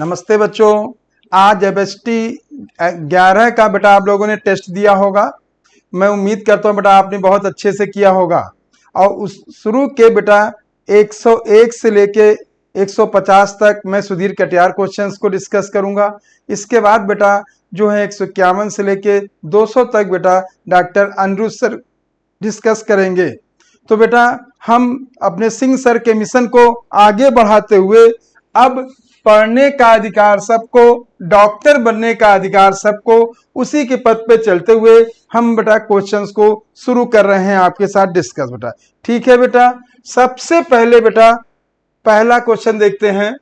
नमस्ते बच्चों। आज एबीसीडी 11 का बेटा आप लोगों ने टेस्ट दिया होगा। मैं उम्मीद करता हूं बेटा आपने बहुत अच्छे से किया होगा। और उस शुरू के बेटा 101 से लेके 150 तक मैं सुधीर कटियार क्वेश्चंस को डिस्कस करूंगा। इसके बाद बेटा जो है 151 से लेके 200 तक बेटा डॉक्टर अनिरुद्ध सर डिस्कस करेंगे। तो बेटा हम अपने सिंह सर के मिशन को आगे बढ़ाते हुए अब पढ़ने का अधिकार सबको, डॉक्टर बनने का अधिकार सबको, उसी के पथ पे चलते हुए हम बेटा क्वेश्चंस को शुरू कर रहे हैं आपके साथ डिस्कस बेटा। ठीक है बेटा, सबसे पहले बेटा पहला क्वेश्चन देखते हैं।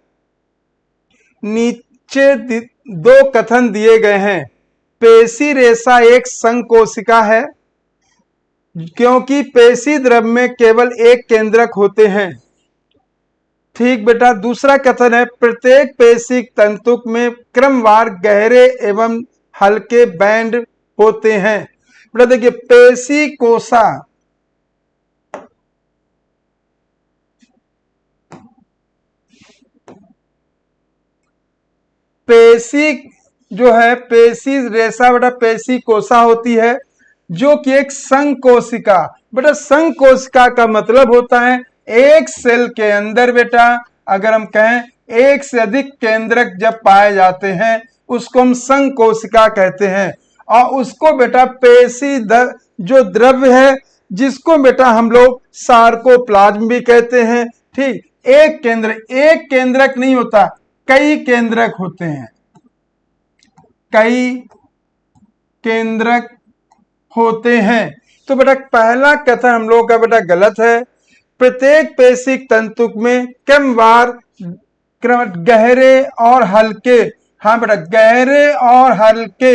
नीचे दो कथन दिए गए हैं। पेशी रेशा एक संकोशिका है क्योंकि पेशी द्रव में केवल एक केंद्रक होते हैं। ठीक बेटा। दूसरा कथन है प्रत्येक पेशी तंतुक में क्रमवार गहरे एवं हल्के बैंड होते हैं। बेटा देखिए पेशी कोशा, पेशी जो है पेशी रेशा बेटा पेशी कोशा होती है जो कि एक संकोशिका। बेटा संकोशिका का मतलब होता है एक सेल के अंदर बेटा अगर हम कहें एक से अधिक केंद्रक जब पाए जाते हैं उसको हम संकोशिका कहते हैं। और उसको बेटा पेशी जो द्रव्य है जिसको बेटा हम लोग सार्कोप्लाज्म भी कहते हैं। ठीक, एक केंद्रक नहीं होता, कई केंद्रक होते हैं, कई केंद्रक होते हैं। तो बेटा पहला कथन हम लोग का बेटा गलत है। प्रत्येक पेशिक तंतुक में क्रमवार गहरे और हल्के, हाँ बेटा गहरे और हल्के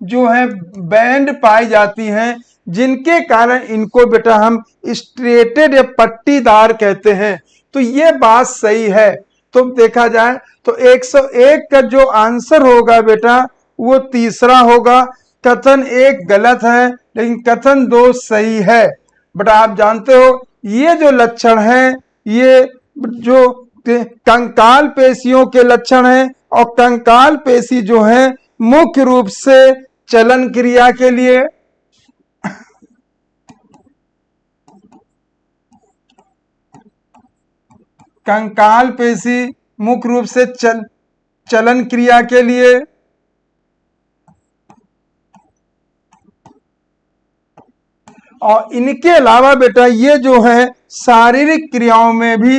जो है बैंड पाई जाती हैं जिनके कारण इनको बेटा हम स्ट्रेटेड या पट्टीदार कहते हैं। तो ये बात सही है। तो देखा जाए तो 101 का जो आंसर होगा बेटा वो तीसरा होगा। कथन एक गलत है लेकिन कथन दो सही है। बेटा आप जानते हो ये जो लक्षण है ये जो कंकाल पेशियों के लक्षण है और कंकाल पेशी जो है मुख्य रूप से चलन क्रिया के लिए कंकाल पेशी मुख्य रूप से चलन क्रिया के लिए और इनके अलावा बेटा ये जो है शारीरिक क्रियाओं में भी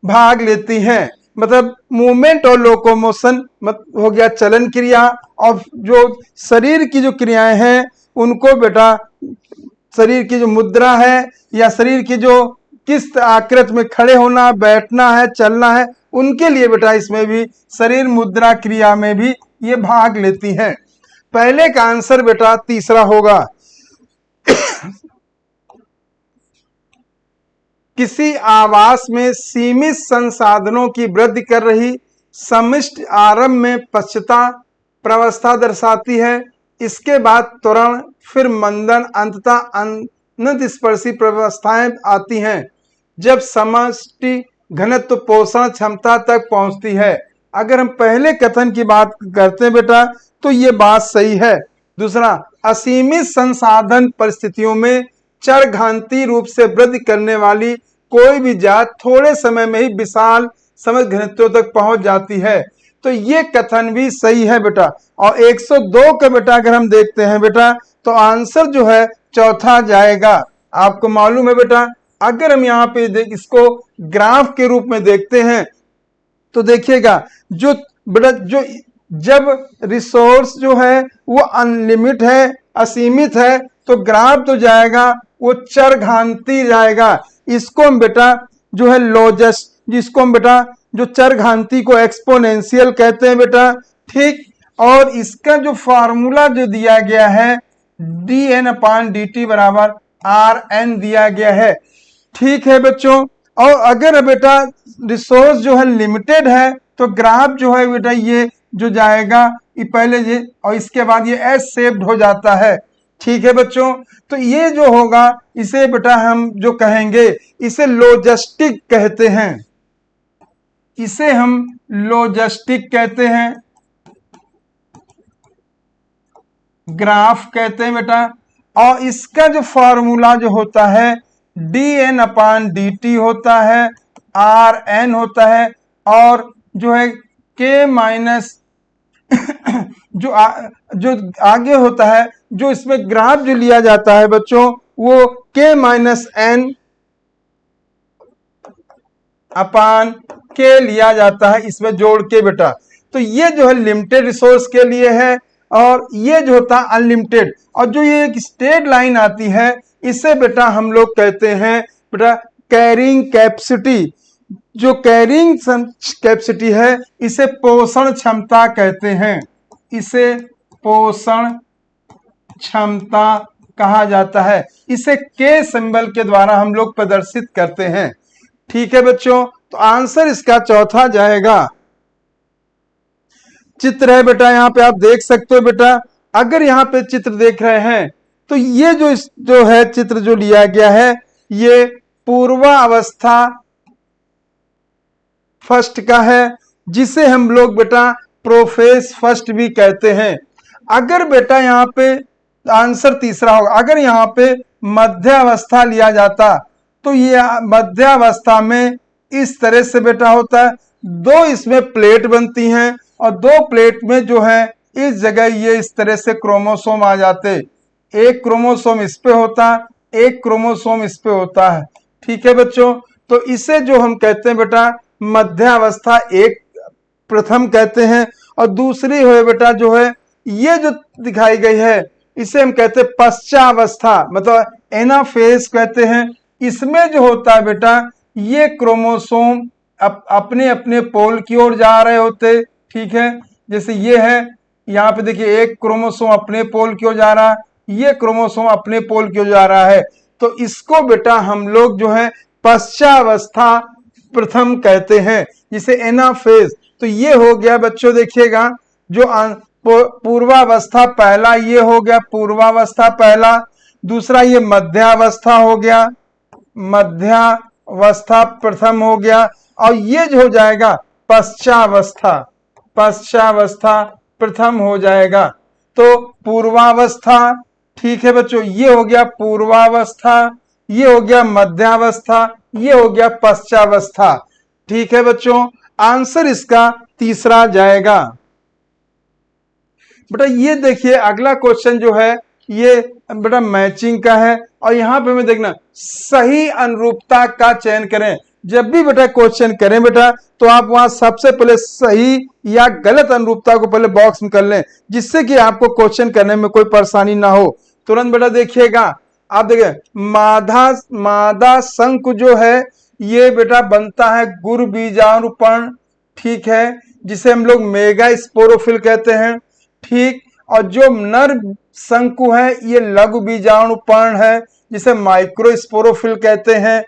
भाग लेती हैं। मतलब मूवमेंट और लोकोमोशन हो गया चलन क्रिया, और जो शरीर की जो क्रियाएं हैं उनको बेटा शरीर की जो मुद्रा है या शरीर की जो किस आकृति में खड़े होना, बैठना है, चलना है, उनके लिए बेटा इसमें भी शरीर मुद्रा क्रिया में भी ये भाग लेती हैं। पहले का आंसर बेटा तीसरा होगा। किसी आवास में सीमित संसाधनों की वृद्धि कर रही समिष्टि आरंभ में पश्चता प्रावस्था दर्शाती है, इसके बाद त्वरण, फिर मंदन, अंततः अनंत स्पर्शी प्रावस्थाएं आती हैं जब समष्टि घनत्व पोषण क्षमता तक पहुंचती है। अगर हम पहले कथन की बात करते हैं बेटा तो ये बात सही है। दूसरा, असीमित संसाधन परिस्थितियों में चरघांती रूप से वृद्धि करने वाली कोई भी जात थोड़े समय में ही विशाल समस्त घनत्वों तक पहुंच जाती है। तो ये कथन भी सही है बेटा। और 102 का बेटा अगर हम देखते हैं बेटा तो आंसर जो है चौथा जाएगा। आपको मालूम है बेटा अगर हम यहाँ पे इसको ग्राफ के रूप में देखते हैं तो देखिएगा जो बेटा जो जब रिसोर्स जो है वो अनलिमिट है, असीमित है, तो ग्राफ तो जाएगा वो चरघांती जाएगा। इसको हम बेटा जो है लॉजस, जिसको हम बेटा जो चरघांती को एक्सपोनेंशियल कहते हैं बेटा। ठीक, और इसका जो फार्मूला जो दिया गया है dn/dt बराबर rn दिया गया है। ठीक है बच्चों। और अगर बेटा रिसोर्स जो है लिमिटेड है तो ग्राफ जो है बेटा ये जो जाएगा ये पहले ये और इसके बाद ये एस शेप्ड हो जाता है। ठीक है बच्चों, तो ये जो होगा इसे बेटा हम जो कहेंगे इसे लॉजिस्टिक कहते हैं, इसे हम लॉजिस्टिक कहते हैं, ग्राफ कहते हैं बेटा। और इसका जो फॉर्मूला जो होता है dn/dt होता है, rn होता है, और जो है k माइनस जो आगे होता है, जो इसमें ग्राफ जो लिया जाता है बच्चों वो k-n अपान k लिया जाता है इसमें जोड़ के बेटा। तो ये जो है लिमिटेड रिसोर्स के लिए है और ये जो होता है अनलिमिटेड। और जो ये एक स्ट्रेट लाइन आती है इसे बेटा हम लोग कहते हैं बेटा कैरिंग कैपेसिटी। जो कैरिंग कैपेसिटी है इसे पोषण क्षमता कहते हैं, इसे पोषण क्षमता कहा जाता है। इसे के सिंबल के द्वारा हम लोग प्रदर्शित करते हैं। ठीक है बच्चों, तो आंसर इसका चौथा जाएगा। चित्र है बेटा, यहां पे आप देख सकते हो बेटा। अगर यहां पे चित्र देख रहे हैं तो ये जो है चित्र जो लिया गया है ये पूर्वावस्था फर्स्ट का है, जिसे हम लोग बेटा प्रोफेस फर्स्ट भी कहते हैं। अगर बेटा यहाँ पे आंसर तीसरा होगा, अगर यहाँ पे मध्यावस्था लिया जाता तो ये मध्यावस्था में इस तरह से बेटा होता है, दो इसमें प्लेट बनती हैं और दो प्लेट में जो है इस जगह ये इस तरह से क्रोमोसोम आ जाते, एक क्रोमोसोम इस पे होता, एक क्रोमोसोम इस पे होता है। ठीक है बच्चों, तो इसे जो हम कहते हैं बेटा मध्यावस्था एक प्रथम कहते हैं, और दूसरी है बेटा जो है ये जो दिखाई गई है इसे हम कहते हैं पश्चावस्था, मतलब एनाफेज कहते हैं। इसमें जो होता है बेटा ये क्रोमोसोम अपने अपने पोल की ओर जा रहे होते। ठीक है, जैसे ये है, यहाँ पे देखिए एक क्रोमोसोम अपने पोल की ओर जा रहा है, ये क्रोमोसोम अपने पोल की ओर जा रहा है। तो इसको बेटा हम लोग जो है पश्चावस्था प्रथम कहते हैं, जिसे एनाफेज। तो ये हो गया बच्चों, देखिएगा जो पूर्वावस्था पहला ये हो गया, पूर्वावस्था पहला। दूसरा ये मध्यावस्था हो गया, मध्यावस्था प्रथम हो गया। और ये जो हो जाएगा पश्चावस्था, पश्चावस्था प्रथम हो जाएगा। तो पूर्वावस्था, ठीक है बच्चों, ये हो गया पूर्वावस्था, ये हो गया मध्यावस्था, ये हो गया पश्चावस्था। ठीक है बच्चों, आंसर इसका तीसरा जाएगा। बेटा ये देखिए अगला क्वेश्चन जो है ये बेटा मैचिंग का है, और यहां पे मैं देखना सही अनुरूपता का चयन करें। जब भी बेटा क्वेश्चन करें बेटा तो आप वहां सबसे पहले सही या गलत अनुरूपता को पहले बॉक्स में कर लें, जिससे कि आपको क्वेश्चन करने में कोई परेशानी ना हो। तुरंत बेटा देखिएगा, आप देखिए मादा शंकु जो है ये बेटा बनता है गुरु बीजाणुपर्ण। ठीक है, जिसे हम लोग मेगा स्पोरोफिल कहते हैं। ठीक, और जो नर शंकु है ये लघु बीजाणुपर्ण है, जिसे माइक्रो स्पोरोफिल कहते हैं।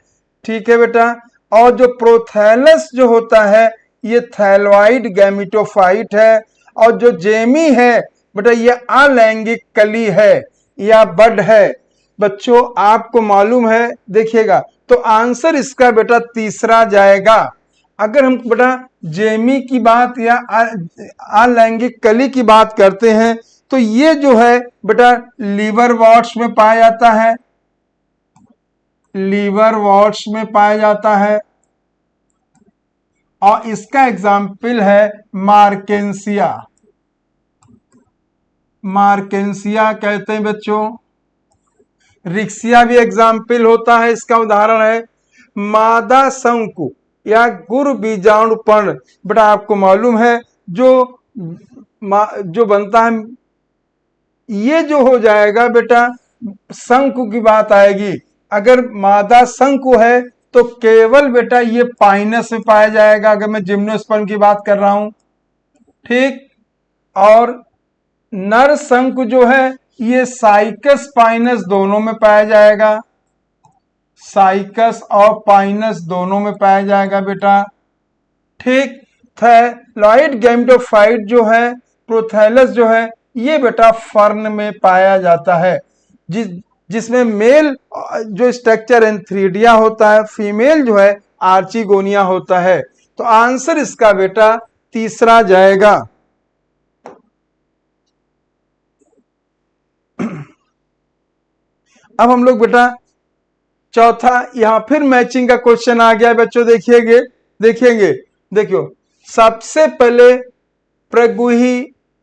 ठीक है बेटा, और जो प्रोथैलस जो होता है ये थैलॉइड गैमेटोफाइट है, और जो जेमी है बेटा ये अलैंगिक कली है या बड है। बच्चों आपको मालूम है, देखिएगा तो आंसर इसका बेटा तीसरा जाएगा। अगर हम बेटा जेमी की बात या अलैंगिक कली की बात करते हैं तो ये जो है बेटा लीवर वॉट्स में पाया जाता है, लीवर वॉट्स में पाया जाता है, और इसका एग्जाम्पल है मार्केंसिया, मार्केंसिया कहते हैं बच्चों। रिक्सिया भी एग्जाम्पल होता है, इसका उदाहरण है। मादा शंकु या गुरु बीजाणुपर्ण बेटा आपको मालूम है जो बनता है, ये जो हो जाएगा बेटा शंकु की बात आएगी। अगर मादा शंकु है तो केवल बेटा ये पाइनस में पाया जाएगा, अगर मैं जिम्नोस्पर्म की बात कर रहा हूं। ठीक, और नर शंकु जो है ये साइकस पाइनस दोनों में पाया जाएगा, साइकस और पाइनस दोनों में पाया जाएगा बेटा। ठीक, थैलॉइड गैमेटोफाइट जो है प्रोथैलस जो है ये बेटा फर्न में पाया जाता है, जिसमें मेल जो स्ट्रक्चर एंथ्रीडिया होता है, फीमेल जो है आर्चिगोनिया होता है। तो आंसर इसका बेटा तीसरा जाएगा। अब हम लोग बेटा चौथा, यहां फिर मैचिंग का क्वेश्चन आ गया बच्चों, देखेंगे देखियो, सबसे पहले प्रगुही,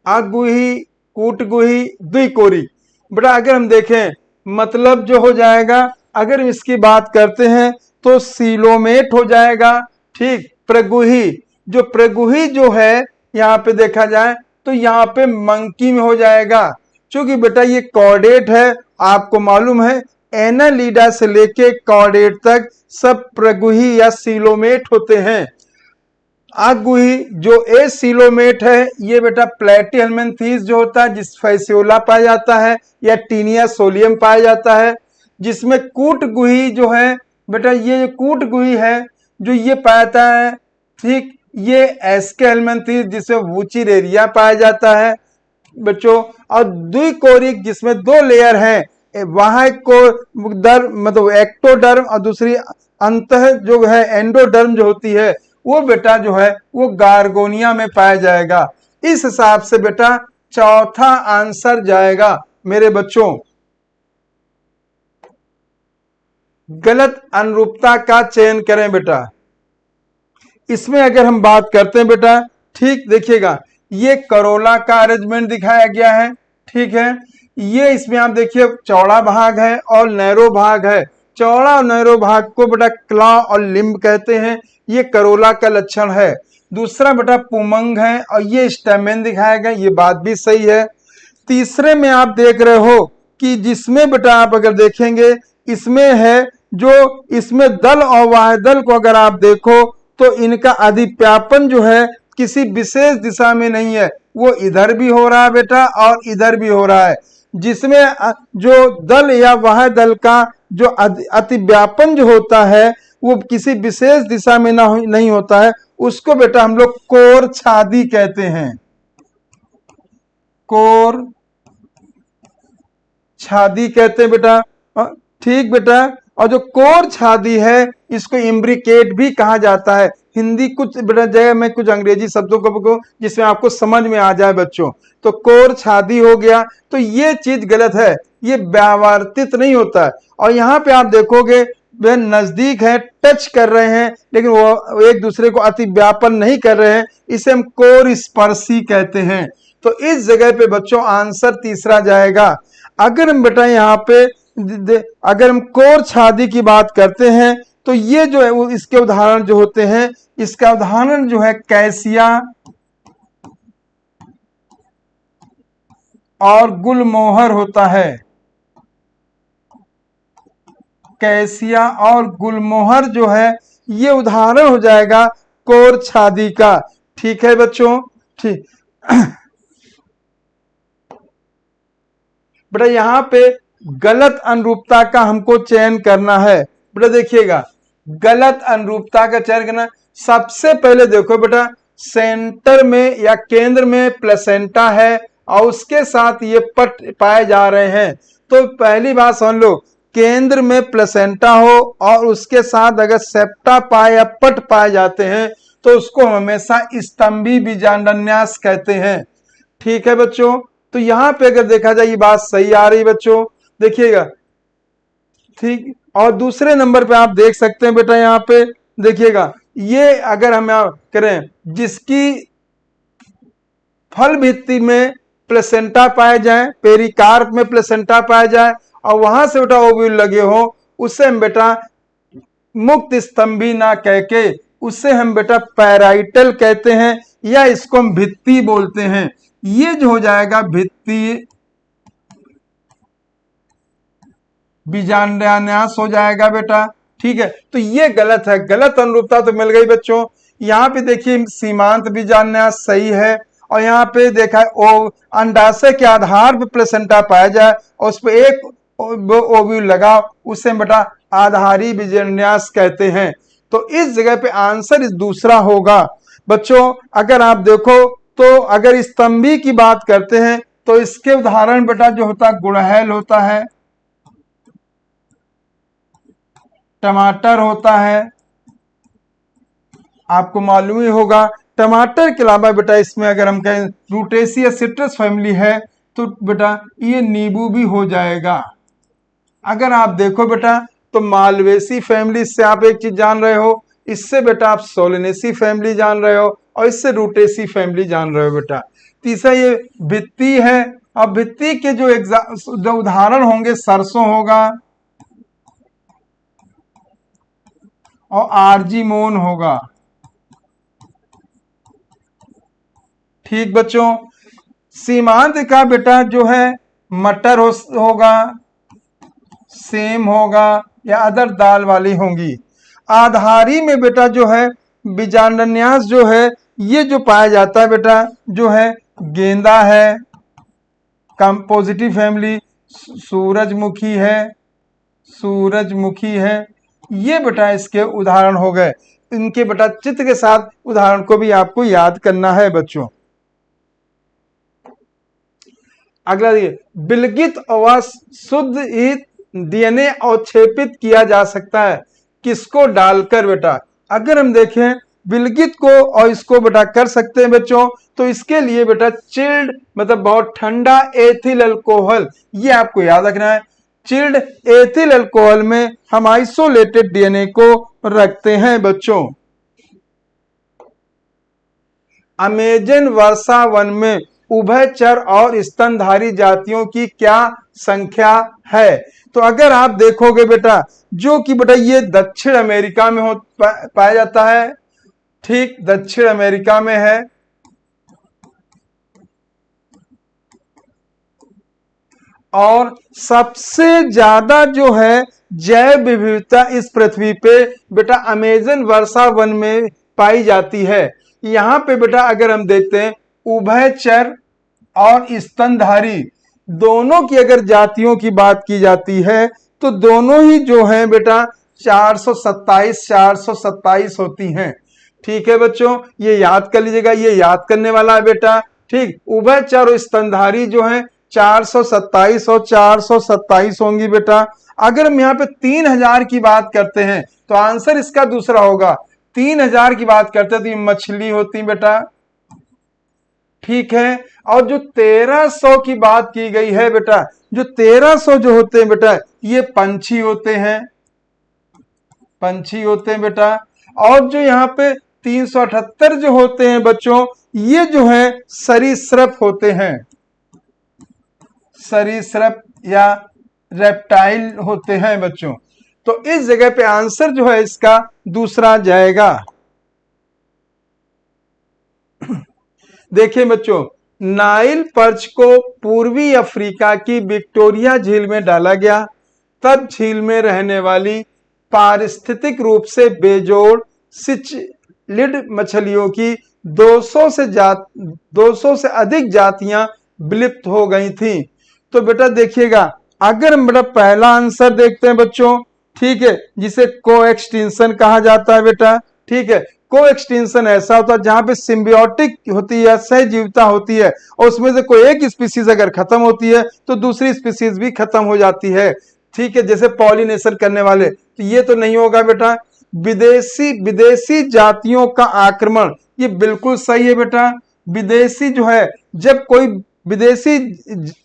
अगुही, कूटगुही, द्विकोरी। बेटा अगर हम देखें मतलब जो हो जाएगा, अगर इसकी बात करते हैं तो सीलोमेट हो जाएगा। ठीक, प्रगुही जो है यहाँ पे देखा जाए तो यहाँ पे मंकी में हो जाएगा, क्योंकि बेटा ये कॉर्डेट है, आपको मालूम है एनालिडा से लेके कॉर्डेट तक सब प्रगुही या सीलोमेट होते हैं। आगुही जो एसिलोमेट है ये बेटा प्लेटिहेल्मिन्थेस जो होता है, जिस फैसियोला पाया जाता है या टीनिया सोलियम पाया जाता है। जिसमें कूटगुही जो है बेटा, ये कूटगुही है जो ये पाता है, ठीक, ये एस्केल्मिन्थेस जिसमें वुचिरेरिया पाया जाता है बच्चों। और द्विकोरिक जिसमें दो लेयर है, वहां को मतलब एक्टोडर्म और दूसरी अंतः जो है एंडोडर्म जो होती है, वो बेटा जो है वो गार्गोनिया में पाया जाएगा। इस हिसाब से बेटा चौथा आंसर जाएगा मेरे बच्चों। गलत अनुरूपता का चयन करें बेटा। इसमें अगर हम बात करते हैं बेटा, ठीक देखिएगा, ये करोला का अरेंजमेंट दिखाया गया है, ठीक है। ये इसमें आप देखिए चौड़ा भाग है और नैरो भाग है। चौड़ा और नैरो भाग को बेटा क्लॉ और लिम्ब कहते हैं, ये करोला का लक्षण है। दूसरा बेटा पुमंग है और ये स्टेमेन दिखाया गया, ये बात भी सही है। तीसरे में आप देख रहे हो कि जिसमें बेटा आप अगर देखेंगे इसमें है जो इसमें दल और वाह्यदल को अगर आप देखो तो इनका अधिव्यापन जो है किसी विशेष दिशा में नहीं है, वो इधर भी हो रहा है बेटा और इधर भी हो रहा है। जिसमें जो दल या वाह्यदल का जो अतिव्यापन जो होता है वो किसी विशेष दिशा में नहीं होता है, उसको बेटा हम लोग कोर छादी कहते हैं, कोर छादी कहते हैं बेटा। ठीक बेटा, और जो कोर छादी है इसको इम्ब्रिकेट भी कहा जाता है। हिंदी कुछ बेटा जगह में कुछ अंग्रेजी शब्दों को जिसमें आपको समझ में आ जाए बच्चों। तो कोर छादी हो गया, तो ये चीज गलत है, ये व्यावर्तित नहीं होता है। और यहाँ पे आप देखोगे वह नजदीक है, टच कर रहे हैं, लेकिन वो एक दूसरे को अतिव्यापन नहीं कर रहे हैं, इसे हम कोर स्पर्शी कहते हैं। तो इस जगह पे बच्चों आंसर तीसरा जाएगा। अगर हम बेटा यहाँ पे अगर हम कोर छादी की बात करते हैं तो ये जो है वो इसके उदाहरण जो होते हैं, इसका उदाहरण जो है कैसिया और गुलमोहर होता है। कैसिया और गुलमोहर जो है ये उदाहरण हो जाएगा कोर छादी का। ठीक है बच्चों, ठीक। बेटा यहाँ पे गलत अनुरूपता का हमको चयन करना है। बेटा देखिएगा, गलत अनुरूपता का चयन करना, सबसे पहले देखो बेटा सेंटर में या केंद्र में प्लेसेंटा है और उसके साथ ये पट पाए जा रहे हैं। तो पहली बात समझ लो, केंद्र में प्लेसेंटा हो और उसके साथ अगर सेप्टा पाए या पट पाए जाते हैं तो उसको हमेशा स्तंभी बीजांडान्यास कहते हैं। ठीक है बच्चों, तो यहाँ पे अगर देखा जाए ये बात सही आ रही बच्चों, देखिएगा, ठीक। और दूसरे नंबर पे आप देख सकते हैं बेटा यहाँ पे देखिएगा, ये अगर हम करें जिसकी फल भित्ति में प्लेसेंटा पाए जाए, पेरिकार्प में प्लेसेंटा पाया जाए और वहां से बेटा ओव्यूल लगे हो, उससे हम बेटा मुक्त स्तंभी ना कह के उससे हम बेटा पैराइटल कहते हैं, या इसको हम भित्ति बोलते हैं। ये जो हो जाएगा भित्ति बीजांडान्यास हो जाएगा बेटा। ठीक है, तो ये गलत है, गलत अनुरूपता तो मिल गई बच्चों। यहाँ पे देखिए सीमांत बीजांडान्यास सही है, और यहाँ पे देखा है अंडाशय के आधार पे प्लेसेंटा पाया जाए और उस पर एक ओव्यूल लगा, उससे बेटा आधारी बीजांडान्यास कहते हैं। तो इस जगह पे आंसर इस दूसरा होगा बच्चों। अगर आप देखो तो अगर स्तंभी की बात करते हैं तो इसके उदाहरण बेटा जो होता है गुड़हल होता है, टमाटर होता है, आपको मालूम ही होगा। टमाटर के अलावा बेटा इसमें अगर हम कहें रूटेसी या सिट्रस फैमिली है तो बेटा ये नींबू भी हो जाएगा। अगर आप देखो बेटा तो मालवेसी फैमिली से आप एक चीज जान रहे हो, इससे बेटा आप सोलेनेसी फैमिली जान रहे हो और इससे रूटेसी फैमिली जान रहे हो बेटा। तीसरा ये भित्ती है, अब भित्ती के जो उदाहरण होंगे सरसों होगा और आर्जीमोन होगा। ठीक बच्चों, सीमांत का बेटा जो है मटर होगा, सेम होगा या अदर दाल वाली होंगी। आधारी में बेटा जो है बीजांडन्यास जो है ये जो पाया जाता है बेटा जो है गेंदा है, कंपोजिटिव फैमिली, सूरजमुखी है, सूरजमुखी है, ये बेटा इसके उदाहरण हो गए। इनके बेटा चित्र के साथ उदाहरण को भी आपको याद करना है बच्चों। अगला देखिए, विलगित व शुद्ध डीएनए अवक्षेपित किया जा सकता है किसको डालकर बेटा। अगर हम देखें विलगित को और इसको बेटा कर सकते हैं बच्चों, तो इसके लिए बेटा चिल्ड मतलब बहुत ठंडा एथिल अल्कोहल, ये आपको याद रखना है। चिल्ड एथिल अल्कोहल में हम आइसोलेटेड डीएनए को रखते हैं बच्चों। अमेजन वर्षा वन में उभयचर और स्तनधारी जातियों की क्या संख्या है। तो अगर आप देखोगे बेटा जो कि बेटा ये दक्षिण अमेरिका में पाया जाता है, ठीक दक्षिण अमेरिका में है। और सबसे ज्यादा जो है जैव विविधता इस पृथ्वी पे बेटा अमेजन वर्षा वन में पाई जाती है। यहाँ पे बेटा अगर हम देखते हैं उभयचर और स्तनधारी दोनों की अगर जातियों की बात की जाती है तो दोनों ही जो हैं बेटा 427 होती हैं। ठीक है बच्चों, ये याद कर लीजिएगा, ये याद करने वाला है बेटा। ठीक, उभयचर और स्तनधारी जो है 427 और 427 होंगी बेटा। अगर हम यहाँ पे 3000 की बात करते हैं तो आंसर इसका दूसरा होगा। 3000 की बात करते हैं तो ये मछली होती बेटा। ठीक है, और जो 1300 की बात की गई है बेटा, जो 1300 जो होते हैं बेटा ये पंछी होते हैं, पंछी होते हैं बेटा। और जो यहाँ पे 378 जो होते हैं बच्चों ये जो है सरीसृप होते हैं, सरीसृप या रेप्टाइल होते हैं बच्चों। तो इस जगह पे आंसर जो है इसका दूसरा जाएगा। देखिए बच्चों, नाइल पर्च को पूर्वी अफ्रीका की विक्टोरिया झील में डाला गया, तब झील में रहने वाली पारिस्थितिक रूप से बेजोड़ सिचलिड मछलियों की 200 से अधिक जातियां विलुप्त हो गई थी। तो बेटा देखिएगा, अगर हम बेटा पहला आंसर देखते हैं बच्चों, ठीक है, जिसे को एक्सटेंशन कहा जाता है बेटा। ठीक है, को एक्सटेंशन ऐसा होता है जहां पे सिम्बियोटिक होती है, सहजीविता होती है, और उसमें से कोई एक स्पीसीज अगर खत्म होती है तो दूसरी स्पीसीज भी खत्म हो जाती है। ठीक है, जैसे पॉलिनेशन करने वाले, तो ये तो नहीं होगा बेटा। विदेशी जातियों का आक्रमण, ये बिल्कुल सही है बेटा। विदेशी जो है, जब कोई विदेशी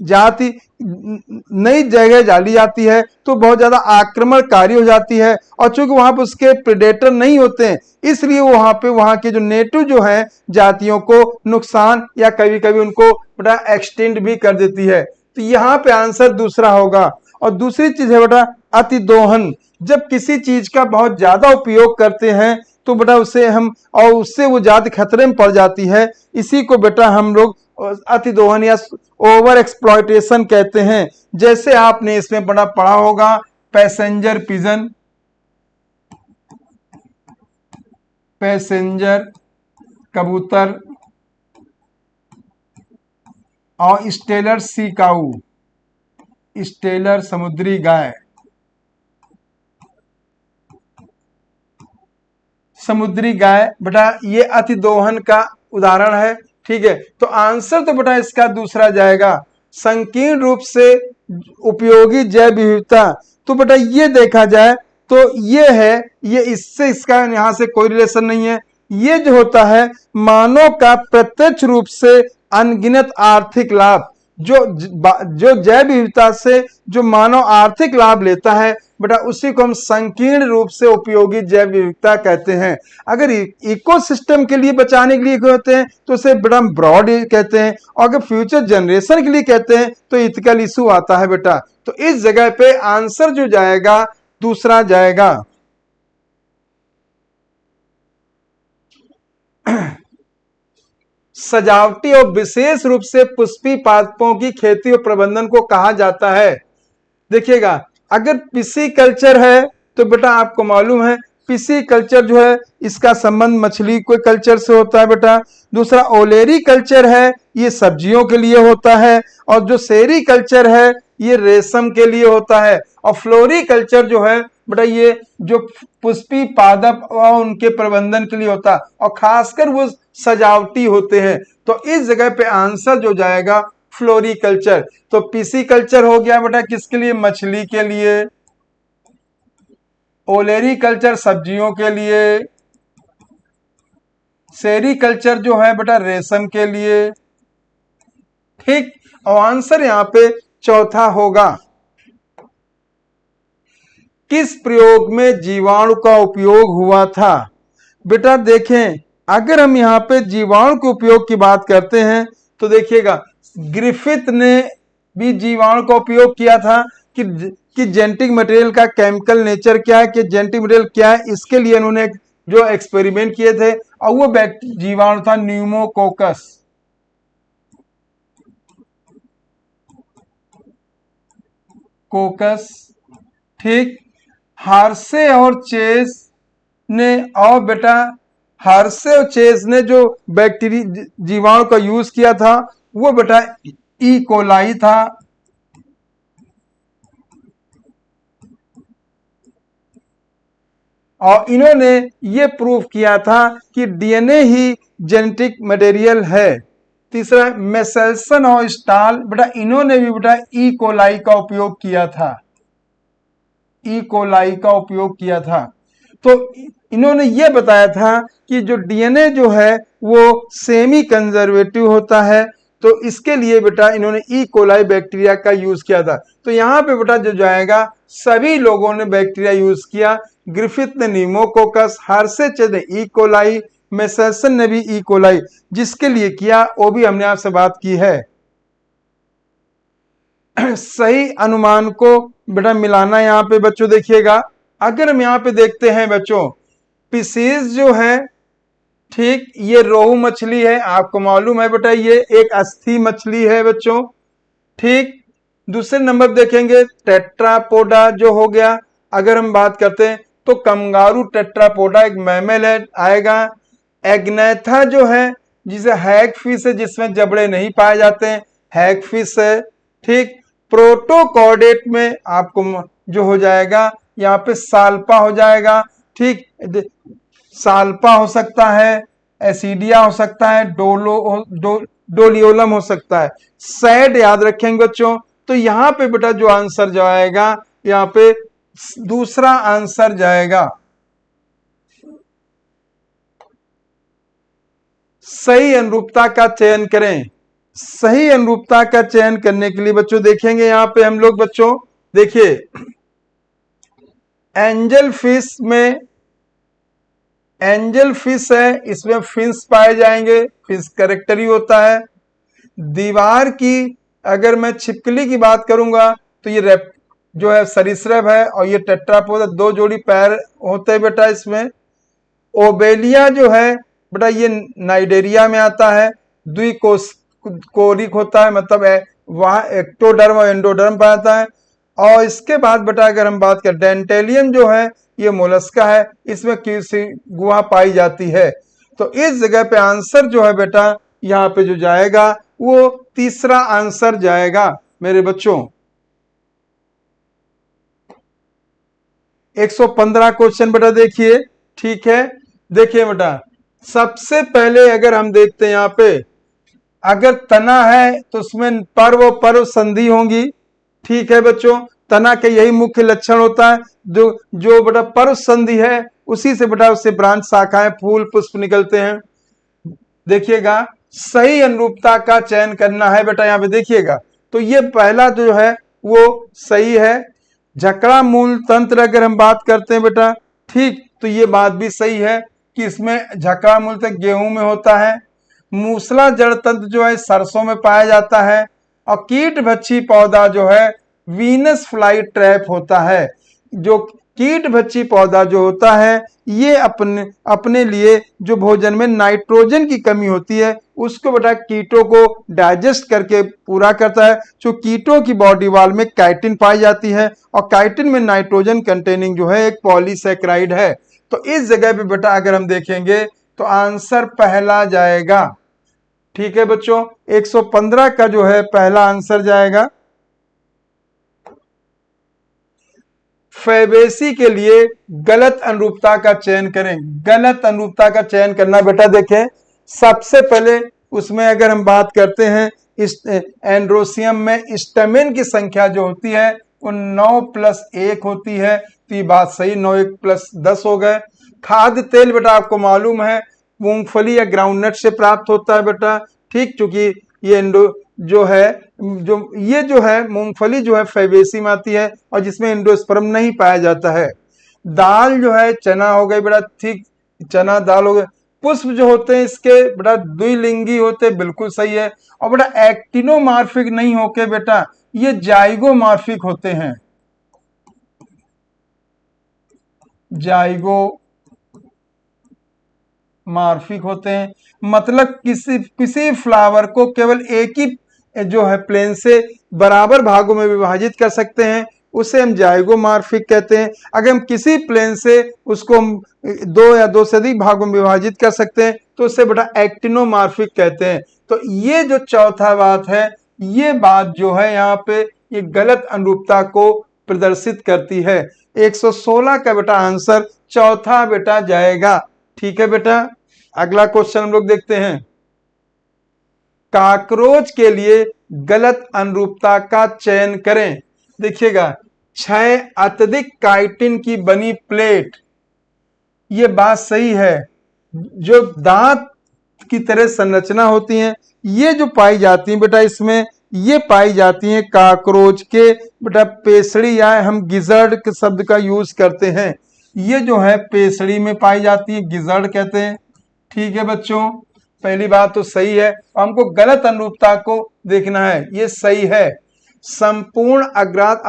जाति नई जगह डाली जाती है तो बहुत ज्यादा आक्रमणकारी हो जाती है, और चूंकि वहां पर उसके प्रेडेटर नहीं होते हैं इसलिए वहां पे वहां के जो नेटिव जो है जातियों को नुकसान या कभी कभी उनको बेटा एक्सटेंड भी कर देती है। तो यहाँ पे आंसर दूसरा होगा। और दूसरी चीज है बेटा अतिदोहन, जब किसी चीज का बहुत ज्यादा उपयोग करते हैं तो बेटा उसे हम और उससे वो ज्यादा खतरे में पड़ जाती है, इसी को बेटा हम लोग अतिदोहन या ओवर एक्सप्लॉयटेशन कहते हैं। जैसे आपने इसमें बड़ा पढ़ा होगा पैसेंजर पिजन, पैसेंजर कबूतर और स्टेलर सी काऊ, स्टेलर समुद्री गाय। समुद्री गाय बेटा ये अतिदोहन का उदाहरण है। ठीक है, तो आंसर तो बेटा इसका दूसरा जाएगा, संकीर्ण रूप से उपयोगी जैव विविधता। तो बेटा ये देखा जाए तो ये है, ये इससे इसका यहां से कोई रिलेशन नहीं है। ये जो होता है मानव का प्रत्यक्ष रूप से अनगिनत आर्थिक लाभ, जो जैव विविधता से जो मानव आर्थिक लाभ लेता है बेटा, उसी को हम संकीर्ण रूप से उपयोगी जैव विविधता कहते हैं। अगर इकोसिस्टम के लिए बचाने के लिए कहते हैं तो उसे बड़ा ब्रॉड कहते हैं, और अगर फ्यूचर जनरेशन के लिए कहते हैं तो इथिकल इशू आता है बेटा। तो इस जगह पे आंसर जो जाएगा दूसरा जाएगा। सजावटी और विशेष रूप से पुष्पी पादपों की खेती और प्रबंधन को कहा जाता है। देखिएगा, अगर पिसीकल्चर है तो बेटा आपको मालूम है पिसीकल्चर जो है इसका संबंध मछली के कल्चर से होता है बेटा। दूसरा ओलेरी कल्चर है, ये सब्जियों के लिए होता है, और जो सेरी कल्चर है ये रेशम के लिए होता है, और फ्लोरी कल्चर जो है बेटा ये जो पुष्पी पादप और उनके प्रबंधन के लिए होता है, और खासकर वो सजावटी होते हैं। तो इस जगह पे आंसर जो जाएगा फ्लोरिकल्चर। तो पिसीकल्चर हो गया बेटा किसके लिए, मछली के लिए, ओलेरी कल्चर सब्जियों के लिए, सेरीकल्चर जो है बेटा रेशम के लिए, ठीक। और आंसर यहां पे चौथा होगा। किस प्रयोग में जीवाणु का उपयोग हुआ था? बेटा देखें, अगर हम यहाँ पे जीवाणु के उपयोग की बात करते हैं तो देखिएगा ग्रिफिथ ने भी जीवाणु का उपयोग किया था कि जेनेटिक मटेरियल का केमिकल नेचर क्या है, कि जेनेटिक मटेरियल क्या है, इसके लिए उन्होंने जो एक्सपेरिमेंट किए थे, और वो जीवाणु था न्यूमोकोकस। ठीक। हार्से और चेस ने, और बेटा हार्से और चेस ने जो बैक्टीरिया जीवाणु का यूज किया था वो बेटा ई कोलाई था। और इन्होंने ये प्रूव किया था कि डीएनए ही जेनेटिक मटेरियल है। तीसरा मेसेल्सन और स्टाल, बेटा इन्होंने भी बेटा ई कोलाई का उपयोग किया था, ई कोलाई का उपयोग किया था। तो इन्होंने ये बताया था कि जो डीएनए जो है वो सेमी कंजर्वेटिव होता है, तो इसके लिए बेटा इन्होंने ई कोलाई बैक्टीरिया का यूज किया था। तो यहाँ पे बेटा जो जाएगा सभी लोगों ने बैक्टीरिया यूज किया। ग्रिफिथ ने न्यूमोकोकस, हार्से ने ई कोलाई, मेसेल्सन ने भी ई कोलाई, जिसके लिए किया वो भी हमने आपसे बात की है। सही अनुमान को बेटा मिलाना यहाँ पे बच्चों देखिएगा। अगर हम यहाँ पे देखते हैं बच्चों, पिसीज जो है, ठीक, ये रोहू मछली है, आपको मालूम है बेटा ये एक अस्थि मछली है बच्चों, ठीक। दूसरे नंबर देखेंगे टेट्रापोडा जो हो गया। अगर हम बात करते हैं तो कंगारू टेट्रापोडा एक मैमल है आएगा। एग्नेथा जो है, जिसे हैग फिश है, जिसमें जबड़े नहीं पाए जाते हैं, हैग फिश है, ठीक। प्रोटोकॉर्डेट में आपको जो हो जाएगा यहाँ पे साल्पा हो जाएगा, ठीक। साल्पा हो सकता है, एसिडिया हो सकता है, डोलियोलम हो सकता है। सैड याद रखेंगे बच्चों। तो यहाँ पे बेटा जो आंसर जो आएगा यहाँ पे दूसरा आंसर जाएगा। सही अनुरूपता का चयन करें। सही अनुरूपता का चयन करने के लिए बच्चों देखेंगे यहाँ पे हम लोग बच्चों, देखिए एंजल फिश में, एंजल फिश है, इसमें फिंस पाए जाएंगे, फिश कैरेक्टर ही होता है। दीवार की अगर मैं छिपकली की बात करूंगा तो ये रेप जो है सरीसृप है, और ये टेट्रापोडा, 2 जोड़ी पैर होते हैं बेटा इसमें। ओबेलिया जो है बेटा ये नाइडेरिया में आता है, द्विकोरिक होता है, मतलब वहां एक्टोडर्म और एंडोडर्म पाता है। और इसके बाद बेटा अगर हम बात करें डेंटेलियम जो है ये मोलस्का है, इसमें किसी गुहा पाई जाती है। तो इस जगह पे आंसर जो है बेटा यहाँ पे जो जाएगा वो तीसरा आंसर जाएगा मेरे बच्चों। 115 क्वेश्चन बेटा देखिए, ठीक है। देखिए बेटा सबसे पहले अगर हम देखते हैं यहाँ पे अगर तना है तो उसमें पर्व और पर्व संधि होंगी। ठीक है बच्चों, तना के यही मुख्य लक्षण होता है। जो बेटा पर्व संधि है उसी से बेटा उससे ब्रांच शाखाएं फूल पुष्प निकलते हैं। देखिएगा सही अनुरूपता का चयन करना है बेटा, यहाँ पे देखिएगा तो ये पहला जो है वो सही है। झकड़ा मूल तंत्र अगर हम बात करते हैं बेटा, ठीक, तो ये बात भी सही है कि इसमें झकड़ा मूल तंत्र गेहूं में होता है। मूसला जड़ तंत्र जो है सरसों में पाया जाता है। और कीट भक्षी पौधा जो है वीनस फ्लाई ट्रैप होता है। जो कीट भक्षी पौधा जो होता है ये अपने लिए जो भोजन में नाइट्रोजन की कमी होती है उसको बेटा कीटों को डाइजेस्ट करके पूरा करता है। जो कीटों की बॉडी वॉल में काइटिन पाई जाती है और काइटिन में नाइट्रोजन कंटेनिंग जो है एक पॉलीसैकेराइड है। तो इस जगह पे बेटा अगर हम देखेंगे तो आंसर पहला जाएगा। ठीक है बच्चों, 115 का जो है पहला आंसर जाएगा। फैबेसी के लिए गलत अनुरूपता का चयन करें। गलत अनुरूपता का चयन करना बेटा देखें, सबसे पहले उसमें अगर हम बात करते हैं इस एंड्रोसियम में स्टेमेन की संख्या जो होती है वो 9+1 होती है। तो ये बात सही, 9 1 + 10 हो गए। खाद्य तेल बेटा आपको मालूम है मूंगफली या ग्राउंडनट से प्राप्त होता है बेटा, ठीक, क्योंकि ये जो है मूंगफली जो है फैबेसी में आती है और जिसमें एंडोस्पर्म नहीं पाया जाता है। दाल जो है चना हो गई बेटा, ठीक, चना दाल हो गए। पुष्प जो होते हैं इसके बेटा द्विलिंगी होते हैं, बिल्कुल सही है। और बेटा एक्टिनोमार्फिक नहीं होके बेटा ये जाइगोमार्फिक होते हैं। जाइगोमार्फिक होते हैं मतलब किसी फ्लावर को केवल एक ही जो है प्लेन से बराबर भागों में विभाजित कर सकते हैं, उसे हम जाइगोमार्फिक कहते हैं। अगर हम किसी प्लेन से उसको हम 2 या 2 से अधिक भागों में विभाजित कर सकते हैं तो उसे बेटा एक्टिनोमार्फिक कहते हैं। तो ये जो चौथा बात है, ये बात जो है यहाँ पे ये गलत अनुरूपता को प्रदर्शित करती है। 116 का बेटा आंसर चौथा बेटा जाएगा। ठीक है बेटा, अगला क्वेश्चन हम लोग देखते हैं। कॉकरोच के लिए गलत अनुरूपता का चयन करें। देखिएगा 6 अत्यधिक काइटिन की बनी प्लेट, ये बात सही है। जो दांत की तरह संरचना होती है ये जो पाई जाती है बेटा इसमें, ये पाई जाती है कॉकरोच के बेटा पेसड़ी या हम गिजर्ड के शब्द का यूज करते हैं। ये जो है पेसड़ी में पाई जाती है, गिजर्ड कहते हैं। ठीक है बच्चों, पहली बात तो सही है। हमको गलत अनुरूपता को देखना है, ये सही है। संपूर्ण अग्रात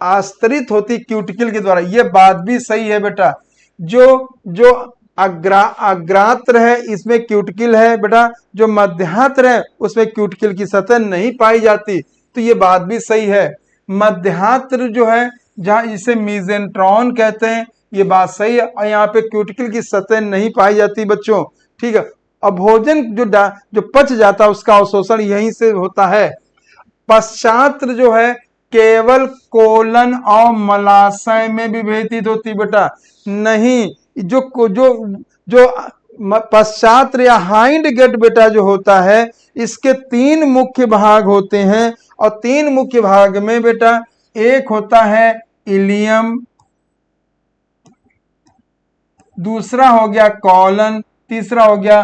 आस्तरित होती क्यूटिकल के द्वारा, ये बात भी सही है बेटा। जो अग्रात्र है इसमें क्यूटिकल है बेटा, जो मध्यांतर है उसमें क्यूटिकल की सतह नहीं पाई जाती, तो ये बात भी सही है। मध्यांतर जो है जहां इसे मीजेंट्रॉन कहते हैं, ये बात सही है। और यहाँ पे क्यूटिकल की सतह नहीं पाई जाती बच्चों। ठीक है, और भोजन जो पच जाता है उसका अवशोषण यहीं से होता है। पश्चात जो है केवल कोलन और मलाशय में विभेदित होती बेटा, नहीं, जो पश्चात या हाइंड गेट बेटा जो होता है इसके 3 मुख्य भाग होते हैं। और 3 मुख्य भाग में बेटा एक होता है इलियम, दूसरा हो गया कॉलन, तीसरा हो गया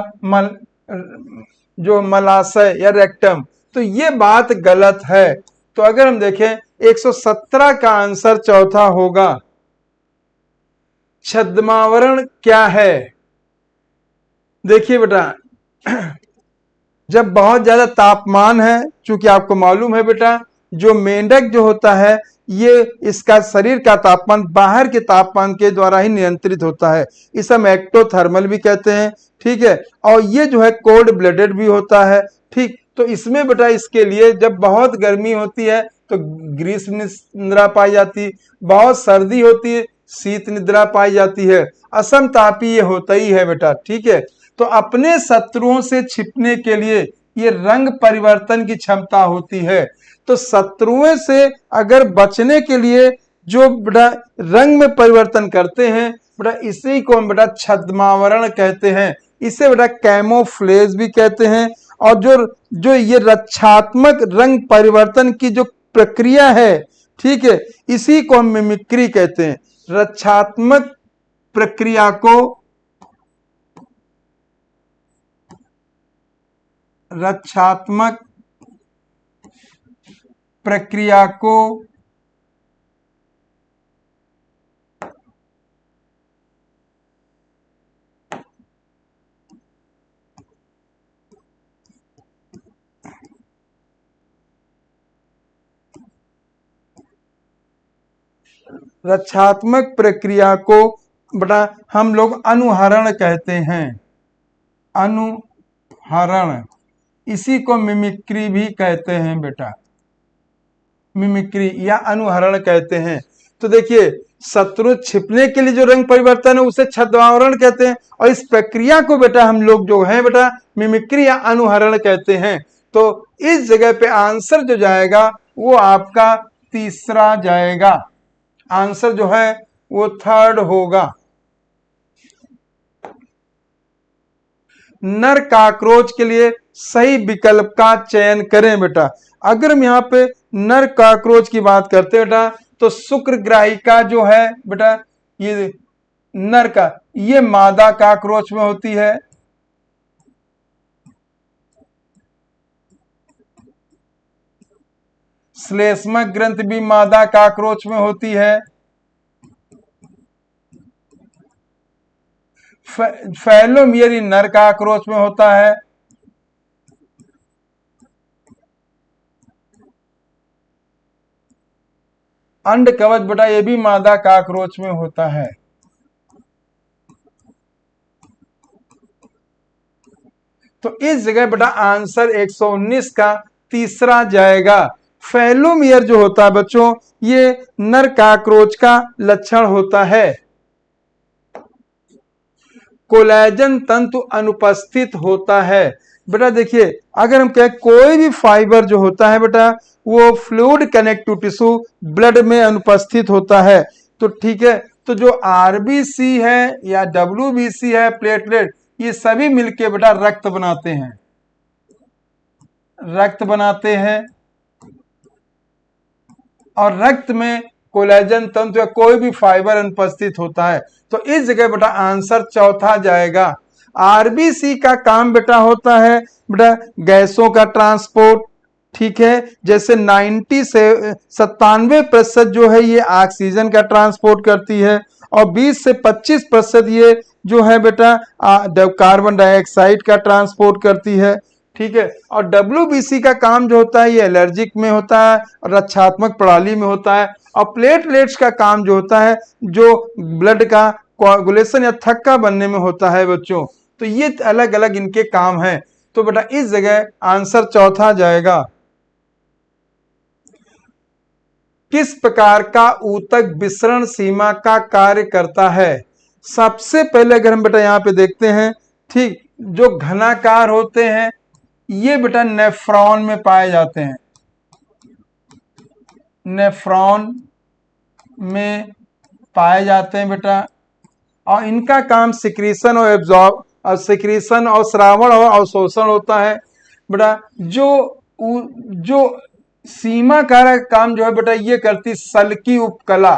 जो मलाशय या रेक्टम। तो ये बात गलत है। तो अगर हम देखें 117 का आंसर चौथा होगा। छद्मावरण क्या है? देखिए बेटा जब बहुत ज्यादा तापमान है, चूंकि आपको मालूम है बेटा जो मेंढक जो होता है ये इसका शरीर का तापमान बाहर के तापमान के द्वारा ही नियंत्रित होता है, इसे हम एक्टोथर्मल भी कहते हैं। ठीक है, और ये जो है कोल्ड ब्लडेड भी होता है। ठीक, तो इसमें बेटा इसके लिए जब बहुत गर्मी होती है तो ग्रीष्म निद्रा पाई जाती, बहुत सर्दी होती है शीत निद्रा पाई जाती है, असमतापी ये होता ही है बेटा। ठीक है, तो अपने शत्रुओं से छिपने के लिए ये रंग परिवर्तन की क्षमता होती है। तो शत्रुओं से अगर बचने के लिए जो बेटा रंग में परिवर्तन करते हैं बेटा, इसी को हम बेटा छद्मावरण कहते हैं। इसे बेटा कैमोफ्लेज भी कहते हैं। और जो जो ये रक्षात्मक रंग परिवर्तन की जो प्रक्रिया है, ठीक है, इसी को हम मिमिक्री कहते हैं। रक्षात्मक प्रक्रिया को रक्षात्मक प्रक्रिया को रक्षात्मक प्रक्रिया को बेटा हम लोग अनुहरण कहते हैं। अनुहरण, इसी को मिमिक्री भी कहते हैं बेटा, मिमिक्री या अनुहरण कहते हैं। तो देखिए, शत्रु छिपने के लिए जो रंग परिवर्तन है उसे छद्मावरण कहते हैं, और इस प्रक्रिया को बेटा हम लोग जो है बेटा मिमिक्री या अनुहरण कहते हैं। तो इस जगह पे आंसर जो जाएगा वो आपका तीसरा जाएगा, आंसर जो है वो थर्ड होगा। नर काकरोच के लिए सही विकल्प का चयन करें बेटा। अगर हम यहाँ पे नर काकरोच की बात करते हैं बेटा, तो शुक्रग्राहिका जो है बेटा ये नर का, ये मादा काकरोच में होती है। श्लेष्मक ग्रंथ भी मादा काकरोच में होती है। फैलोमियर नर काकरोच में होता है। अंड कवच बेटा ये भी मादा काकरोच में होता है। तो इस जगह बेटा आंसर 119 का तीसरा जाएगा। फैलोमियर जो होता है बच्चों, ये नर काकरोच का लक्षण होता है। कोलेजन तंतु अनुपस्थित होता है। बेटा देखिए, अगर हम कहें कोई भी फाइबर जो होता है बेटा वो फ्लूइड कनेक्टिव टिश्यू ब्लड में अनुपस्थित होता है, तो ठीक है, तो जो आरबीसी है या डब्ल्यूबीसी है, प्लेटलेट, ये सभी मिलके बेटा रक्त बनाते हैं, रक्त बनाते हैं। और रक्त में कोलेजन तंतु या कोई भी फाइबर अनुपस्थित होता है, तो इस जगह बेटा आंसर चौथा जाएगा। आरबीसी का काम बेटा होता है बेटा गैसों का ट्रांसपोर्ट, ठीक है, जैसे 90 से 97% जो है ये ऑक्सीजन का ट्रांसपोर्ट करती है, और 20 से 25% ये जो है बेटा कार्बन डाइऑक्साइड का ट्रांसपोर्ट करती है, ठीक है। और डब्ल्यूबीसी का काम जो होता है ये एलर्जिक में होता है और रक्षात्मक प्रणाली में होता है। और प्लेटलेट्स का काम जो होता है जो ब्लड का कोआगुलेशन या थक्का बनने में होता है बच्चों। तो ये अलग अलग इनके काम हैं। तो बेटा इस जगह आंसर चौथा जाएगा। किस प्रकार का ऊतक विसरण सीमा का कार्य करता है? सबसे पहले अगर हम बेटा यहाँ पे देखते हैं, ठीक, जो घनाकार होते हैं ये बेटा नेफ्रॉन में पाए जाते हैं, नेफ्रॉन में पाए जाते हैं बेटा। और इनका काम सिक्रीशन और एब्जॉर्ब और सिक्रीशन और श्रावण और अवशोषण होता है बेटा। जो सीमा कारक काम जो है बेटा ये करती सल्की उपकला।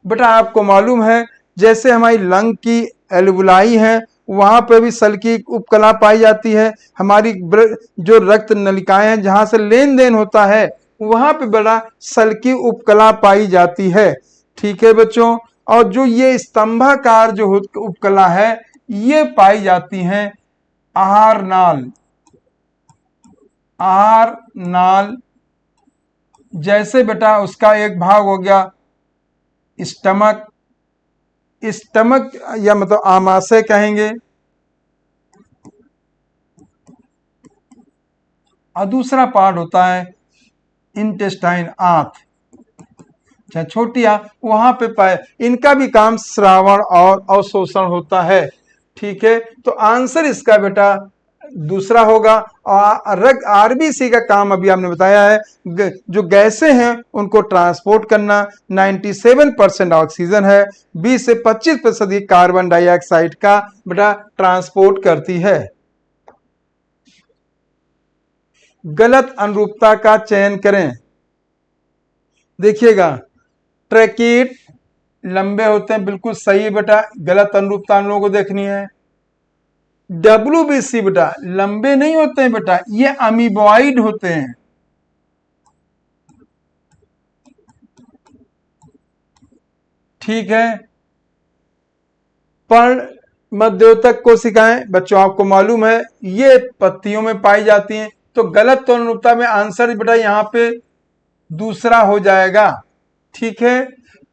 बेटा आपको मालूम है जैसे हमारी लंग की एल्वुलाई है वहां पे भी सल्की उपकला पाई जाती है। हमारी जो रक्त नलिकाएं हैं जहां से लेन देन होता है वहां पे बड़ा सल्की उपकला पाई जाती है, ठीक है बच्चों। और जो ये स्तंभाकार जो उपकला है ये पाई जाती हैं आहार नाल, आहार नाल, जैसे बेटा उसका एक भाग हो गया स्टमक, स्टमक या मतलब आमाशय कहेंगे, और दूसरा पार्ट होता है इंटेस्टाइन, आंत, चाहे छोटी वहां पे पाए। इनका भी काम श्रावण और अवशोषण होता है, ठीक है। तो आंसर इसका बेटा दूसरा होगा। और आरबीसी का काम अभी आपने बताया है, जो गैसें हैं उनको ट्रांसपोर्ट करना। 97% ऑक्सीजन है, 20 से 25% कार्बन डाइऑक्साइड का बेटा ट्रांसपोर्ट करती है। गलत अनुरूपता का चयन करें। देखिएगा, ट्रैकिट लंबे होते हैं, बिल्कुल सही बेटा। गलत अनुरूपता हम लोगों को देखनी है। WBC बेटा लंबे नहीं होते हैं बेटा, ये अमीबॉइड होते हैं। ठीक है। पर मध्योतक कोशिकाएं बच्चों आपको मालूम है ये पत्तियों में पाई जाती हैं, तो गलत अनुरूपता में आंसर बेटा यहाँ पे दूसरा हो जाएगा। ठीक है।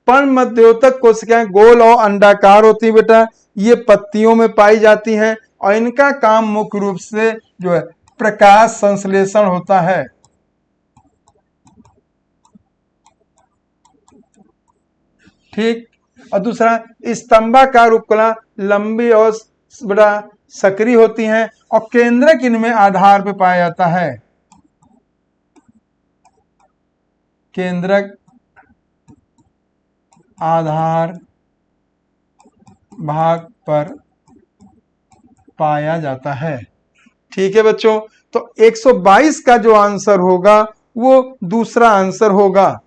पर मध्योतक कोशिकाएं गोल और अंडाकार होती हैं बेटा, ये पत्तियों में पाई जाती हैं और इनका काम मुख्य रूप से जो है प्रकाश संश्लेषण होता है। ठीक। और दूसरा, स्तंभाकार उपकला लंबी और बड़ा सक्रिय होती हैं और केंद्रक इनमें आधार पे पाया जाता है। केंद्रक आधार भाग पर पाया जाता है। ठीक है बच्चों, तो 122 का जो आंसर होगा वो दूसरा आंसर होगा।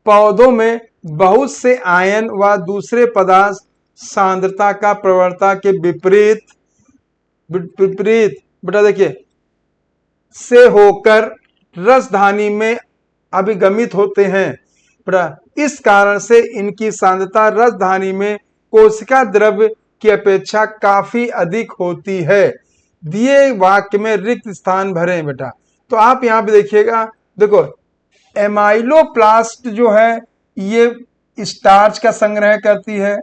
पौधों में बहुत से आयन व दूसरे पदार्थ सांद्रता का प्रवणता के विपरीत बेटा देखिए से होकर रसधानी में अभिगमित होते हैं। बेटा इस कारण से इनकी सांद्रता रसधानी में कोशिका द्रव्य की अपेक्षा काफी अधिक होती है। दिए वाक्य में रिक्त स्थान भरें बेटा। तो आप यहाँ पे देखिएगा, देखो एमाइलोप्लास्ट जो है ये स्टार्च का संग्रह करती है,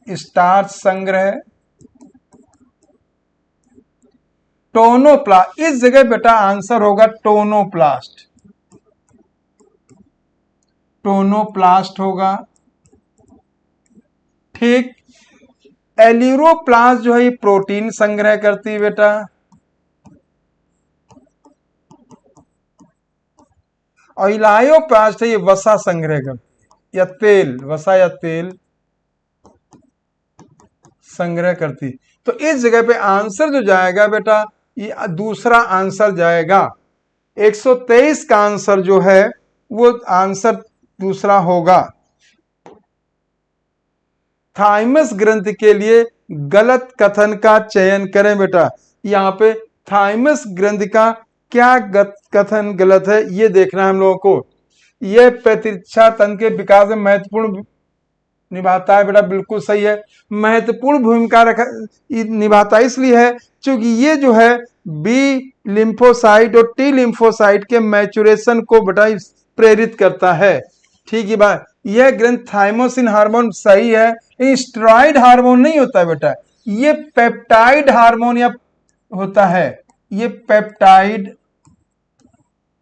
स्टार्च संग्रह। टोनोप्लास्ट, इस जगह बेटा आंसर होगा टोनोप्लास्ट, टोनोप्लास्ट होगा। ठीक। एलिरोप्लास्ट जो है ये प्रोटीन संग्रह करती है बेटा। और इलायोप्लास्ट है ये वसा संग्रह करती या तेल, वसा या तेल संग्रह करती। तो इस जगह पे आंसर जो जाएगा बेटा ये दूसरा आंसर जाएगा। 123 का आंसर जो है वो आंसर दूसरा होगा। थाइमस ग्रंथि के लिए गलत कथन का चयन करें बेटा। यहाँ पे थाइमस ग्रंथि का क्या कथन गलत है ये देखना है हम लोगों को। यह प्रतिरक्षा तंत्र के विकास में महत्वपूर्ण निभाता है बेटा, बिल्कुल सही है। महत्वपूर्ण भूमिका निभाता इसलिए है क्योंकि ये जो है बी लिम्फोसाइट और टी लिम्फोसाइट के मैचुरेशन को बेटा प्रेरित करता है। ठीक है बात। यह ग्रंथ थाइमोसिन हार्मोन सही है, स्टेरॉइड हार्मोन नहीं होता है बेटा, ये पेप्टाइड हार्मोन या होता है, ये पेप्टाइड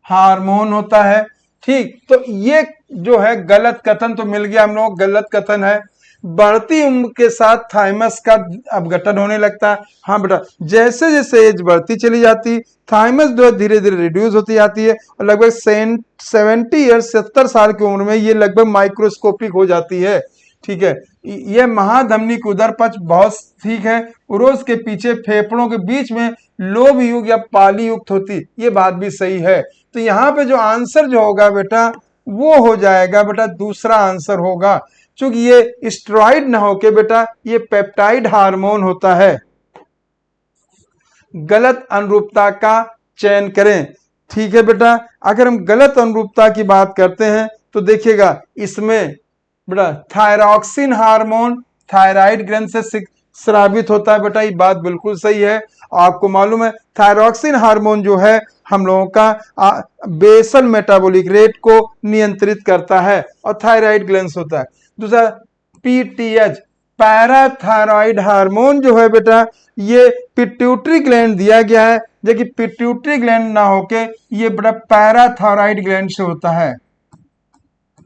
हार्मोन होता है। ठीक। तो ये जो है गलत कथन तो मिल गया हम लोग, गलत कथन है। बढ़ती उम्र के साथ थाइमस का अपघटन होने लगता है। हाँ बेटा, जैसे जैसे एज बढ़ती चली जाती थाइमस जो धीरे धीरे रिड्यूस होती जाती है और लगभग 70 ईयर्स 70 साल की उम्र में ये लगभग माइक्रोस्कोपिक हो जाती है। ठीक है। यह महाधमनी की उदर पक्ष बहुत ठीक है, उरोज के पीछे फेफड़ों के बीच में लोभ युक्त या पाली युक्त होती, ये बात भी सही है। तो यहाँ पे जो आंसर जो होगा बेटा वो हो जाएगा बेटा दूसरा आंसर होगा, क्योंकि ये स्टेरॉइड ना होके बेटा ये पेप्टाइड हार्मोन होता है। गलत अनुरूपता का चयन करें। ठीक है बेटा, अगर हम गलत अनुरूपता की बात करते हैं तो देखिएगा इसमें बेटा थायरॉक्सिन हार्मोन थायराइड ग्रंथ से स्रावित होता है बेटा, ये बात बिल्कुल सही है। आपको मालूम है थायरॉक्सिन हार्मोन जो है हम लोगों का बेसल मेटाबॉलिक रेट को नियंत्रित करता है और थायराइड ग्लैंड होता है। दूसरा पीटीएच पैराथायरॉइड हार्मोन जो है बेटा ये पिट्यूटरी ग्लैंड दिया गया है, जबकि पिट्यूटरी ग्लैंड ना होके ये बेटा पैराथायरॉइड ग्लैंड से होता है,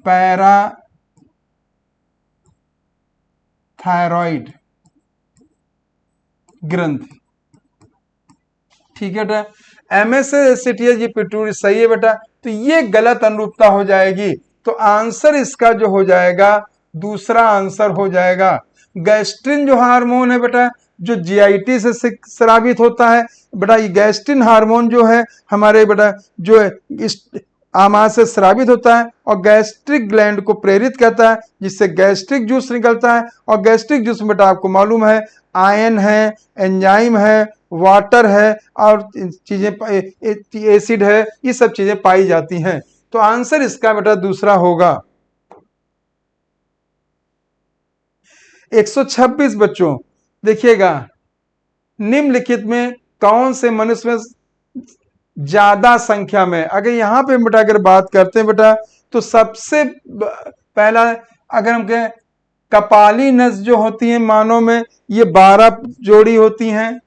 पैराथायरॉइड ग्रंथि। ठीक है बेटा, MSS ये पिट्यूटरी सही है बेटा, तो ये गलत अनुरूपता हो जाएगी। तो आंसर इसका जो हो जाएगा दूसरा आंसर हो जाएगा। गैस्ट्रिन जो हार्मोन है बेटा जो जीआईटी से स्रावित होता है बेटा। ये गैस्ट्रिन हार्मोन जो है हमारे बेटा जो है इस आमाशय से स्रावित होता है और गैस्ट्रिक ग्लैंड को प्रेरित करता है, जिससे गैस्ट्रिक जूस निकलता है। और गैस्ट्रिक जूस में बेटा आपको मालूम है आयन है, एंजाइम है, वाटर है और चीजें एसिड है, ये सब चीजें पाई जाती हैं। तो आंसर इसका बेटा दूसरा होगा। 126 बच्चों देखिएगा, निम्नलिखित में कौन से मनुष्य में ज्यादा संख्या में, अगर यहां पे बेटा अगर बात करते हैं बेटा तो सबसे पहला अगर हम कहें कपाली नस जो होती है मानव में ये 12 जोड़ी होती हैं।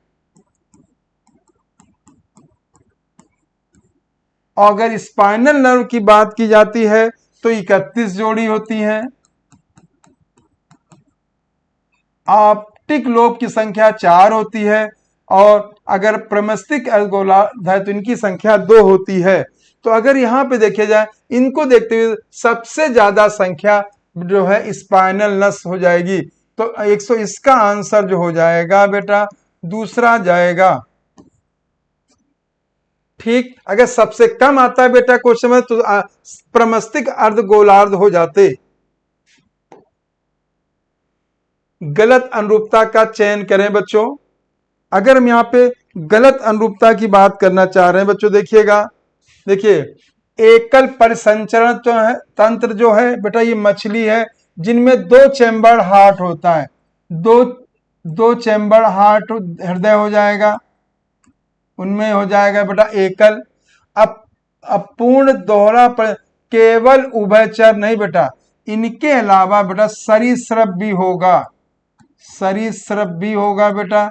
और अगर स्पाइनल नर्व की बात की जाती है तो 31 जोड़ी होती हैं। ऑप्टिक लोब की संख्या 4 होती है और अगर प्रमस्तिष्क अर्धगोलार्ध है तो इनकी संख्या 2 होती है। तो अगर यहाँ पे देखे जाए इनको देखते हुए सबसे ज्यादा संख्या जो है स्पाइनल नस हो जाएगी। तो 100 इसका आंसर जो हो जाएगा बेटा दूसरा जाएगा। ठीक, अगर सबसे कम आता है बेटा क्वेश्चन में तो प्रमस्तिष्क अर्धगोलार्ध हो जाते। गलत अनुरूपता का चयन करें बच्चों। अगर हम यहाँ पे गलत अनुरूपता की बात करना चाह रहे हैं बच्चों, देखिएगा, देखिए एकल परिसंचरण जो है तंत्र जो है बेटा ये मछली है जिनमें 2 चैम्बर हार्ट होता है। दो चैम्बर हार्ट हृदय हो जाएगा, उनमें हो जाएगा बेटा एकल। अब पूर्ण दोहरा पर केवल उभयचर नहीं बेटा, इनके अलावा बेटा सरीसृप भी होगा, सरीसृप भी होगा बेटा।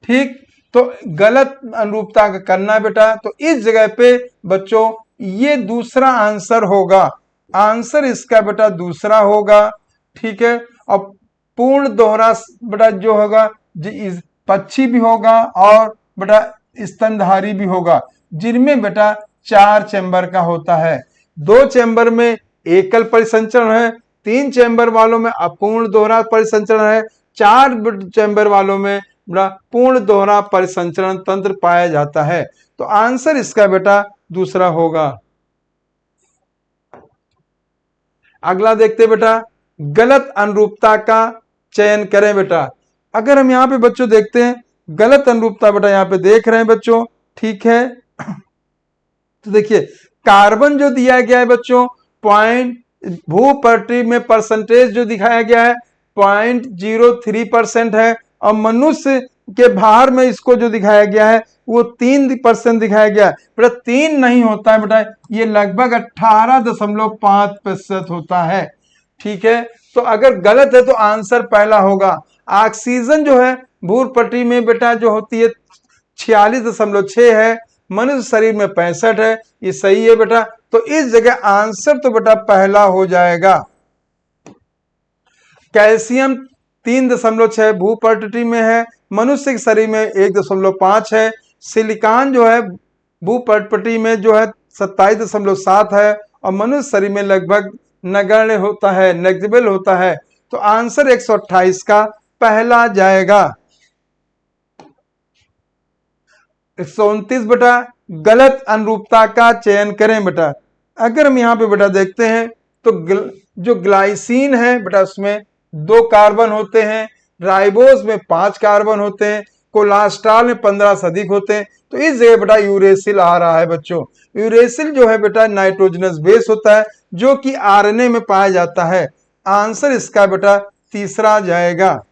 ठीक, तो गलत अनुरूपता का करना बेटा, तो इस जगह पे बच्चों ये दूसरा आंसर होगा। आंसर इसका बेटा दूसरा होगा। ठीक है, अब पूर्ण दोहरा बेटा जो होगा पक्षी भी होगा और बेटा स्तनधारी भी होगा, जिनमें बेटा 4 चैम्बर का होता है। 2 चैम्बर में एकल परिसंचरण है, 3 चैम्बर वालों में अपूर्ण दोहरा परिसंचरण है, 4 चैम्बर वालों में पूर्ण दोहरा परिसंचरण तंत्र पाया जाता है। तो आंसर इसका बेटा दूसरा होगा। अगला देखते बेटा, गलत अनुरूपता का चयन करें बेटा। अगर हम यहाँ पे बच्चों देखते हैं गलत अनुरूपता बेटा यहाँ पे देख रहे हैं बच्चों, ठीक है, तो देखिए कार्बन जो दिया गया है बच्चों पॉइंट, भूपटरी में परसेंटेज जो दिखाया गया है 0.03% है और मनुष्य के भार में इसको जो दिखाया गया है वो 3% दिखाया गया है बेटा। 3 नहीं होता है बेटा, ये लगभग 18.5% होता है। ठीक है, तो अगर गलत है तो आंसर पहला होगा। ऑक्सीजन जो है भूपटरी में बेटा जो होती है 46.6 है, मनुष्य शरीर में 65 है, ये सही है बेटा। तो इस जगह आंसर तो बेटा पहला हो जाएगा। कैल्शियम 3.6 भूपटरी में है, मनुष्य के शरीर में 1.5 है। सिलिकॉन जो है भूपटरी में जो है 27.7 है और मनुष्य शरीर में लगभग नगण्य होता है, नेग्लिजिबल होता है। तो आंसर 128 का पहला जाएगा। 129 बेटा, गलत अनुरूपता का चयन करें बेटा। अगर हम यहाँ पे बेटा देखते हैं तो जो ग्लाइसिन है बेटा उसमें 2 कार्बन होते हैं, राइबोज में 5 कार्बन होते हैं, कोलेस्ट्रॉल में 15 से अधिक होते हैं। तो इस जगह बेटा यूरेसिल आ रहा है बच्चों। यूरेसिल जो है बेटा नाइट्रोजनस बेस होता है जो कि आरएनए में पाया जाता है। आंसर इसका बेटा तीसरा जाएगा।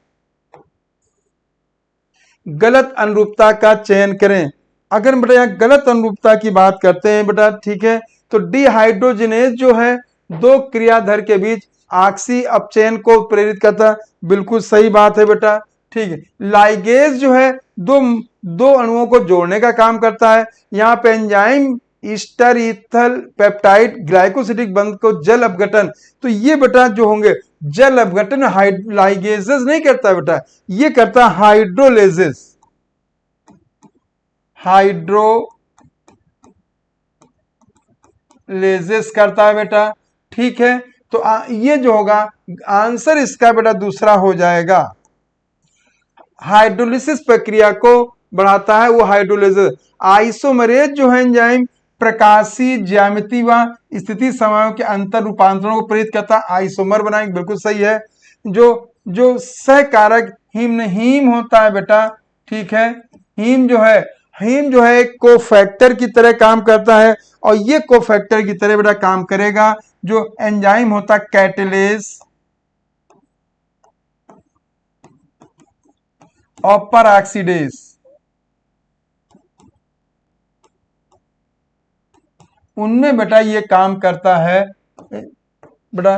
गलत अनुरूपता का चयन करें। अगर बेटा यहाँ गलत अनुरूपता की बात करते हैं बेटा, ठीक है, तो डिहाइड्रोजिनेज जो है 2 क्रियाधर के बीच ऑक्सी अपचयन को प्रेरित करता है, बिल्कुल सही बात है बेटा। ठीक है, लाइगेज जो है दो अणुओं को जोड़ने का काम करता है। यहाँ पे एंजाइम ईस्टर इथल पेप्टाइड ग्लाइकोसिडिक बंध को जल अपघटन, तो ये बेटा जो होंगे जल अपघटन लाइगेजेस नहीं करता बेटा, ये करता हाइड्रोलेजेस, हाइड्रोलेजेस करता है बेटा। ठीक है, तो ये जो होगा आंसर इसका बेटा दूसरा हो जाएगा। हाइड्रोलिसिस प्रक्रिया को बढ़ाता है, वो हाइड्रोलिसिस। आइसोमरेज जो है एंजाइम प्रकाशीय ज्यामिति व स्थिति समयों के अंतर रूपांतरों को प्रेरित करता है, आइसोमर बनाएंगे, बिल्कुल सही है। जो सहकारक हीम होता है बेटा, ठीक है, हीम जो है एक कोफैक्टर की तरह काम करता है, और ये कोफैक्टर की तरह बेटा काम करेगा जो एंजाइम होता है कैटेलेज और परऑक्सीडेज, उनमें बेटा ये काम करता है बेटा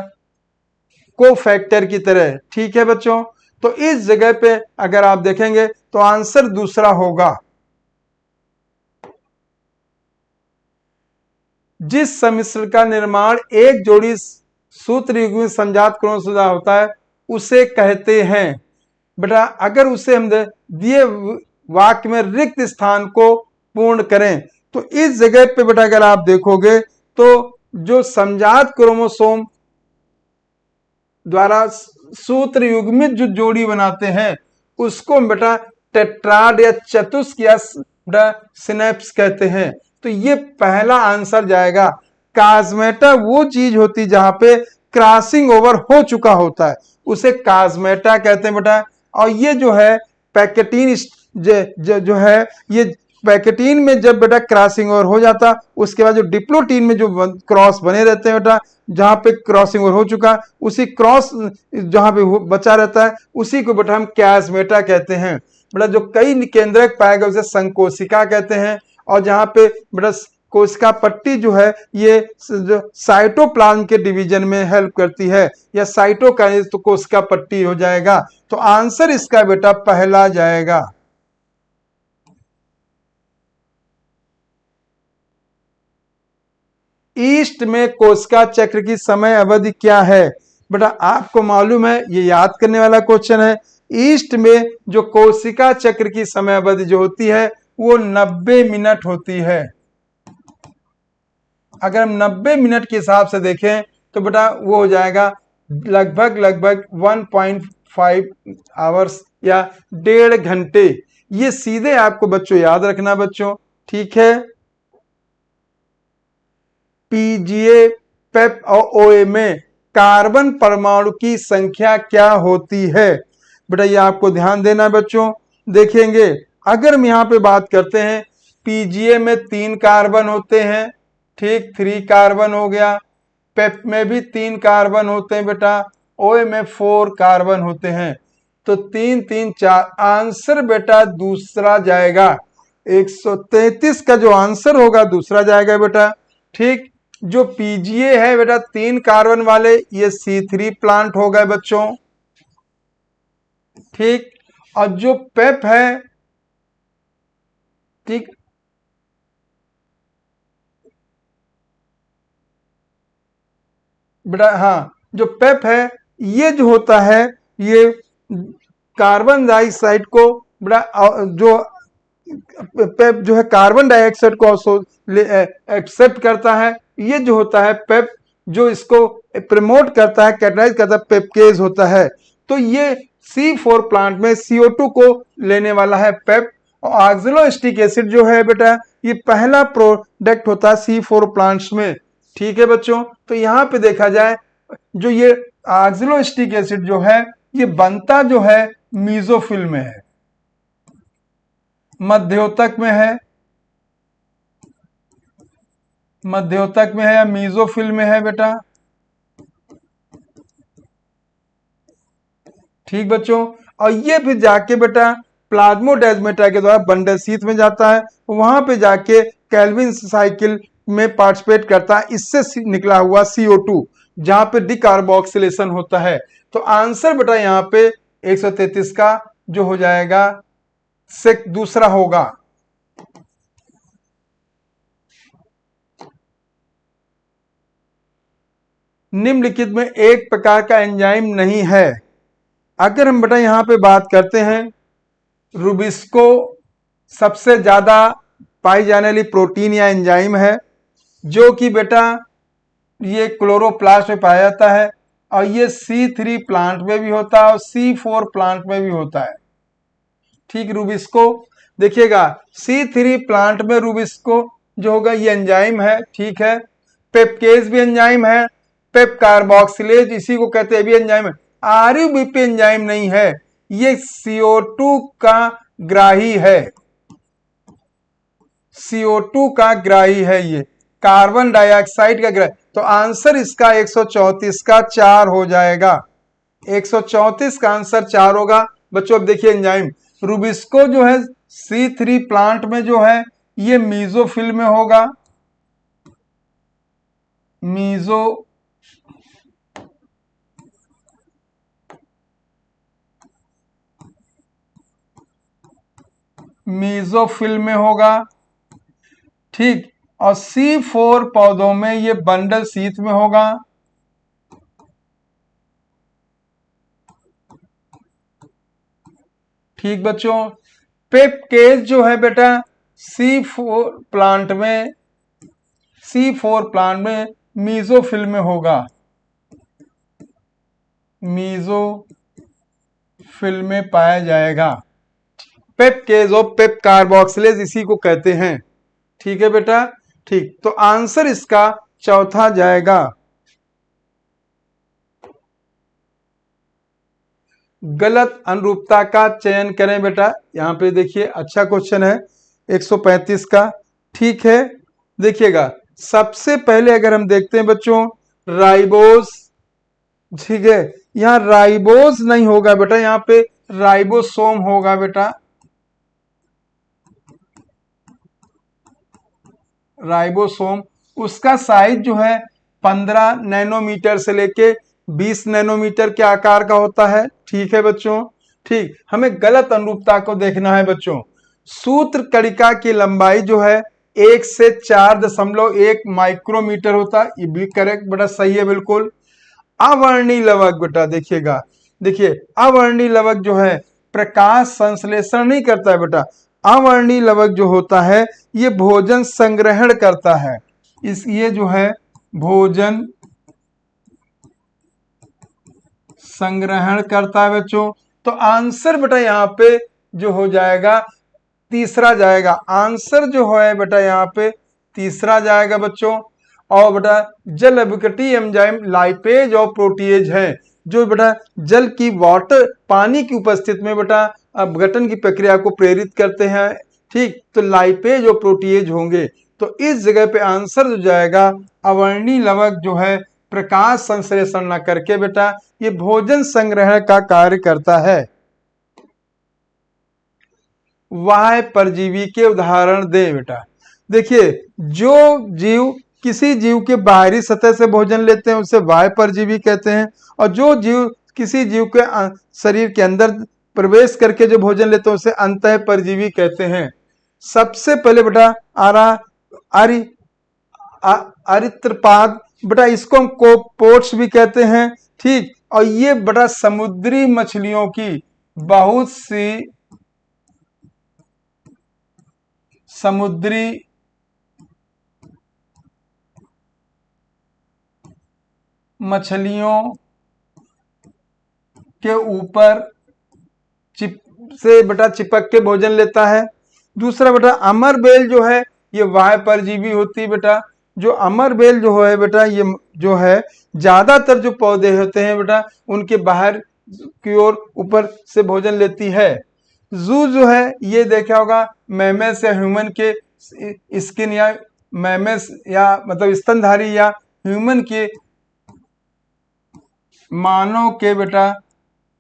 कोफैक्टर की तरह, ठीक है बच्चों। तो इस जगह पे अगर आप देखेंगे तो आंसर दूसरा होगा। जिस सम्मिश्रण का निर्माण एक जोड़ी सूत्र युग्मित संजात क्रोमोसोम से होता है उसे कहते हैं बेटा, अगर उसे हम दिए वाक्य में रिक्त स्थान को पूर्ण करें, तो इस जगह पे बेटा अगर आप देखोगे तो जो संजात क्रोमोसोम द्वारा सूत्र युग्मित जो जोड़ी बनाते हैं उसको बेटा टेट्राड या चतुष्क या सिनेप्स कहते हैं। तो ये पहला आंसर जाएगा। काजमेटा वो चीज होती जहां पे क्रॉसिंग ओवर हो चुका होता है, उसे काजमेटा कहते हैं बेटा। और ये जो है पैकेटीन जो है, ये पैकेटीन में जब बेटा क्रॉसिंग ओवर हो जाता, उसके बाद जो डिप्लोटीन में जो क्रॉस बने रहते हैं बेटा, जहां पे क्रॉसिंग ओवर हो चुका, उसी क्रॉस जहां पे बचा रहता है उसी को बेटा हम कैजमेटा कहते हैं बेटा। जो कई केंद्रक पाएगा उसे संकोशिका कहते हैं। और जहां पे बेटा कोशिका पट्टी जो है ये जो साइटोप्लाज्म के डिवीजन में हेल्प करती है, या साइटोकाइनेज, तो कोशिका पट्टी हो जाएगा। तो आंसर इसका बेटा पहला जाएगा। ईस्ट में कोशिका चक्र की समय अवधि क्या है बेटा? आपको मालूम है, ये याद करने वाला क्वेश्चन है। ईस्ट में जो कोशिका चक्र की समय अवधि जो होती है वो 90 मिनट होती है। अगर हम 90 मिनट के हिसाब से देखें तो बेटा वो हो जाएगा लगभग 1.5 आवर्स या 1.5 घंटे। ये सीधे आपको बच्चों याद रखना बच्चों, ठीक है। पीजीए, पेप और ओए में कार्बन परमाणु की संख्या क्या होती है बेटा? ये आपको ध्यान देना बच्चों। देखेंगे अगर हम यहाँ पे बात करते हैं, पीजीए में 3 कार्बन होते हैं, ठीक, 3 कार्बन हो गया। पेप में भी 3 कार्बन होते हैं बेटा, ओए में 4 कार्बन होते हैं। तो 3 3 4, आंसर बेटा दूसरा जाएगा। 133 का जो आंसर होगा दूसरा जाएगा बेटा, ठीक। जो पीजीए है बेटा 3 कार्बन वाले, ये C3 प्लांट हो गए बच्चों, ठीक। और जो पेप है, ठीक, बेटा हाँ, जो पेप है ये जो होता है ये कार्बन डाइऑक्साइड को बेटा जो पेप जो है कार्बन डाइऑक्साइड को एक्सेप्ट करता है। ये जो होता है पेप जो इसको प्रमोट करता है, कैटालाइज करता है, पेपकेज होता है। तो ये C4 प्लांट में CO2 को लेने वाला है पेप। और ऑक्सैलोएसिटिक एसिड जो है बेटा ये पहला प्रोडक्ट होता है C4 प्लांट्स में, ठीक है बच्चों। तो यहाँ पे देखा जाए जो ये ऑक्सैलोएसिटिक एसिड जो है ये बनता जो है मीसोफिल में है, मध्योतक में है, मध्योतक में है या मीसोफिल में है बेटा, ठीक बच्चों। और ये फिर जाके बेटा प्लाज्मोडेस्माटा के द्वारा बंडल शीथ में जाता है, वहां पे जाके केल्विन साइकिल में पार्टिसिपेट करता है, इससे निकला हुआ CO2 जहां पे डिकार्बोक्सिलेशन होता है। तो आंसर बेटा यहाँ पे 133 का जो हो जाएगा दूसरा होगा। निम्नलिखित में एक प्रकार का एंजाइम नहीं है। अगर हम बेटा यहां पे बात करते हैं, रुबिस्को सबसे ज्यादा पाई जाने वाली प्रोटीन या एंजाइम है, जो कि बेटा ये क्लोरोप्लास्ट में पाया जाता है, और ये C3 प्लांट में भी होता है और C4 प्लांट में भी होता है। ठीक, रूबिस्को देखिएगा C3 प्लांट में रूबिस्को जो होगा ये एंजाइम है, ठीक है। पेपकेज भी एंजाइम है, पेप कार्बोक्सिलेज इसी को कहते हैं, भी एंजाइम है। RUBP एंजाइम नहीं है, ये CO2 का ग्राही है, CO2 का ग्राही है, ये कार्बन डाइऑक्साइड का ग्राही। तो आंसर इसका 134 का 4 हो जाएगा, 134 का आंसर 4 होगा। बच्चों अब देखिए एंजाइम रूबिस्को जो है C3 प्लांट में जो है ये मीजोफिल में होगा, मीजोफिल में होगा, ठीक। और C4 पौधों में ये बंडल शीथ में होगा, ठीक बच्चों। पेपकेज जो है बेटा C4 प्लांट में मीजोफिल में होगा, मीजोफिल में पाया जाएगा। पेपकेज और पेप कार्बोक्सिलेज इसी को कहते हैं, ठीक है बेटा, ठीक। तो आंसर इसका चौथा जाएगा। गलत अनुरूपता का चयन करें बेटा, यहां पे देखिए अच्छा क्वेश्चन है 135 का, ठीक है। देखिएगा सबसे पहले अगर हम देखते हैं बच्चों राइबोस, ठीक है, यहां राइबोस नहीं होगा बेटा, यहां पे राइबोसोम होगा बेटा, राइबोसोम। उसका साइज जो है 15 नैनोमीटर से लेके 20 नैनोमीटर के आकार का होता है, ठीक है बच्चों, ठीक। हमें गलत अनुरूपता को देखना है बच्चों। सूत्र कणिका की लंबाई जो है 1 से 4.1 माइक्रोमीटर होता है, ये भी करेक्ट बेटा, सही है बिल्कुल। अवर्णी लवक बेटा देखिएगा, देखिए अवर्णी लवक जो है प्रकाश संश्लेषण नहीं करता है बेटा, अवर्णी लवक जो होता है ये भोजन संग्रहण करता है, ये जो है भोजन संग्रहण करता है बच्चों। तो आंसर बेटा यहाँ पे जो हो जाएगा तीसरा जाएगा, आंसर जो है बेटा यहाँ पे तीसरा जाएगा बच्चों। और बेटा जल अभिकटी एंजाइम लाइपेज और प्रोटीएज है, जो बेटा जल की वाटर पानी की उपस्थिति में बेटा अपघटन की प्रक्रिया को प्रेरित करते हैं, ठीक। तो लाइपेज और प्रोटीएज होंगे। तो इस जगह पे आंसर जो जाएगा अवर्णी लवक जो है प्रकाश संश्लेषण न करके बेटा ये भोजन संग्रहण का कार्य करता है। वाह्य परजीवी के उदाहरण दे बेटा। देखिए जो जीव किसी जीव के बाहरी सतह से भोजन लेते हैं उसे वाह्य परजीवी कहते हैं, और जो जीव किसी जीव के शरीर के अंदर प्रवेश करके जो भोजन लेते हैं उसे अंतः परजीवी कहते हैं। सबसे पहले बेटा अरित्रपाद बेटा, इसको हम कोपोड्स भी कहते हैं, ठीक। और ये बेटा समुद्री मछलियों की बहुत सी समुद्री मछलियों के ऊपर बेटा चिपक के भोजन लेता है। दूसरा बेटा अमरबेल जो है ये वाह्य परजीवी होती है बेटा, जो अमरबेल जो है बेटा ये जो है ज्यादातर जो पौधे होते हैं बेटा उनके बाहर की ओर ऊपर से भोजन लेती है। जू जो है ये देखा होगा मैमस या ह्यूमन के स्किन या मैमस या मतलब स्तनधारी या ह्यूमन के मानव के बेटा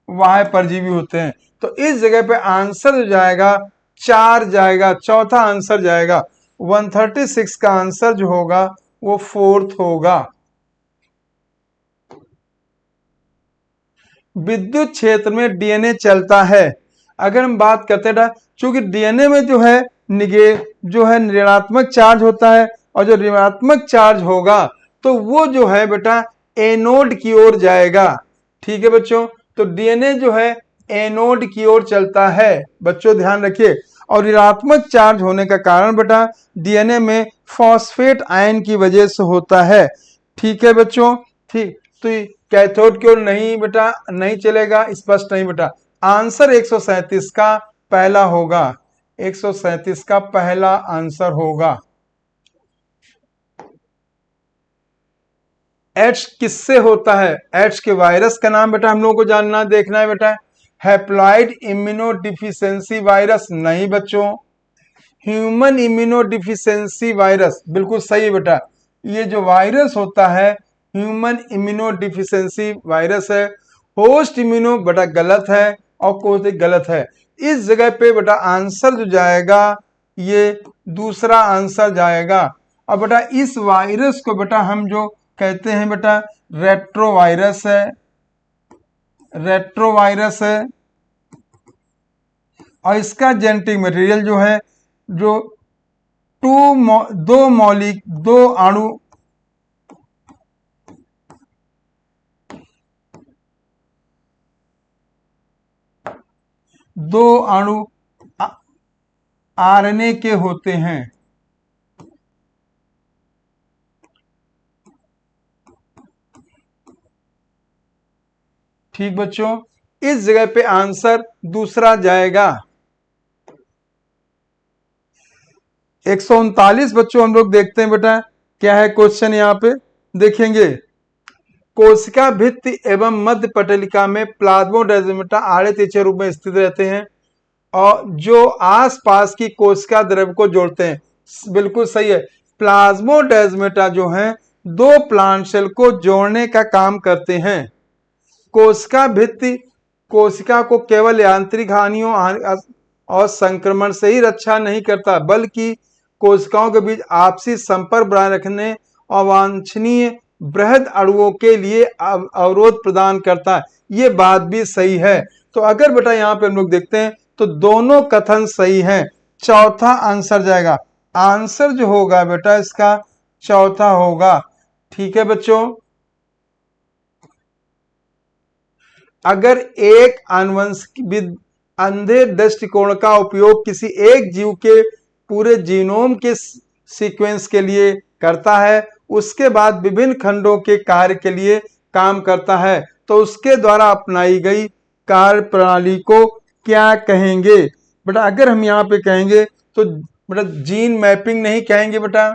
वाह्य परजीवी होते हैं। तो इस जगह पे आंसर जो जाएगा 4 जाएगा, चौथा आंसर जाएगा 136 का आंसर जो होगा वो 4th होगा। विद्युत क्षेत्र में डीएनए चलता है। अगर हम बात करते हैं चूंकि डीएनए में जो है ऋणात्मक चार्ज होता है, और जो ऋणात्मक चार्ज होगा तो वो जो है बेटा एनोड की ओर जाएगा, ठीक है बच्चों। तो डीएनए जो है एनोड की ओर चलता है बच्चों, ध्यान रखिए। और ऋणात्मक चार्ज होने का कारण बेटा डीएनए में फॉस्फेट आयन की वजह से होता है, ठीक है बच्चों, ठीक। तो कैथोड की ओर नहीं बेटा नहीं चलेगा, स्पष्ट नहीं बेटा। आंसर 137 का पहला होगा, 137 का पहला आंसर होगा। एड्स किससे होता है? एड्स के वायरस का नाम बेटा हम लोगों को जानना देखना है बेटा। हैप्लॉइड इम्यूनोडिफिशियंसी वायरस नहीं बच्चों, ह्यूमन इम्यूनोडिफिशियंसी वायरस बिल्कुल सही है बेटा। ये जो वायरस होता है ह्यूमन इम्यूनोडिफिशियंसी वायरस है। होस्ट इम्यूनो बेटा गलत है और कोशिक गलत है। इस जगह पे बेटा आंसर जो जाएगा ये दूसरा आंसर जाएगा। और बेटा इस वायरस को बेटा हम जो कहते हैं बेटा रेट्रोवायरस है, रेट्रोवायरस है। और इसका जेनेटिक मटेरियल जो है जो दो अणु आरएनए के होते हैं। ठीक बच्चों, इस जगह पे आंसर दूसरा जाएगा। 139 बच्चों हम लोग देखते हैं बेटा क्या है क्वेश्चन। यहाँ पे देखेंगे कोशिका भित्ति एवं मध्य पटलिका में प्लाज्मोडेमाटा आड़े तिरछे रूप में स्थित रहते हैं और जो आसपास की कोशिका द्रव्य को जोड़ते हैं। बिल्कुल सही है। प्लाज्मोडेमाटा जो है दो प्लांट सेल को जोड़ने का काम करते हैं। कोशिका भित्ति कोशिका को केवल यांत्रिक हानियों और संक्रमण से ही रक्षा नहीं करता बल्कि कोशिकाओं के बीच आपसी संपर्क बनाए रखने और वांछनीय बृहद अणुओं के लिए अवरोध प्रदान करता है। ये बात भी सही है। तो अगर बेटा यहाँ पे हम लोग देखते हैं तो दोनों कथन सही हैं। चौथा आंसर जाएगा। आंसर जो होगा बेटा इसका चौथा होगा। ठीक है बच्चों, अगर एक आनुवंशिक अंधे दृष्टिकोण का उपयोग किसी एक जीव के पूरे जीनोम के सीक्वेंस के लिए करता है, उसके बाद विभिन्न खंडों के कार्य के लिए काम करता है, तो उसके द्वारा अपनाई गई कार्य प्रणाली को क्या कहेंगे? बेटा अगर हम यहाँ पे कहेंगे तो बेटा जीन मैपिंग नहीं कहेंगे बेटा,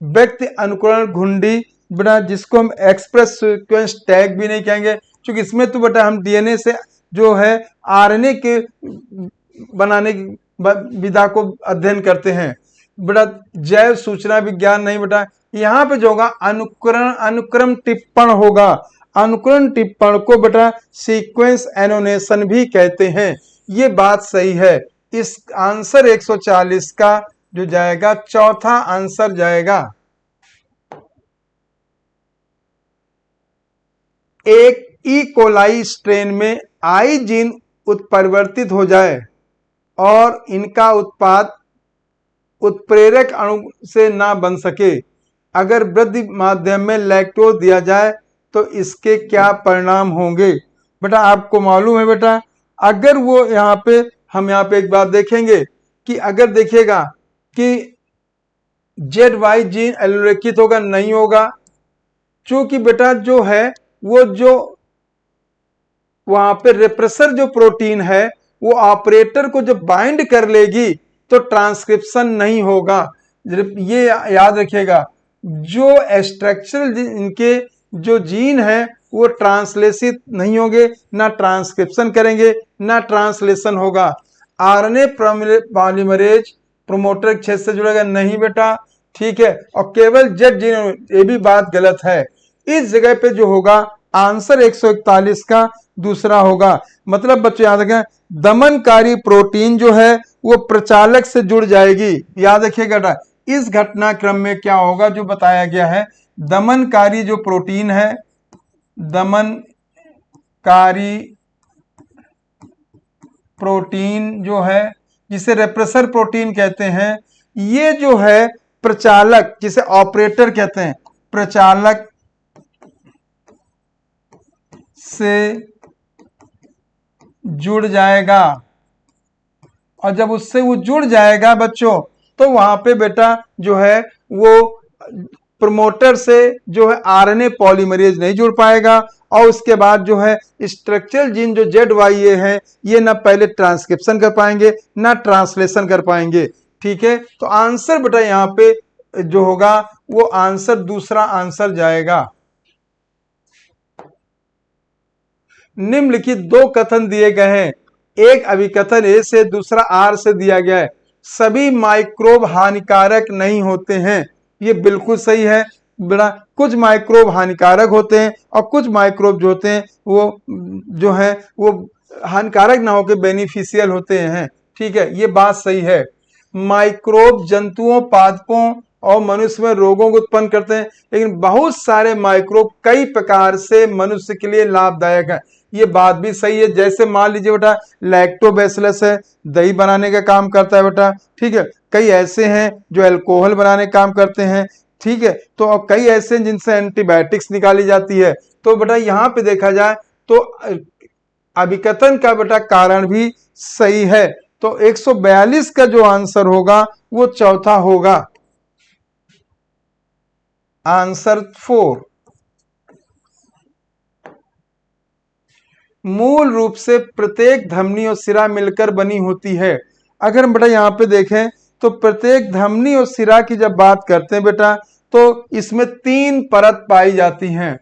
व्यक्ति अनुकरण घुंडी बेटा जिसको हम एक्सप्रेस सीक्वेंस टैग भी नहीं कहेंगे, क्योंकि इसमें तो बेटा हम डीएनए से जो है आरएनए के बनाने की विधा को अध्ययन करते हैं। बेटा जैव सूचना विज्ञान नहीं बेटा, यहाँ पे जो होगा अनुक्रम टिप्पण होगा। अनुक्रम टिप्पण को बेटा सीक्वेंस एनोटेशन भी कहते हैं। ये बात सही है। इस आंसर 140 का जो जाएगा चौथा आंसर जाएगा। एक ई कोलाई स्ट्रेन में आई जीन उत्परिवर्तित हो जाए और इनका उत्पाद उत्प्रेरक अणु से ना बन सके, अगर वृद्धि माध्यम में लैक्टोज दिया जाए तो इसके क्या परिणाम होंगे? बेटा आपको मालूम है बेटा, अगर वो यहाँ पे हम यहाँ पे एक बात देखेंगे कि अगर देखिएगा कि ZY जीन एलोरेखित होगा, नहीं होगा, क्योंकि बेटा जो है वो जो वहां पे रेप्रेसर जो प्रोटीन है वो ऑपरेटर को जब बाइंड कर लेगी तो ट्रांसक्रिप्शन नहीं होगा। ये याद रखिएगा, जो स्ट्रक्चरल इनके जो जीन है वो ट्रांसलेशित नहीं होंगे, ना ट्रांसक्रिप्शन करेंगे ना ट्रांसलेशन होगा। आरएनए पॉलीमरेज प्रोमोटर क्षेत्र से जुड़ेगा, नहीं बेटा। ठीक है, और केवल जेड जीन, ये भी बात गलत है। इस जगह पे जो होगा आंसर 141 का दूसरा होगा। मतलब बच्चों याद रखें, दमनकारी प्रोटीन जो है वो प्रचालक से जुड़ जाएगी। याद रखिएगा इस घटनाक्रम में क्या होगा जो बताया गया है, दमनकारी जो प्रोटीन है, दमनकारी प्रोटीन जो है जिसे रेप्रेसर प्रोटीन कहते हैं, ये जो है प्रचालक जिसे ऑपरेटर कहते हैं, प्रचालक से जुड़ जाएगा। और जब उससे वो जुड़ जाएगा बच्चों तो वहां पे बेटा जो है वो प्रमोटर से जो है आरएनए पॉलीमरेज नहीं जुड़ पाएगा, और उसके बाद जो है स्ट्रक्चरल जीन जो ZYA है ये ना पहले ट्रांसक्रिप्शन कर पाएंगे ना ट्रांसलेशन कर पाएंगे। ठीक है, तो आंसर बेटा यहाँ पे जो होगा वो आंसर दूसरा आंसर जाएगा। निम्नलिखित दो कथन दिए गए हैं, एक अभिकथन ए से दूसरा आर से दिया गया है। सभी माइक्रोब हानिकारक नहीं होते हैं, ये बिल्कुल सही है बेटा। कुछ माइक्रोब हानिकारक होते हैं और कुछ माइक्रोब जो होते हैं वो जो है वो हानिकारक ना होकर बेनिफिशियल होते हैं। ठीक है, ये बात सही है। माइक्रोब जंतुओं, पादपों और मनुष्य में रोगों को उत्पन्न करते हैं, लेकिन बहुत सारे माइक्रोब कई प्रकार से मनुष्य के लिए लाभदायक है, ये बात भी सही है। जैसे मान लीजिए बेटा लैक्टोबैसिलस है, दही बनाने का काम करता है बेटा। ठीक है, कई ऐसे हैं जो अल्कोहल बनाने का काम करते हैं। ठीक है, तो कई ऐसे हैं जिनसे एंटीबायोटिक्स निकाली जाती है। तो बेटा यहाँ पे देखा जाए तो अभिकथन का बेटा कारण भी सही है। तो 142 का जो आंसर होगा वो चौथा होगा, आंसर 4। मूल रूप से प्रत्येक धमनी और सिरा मिलकर बनी होती है। अगर हम बेटा यहाँ पे देखें तो प्रत्येक धमनी और सिरा की जब बात करते हैं बेटा तो इसमें 3 परत पाई जाती हैं।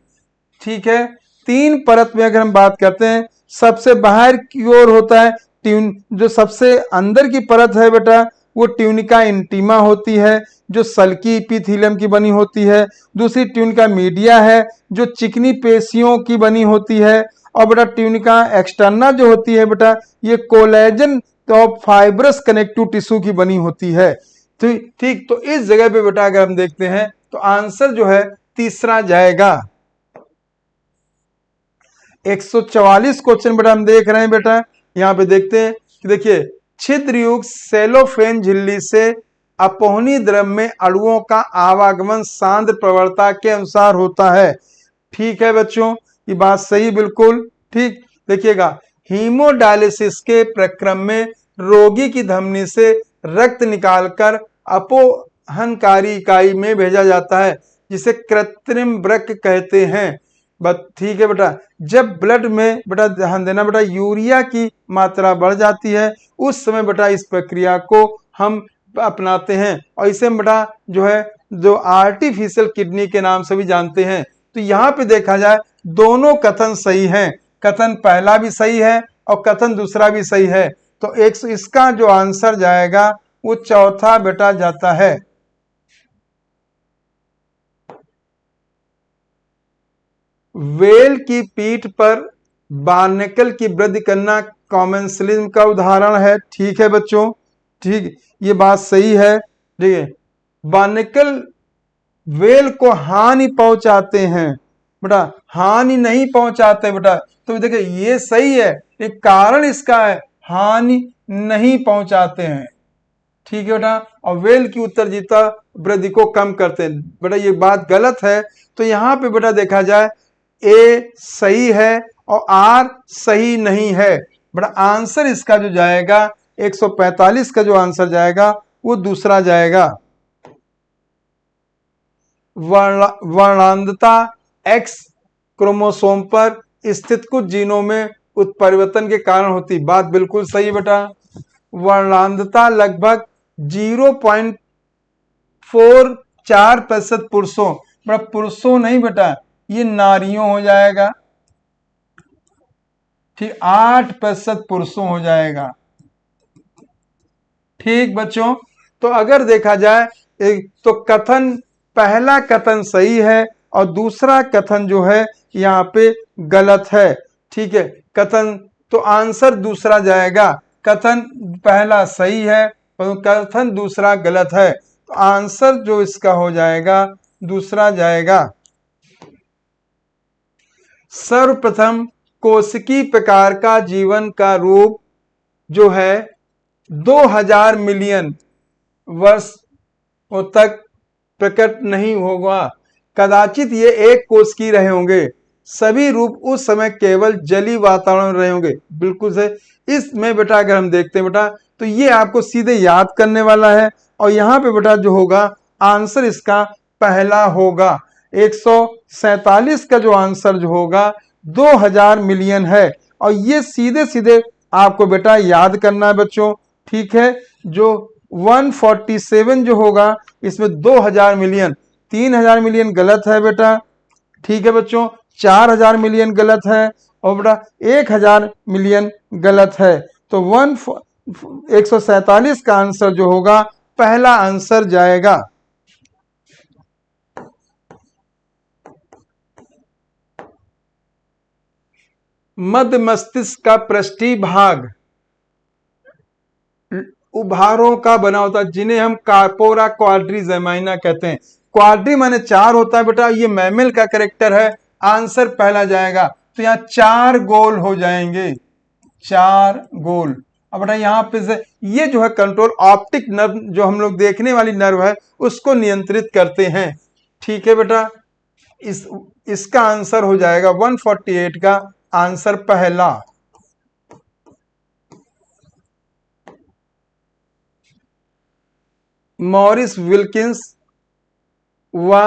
ठीक है, 3 परत में अगर हम बात करते हैं, सबसे बाहर की ओर होता है ट्यून, जो सबसे अंदर की परत है बेटा वो ट्यूनिका इंटीमा होती है जो सल्की एपिथेलियम की बनी होती है। दूसरी ट्यूनिका मीडिया है जो चिकनी पेशियों की बनी होती है। और बेटा ट्यूनिका एक्सटर्ना जो होती है बेटा ये कोलेजन और फाइब्रस कनेक्टिव टिश्यू की बनी होती है। ठीक, तो इस जगह पे बेटा अगर हम देखते हैं तो आंसर जो है तीसरा जाएगा। 144 क्वेश्चन बेटा हम देख रहे हैं बेटा, यहाँ पे देखते हैं कि देखिए छिद्रयुक्त सेलोफेन झिल्ली से अपोहनी द्रव्य में अणुओं का आवागमन सांद्र प्रवणता के अनुसार होता है। ठीक है बच्चों, ये बात सही बिल्कुल ठीक। देखिएगा हीमोडायलिसिस के प्रक्रम में रोगी की धमनी से रक्त निकालकर अपोहनकारी इकाई में भेजा जाता है जिसे कृत्रिम वृक्क कहते हैं। ठीक है बेटा, जब ब्लड में बेटा ध्यान देना बेटा यूरिया की मात्रा बढ़ जाती है उस समय बेटा इस प्रक्रिया को हम अपनाते हैं और इसे बेटा जो है जो आर्टिफिशियल किडनी के नाम से भी जानते हैं। तो यहाँ पे देखा जाए दोनों कथन सही हैं, कथन पहला भी सही है और कथन दूसरा भी सही है। तो इसका जो आंसर जाएगा वो चौथा बेटा जाता है। वेल की पीठ पर बार्नेकल की वृद्धि करना कॉमेंसलिज्म का उदाहरण है। ठीक है बच्चों, ठीक, ये बात सही है। ठीक है, बार्नेकल वेल को हानि पहुंचाते हैं बेटा, हानि नहीं पहुंचाते बेटा। तो देखिए ये सही है, एक कारण इसका है हानि नहीं पहुंचाते हैं। ठीक है बेटा, और वेल की उत्तरजीता वृद्धि को कम करते हैं बेटा, ये बात गलत है। तो यहाँ पे बेटा देखा जाए ए सही है और आर सही नहीं है बेटा। आंसर इसका जो जाएगा 145 का जो आंसर जाएगा वो दूसरा जाएगा। वर्णांधता एक्स क्रोमोसोम पर स्थित कुछ जीनों में उत्परिवर्तन के कारण होती, बात बिल्कुल सही बेटा। वर्णांधता लगभग 0.44% पुरुषों, बेटा पुरुषों नहीं बेटा ये नारियों हो जाएगा। ठीक, 8% पुरुषों हो जाएगा। ठीक बच्चों, तो अगर देखा जाए तो कथन पहला कथन सही है और दूसरा कथन जो है यहाँ पे गलत है। ठीक है, कथन तो आंसर दूसरा जाएगा, कथन पहला सही है और कथन दूसरा गलत है। तो आंसर जो इसका हो जाएगा दूसरा जाएगा। सर्वप्रथम कोशिकी प्रकार का जीवन का रूप जो है 2000 मिलियन वर्षों तक प्रकट नहीं होगा, कदाचित ये एक कोश की रहे होंगे। सभी रूप उस समय केवल जलीय वातावरण में रहे होंगे, बिल्कुल से। इसमें बेटा अगर हम देखते हैं बेटा तो ये आपको सीधे याद करने वाला है और यहाँ पे बेटा जो होगा आंसर इसका पहला होगा। 147 का जो आंसर जो होगा 2000 मिलियन है। और ये सीधे सीधे आपको बेटा याद करना है बच्चों, ठीक है। जो 147 जो होगा इसमें 2000 मिलियन, 3000 मिलियन गलत है बेटा, ठीक है बच्चों। 4000 मिलियन गलत है और बेटा 1000 मिलियन गलत है। तो 147 का आंसर जो होगा पहला आंसर जाएगा। मध्य मस्तिष्क का पृष्ठीय भाग उभारों का बना होता है जिन्हें हम कार्पोरा क्वाड्रिजेमाइना कहते हैं। क्वाड्री माने 4 होता है बेटा, ये मैमल का कैरेक्टर है। आंसर पहला जाएगा। तो यहाँ 4 गोल हो जाएंगे, 4 गोल। अब बेटा यहाँ पे से ये जो है कंट्रोल ऑप्टिक नर्व, जो हम लोग देखने वाली नर्व है उसको नियंत्रित करते हैं, ठीक है बेटा। इसका आंसर हो जाएगा 148 का आंसर पहला। मॉरिस विल्किंस व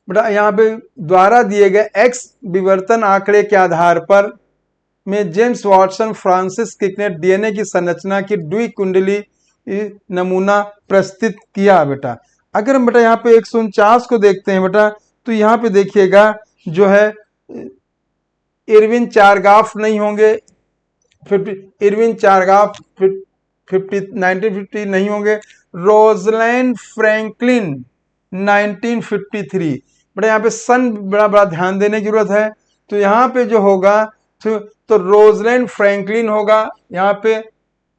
बेटा यहाँ पे द्वारा दिए गए एक्स विवर्तन आंकड़े के आधार पर में जेम्स वाटसन फ्रांसिस क्रिक ने डीएनए की संरचना की द्विकुंडली नमूना प्रस्तुत किया बेटा। अगर हम बेटा यहाँ पे 149 को देखते हैं बेटा, तो यहाँ पे देखिएगा जो है इरविन चारगाफ नहीं होंगे, इरविन चारगाफ 1950 नहीं होंगे। रोजलैंड फ्रैंकलिन 1953। बड़ा यहाँ पे सन बड़ा ध्यान देने की जरूरत है। तो यहाँ पे जो होगा तो रोजलैंड फ्रैंकलिन होगा, यहाँ पे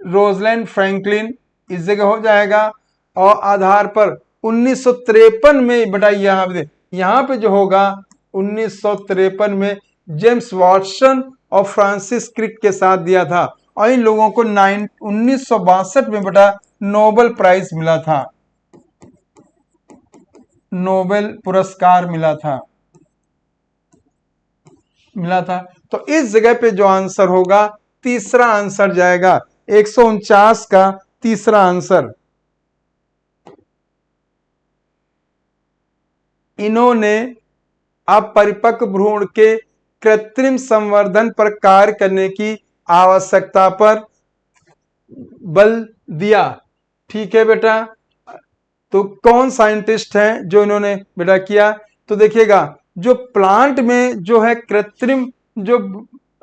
रोजलैंड फ्रैंकलिन इस जगह हो जाएगा। और आधार पर 1953 में बेटा यहाँ पे जो होगा 1953 में जेम्स वाटसन और फ्रांसिस क्रिक के साथ दिया था। और इन लोगों को 1962 में बेटा नोबेल प्राइज मिला था, नोबेल पुरस्कार मिला था। तो इस जगह पे जो आंसर होगा तीसरा आंसर जाएगा, 149 का तीसरा आंसर। इन्होंने अपरिपक्व भ्रूण के कृत्रिम संवर्धन पर कार्य करने की आवश्यकता पर बल दिया, ठीक है बेटा। तो कौन साइंटिस्ट हैं जो इन्होंने बेटा किया? तो देखिएगा जो प्लांट में जो है कृत्रिम जो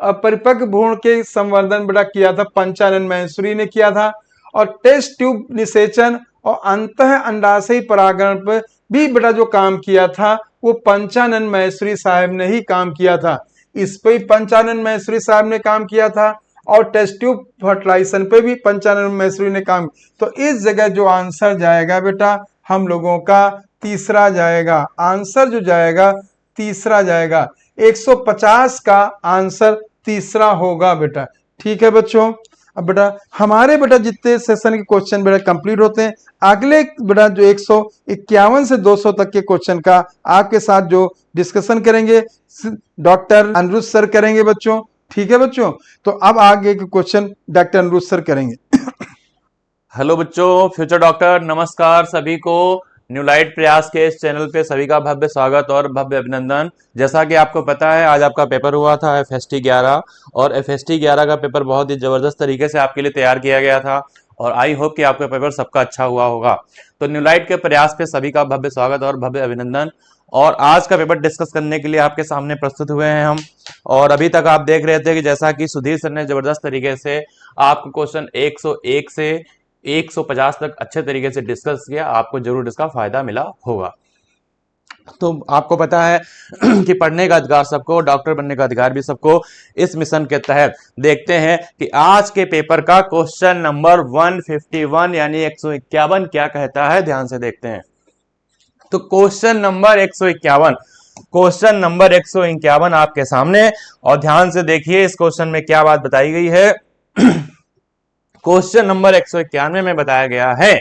परिपक्व भ्रूण के संवर्धन बेटा किया था पंचानन मैसूरी ने किया था। और टेस्ट ट्यूब निषेचन और अंतः अंडाशय परागण पर भी बेटा जो काम किया था वो पंचानन मैसूरी साहब ने ही काम किया था। इस पे पंचानन मैसूरी साहब ने काम किया था और टेस्ट ट्यूब फर्टिलाइजेशन पे भी पंचानन मैसूरी ने काम। तो इस जगह जो आंसर जाएगा बेटा हम लोगों का तीसरा जाएगा, आंसर जो जाएगा तीसरा जाएगा। 150 का आंसर तीसरा होगा बेटा, ठीक है बच्चों। अब बेटा हमारे बेटा जितने सेशन के क्वेश्चन बेटा कंप्लीट होते हैं, अगले बेटा जो 151 से 200 तक के क्वेश्चन का आपके साथ जो डिस्कशन करेंगे डॉक्टर अनिरुद्ध सर करेंगे बच्चों, ठीक है बच्चों। तो अब आगे के क्वेश्चन डॉक्टर अनिरुद्ध सर करेंगे। हेलो बच्चों, फ्यूचर डॉक्टर नमस्कार सभी को। न्यू लाइट प्रयास के इस चैनल पे सभी का भव्य स्वागत और भव्य अभिनंदन। जैसा कि आपको पता है आज आपका पेपर हुआ था FST 11 और FST 11 का पेपर बहुत ही जबरदस्त तरीके से आपके लिए तैयार किया गया था और आई होप कि आपका पेपर सबका अच्छा हुआ होगा। तो न्यू लाइट के प्रयास पे सभी का भव्य स्वागत और भव्य अभिनंदन। और आज का पेपर डिस्कस करने के लिए आपके सामने प्रस्तुत हुए हैं हम। और अभी तक आप देख रहे थे कि जैसा कि सुधीर सर ने जबरदस्त तरीके से आपको क्वेश्चन 101 से 150 तक अच्छे तरीके से डिस्कस किया, आपको जरूर इसका फायदा मिला होगा। तो आपको पता है कि पढ़ने का अधिकार सबको, डॉक्टर बनने का अधिकार भी सबको। इस मिशन के तहत देखते हैं कि आज के पेपर का क्वेश्चन नंबर 151 यानी 151 क्या कहता है, ध्यान से देखते हैं। तो क्वेश्चन नंबर 151, क्वेश्चन नंबर 151 आपके सामने और ध्यान से देखिए इस क्वेश्चन में क्या बात बताई गई है। क्वेश्चन नंबर 191 में बताया गया है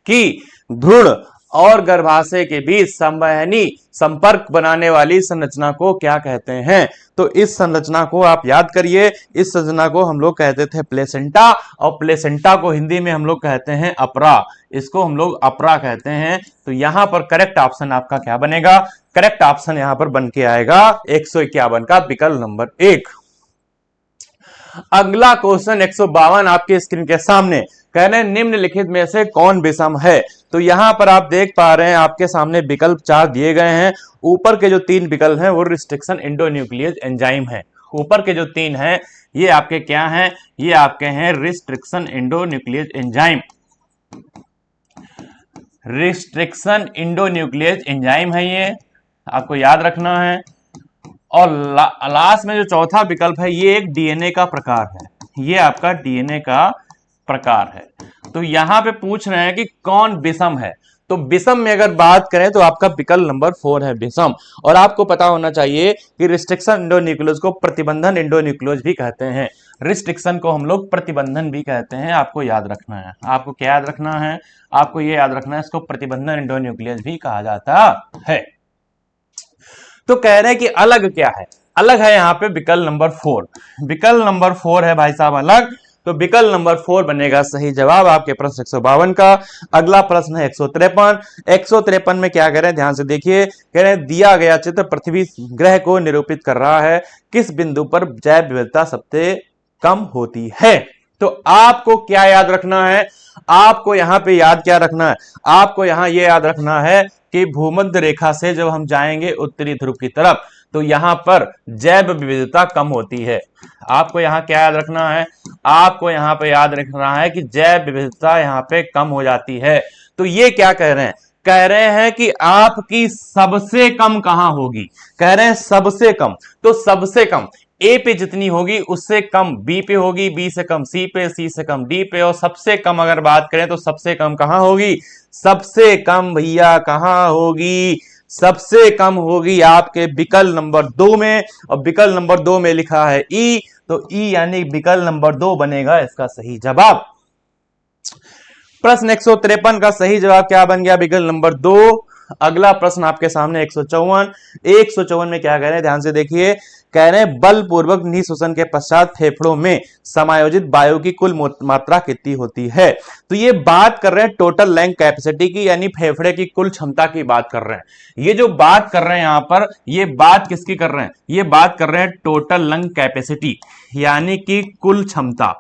कि भ्रूण और गर्भाशय के बीच संवहनी संपर्क बनाने वाली संरचना को क्या कहते हैं? तो इस संरचना को आप याद करिए, इस संरचना को हम लोग कहते थे प्लेसेंटा, और प्लेसेंटा को हिंदी में हम लोग कहते हैं अपरा, इसको हम लोग अपरा कहते हैं। तो यहां पर करेक्ट ऑप्शन आपका क्या बनेगा? करेक्ट ऑप्शन यहां पर बन के आएगा 151 का विकल्प नंबर 1। अगला क्वेश्चन 152 आपके स्क्रीन के सामने, कह रहे हैं निम्नलिखित में से कौन विषम है? तो यहां पर आप देख पा रहे हैं आपके सामने विकल्प 4 दिए गए हैं। ऊपर के जो 3 विकल्प हैं वो रिस्ट्रिक्शन एंडोन्यूक्लियस एंजाइम है। ऊपर के जो 3 हैं ये आपके क्या हैं? ये आपके हैं restriction endonuclease enzyme. Restriction endonuclease enzyme है, ये आपको याद रखना है। और लास्ट में जो चौथा विकल्प है ये एक डीएनए का प्रकार है, ये आपका डीएनए का प्रकार है। तो यहां पे पूछ रहे हैं कि कौन विषम है, तो विषम में अगर बात करें तो आपका विकल्प नंबर 4 है विषम। और आपको पता होना चाहिए कि रिस्ट्रिक्शन एंडोन्यूक्लियस को प्रतिबंधन एंडोन्यूक्लियस भी कहते हैं, रिस्ट्रिक्शन को हम लोग प्रतिबंधन भी कहते हैं। आपको याद रखना है, आपको क्या याद रखना है? आपको ये याद रखना है इसको प्रतिबंधन एंडोन्यूक्लियस भी कहा जाता है। तो कह रहे हैं कि अलग क्या है? अलग है यहाँ पे विकल्प नंबर 4, विकल्प नंबर 4 है भाई साहब अलग। तो विकल्प नंबर 4 बनेगा सही जवाब आपके प्रश्न 152 का। अगला प्रश्न है 153। 153 में क्या कह रहे हैं, ध्यान से देखिए। कह रहे हैं दिया गया चित्र पृथ्वी ग्रह को निरूपित कर रहा है, किस बिंदु पर जैव विविधता सबसे कम होती है? तो आपको क्या याद रखना है? आपको यहां पे याद क्या रखना है? आपको यहां ये याद रखना है कि भूमध्य रेखा से जब हम जाएंगे उत्तरी ध्रुव की तरफ तो यहां पर जैव विविधता कम होती है। आपको यहां क्या याद रखना है? आपको यहां पे याद रखना है कि जैव विविधता यहां पे कम हो जाती है। तो ये क्या कह रहे हैं? कह रहे हैं कि आपकी सबसे कम कहां होगी? कह रहे हैं सबसे कम। तो सबसे कम ए पे जितनी होगी उससे कम बी पे होगी, बी से कम सी पे, सी से कम डी पे, और सबसे कम अगर बात करें तो सबसे कम कहां होगी? सबसे कम भैया कहां होगी? सबसे कम होगी आपके विकल्प नंबर 2 में, और विकल्प नंबर 2 में लिखा है ई, तो ई यानी विकल्प नंबर 2 बनेगा इसका सही जवाब। प्रश्न 153 का सही जवाब क्या बन गया? विकल्प नंबर 2। अगला प्रश्न आपके सामने 154। 154 में क्या कह रहे हैं, ध्यान से देखिए। कह रहे हैं बलपूर्वक निःश्वसन के पश्चात फेफड़ों में समायोजित वायु की कुल मात्रा कितनी होती है? तो ये बात कर रहे हैं टोटल लंग कैपेसिटी की, यानी फेफड़े की कुल क्षमता की बात कर रहे हैं। ये जो बात कर रहे हैं यहां पर, ये बात किसकी कर रहे हैं? ये बात कर रहे हैं टोटल लंग कैपेसिटी, यानी कि कुल क्षमता,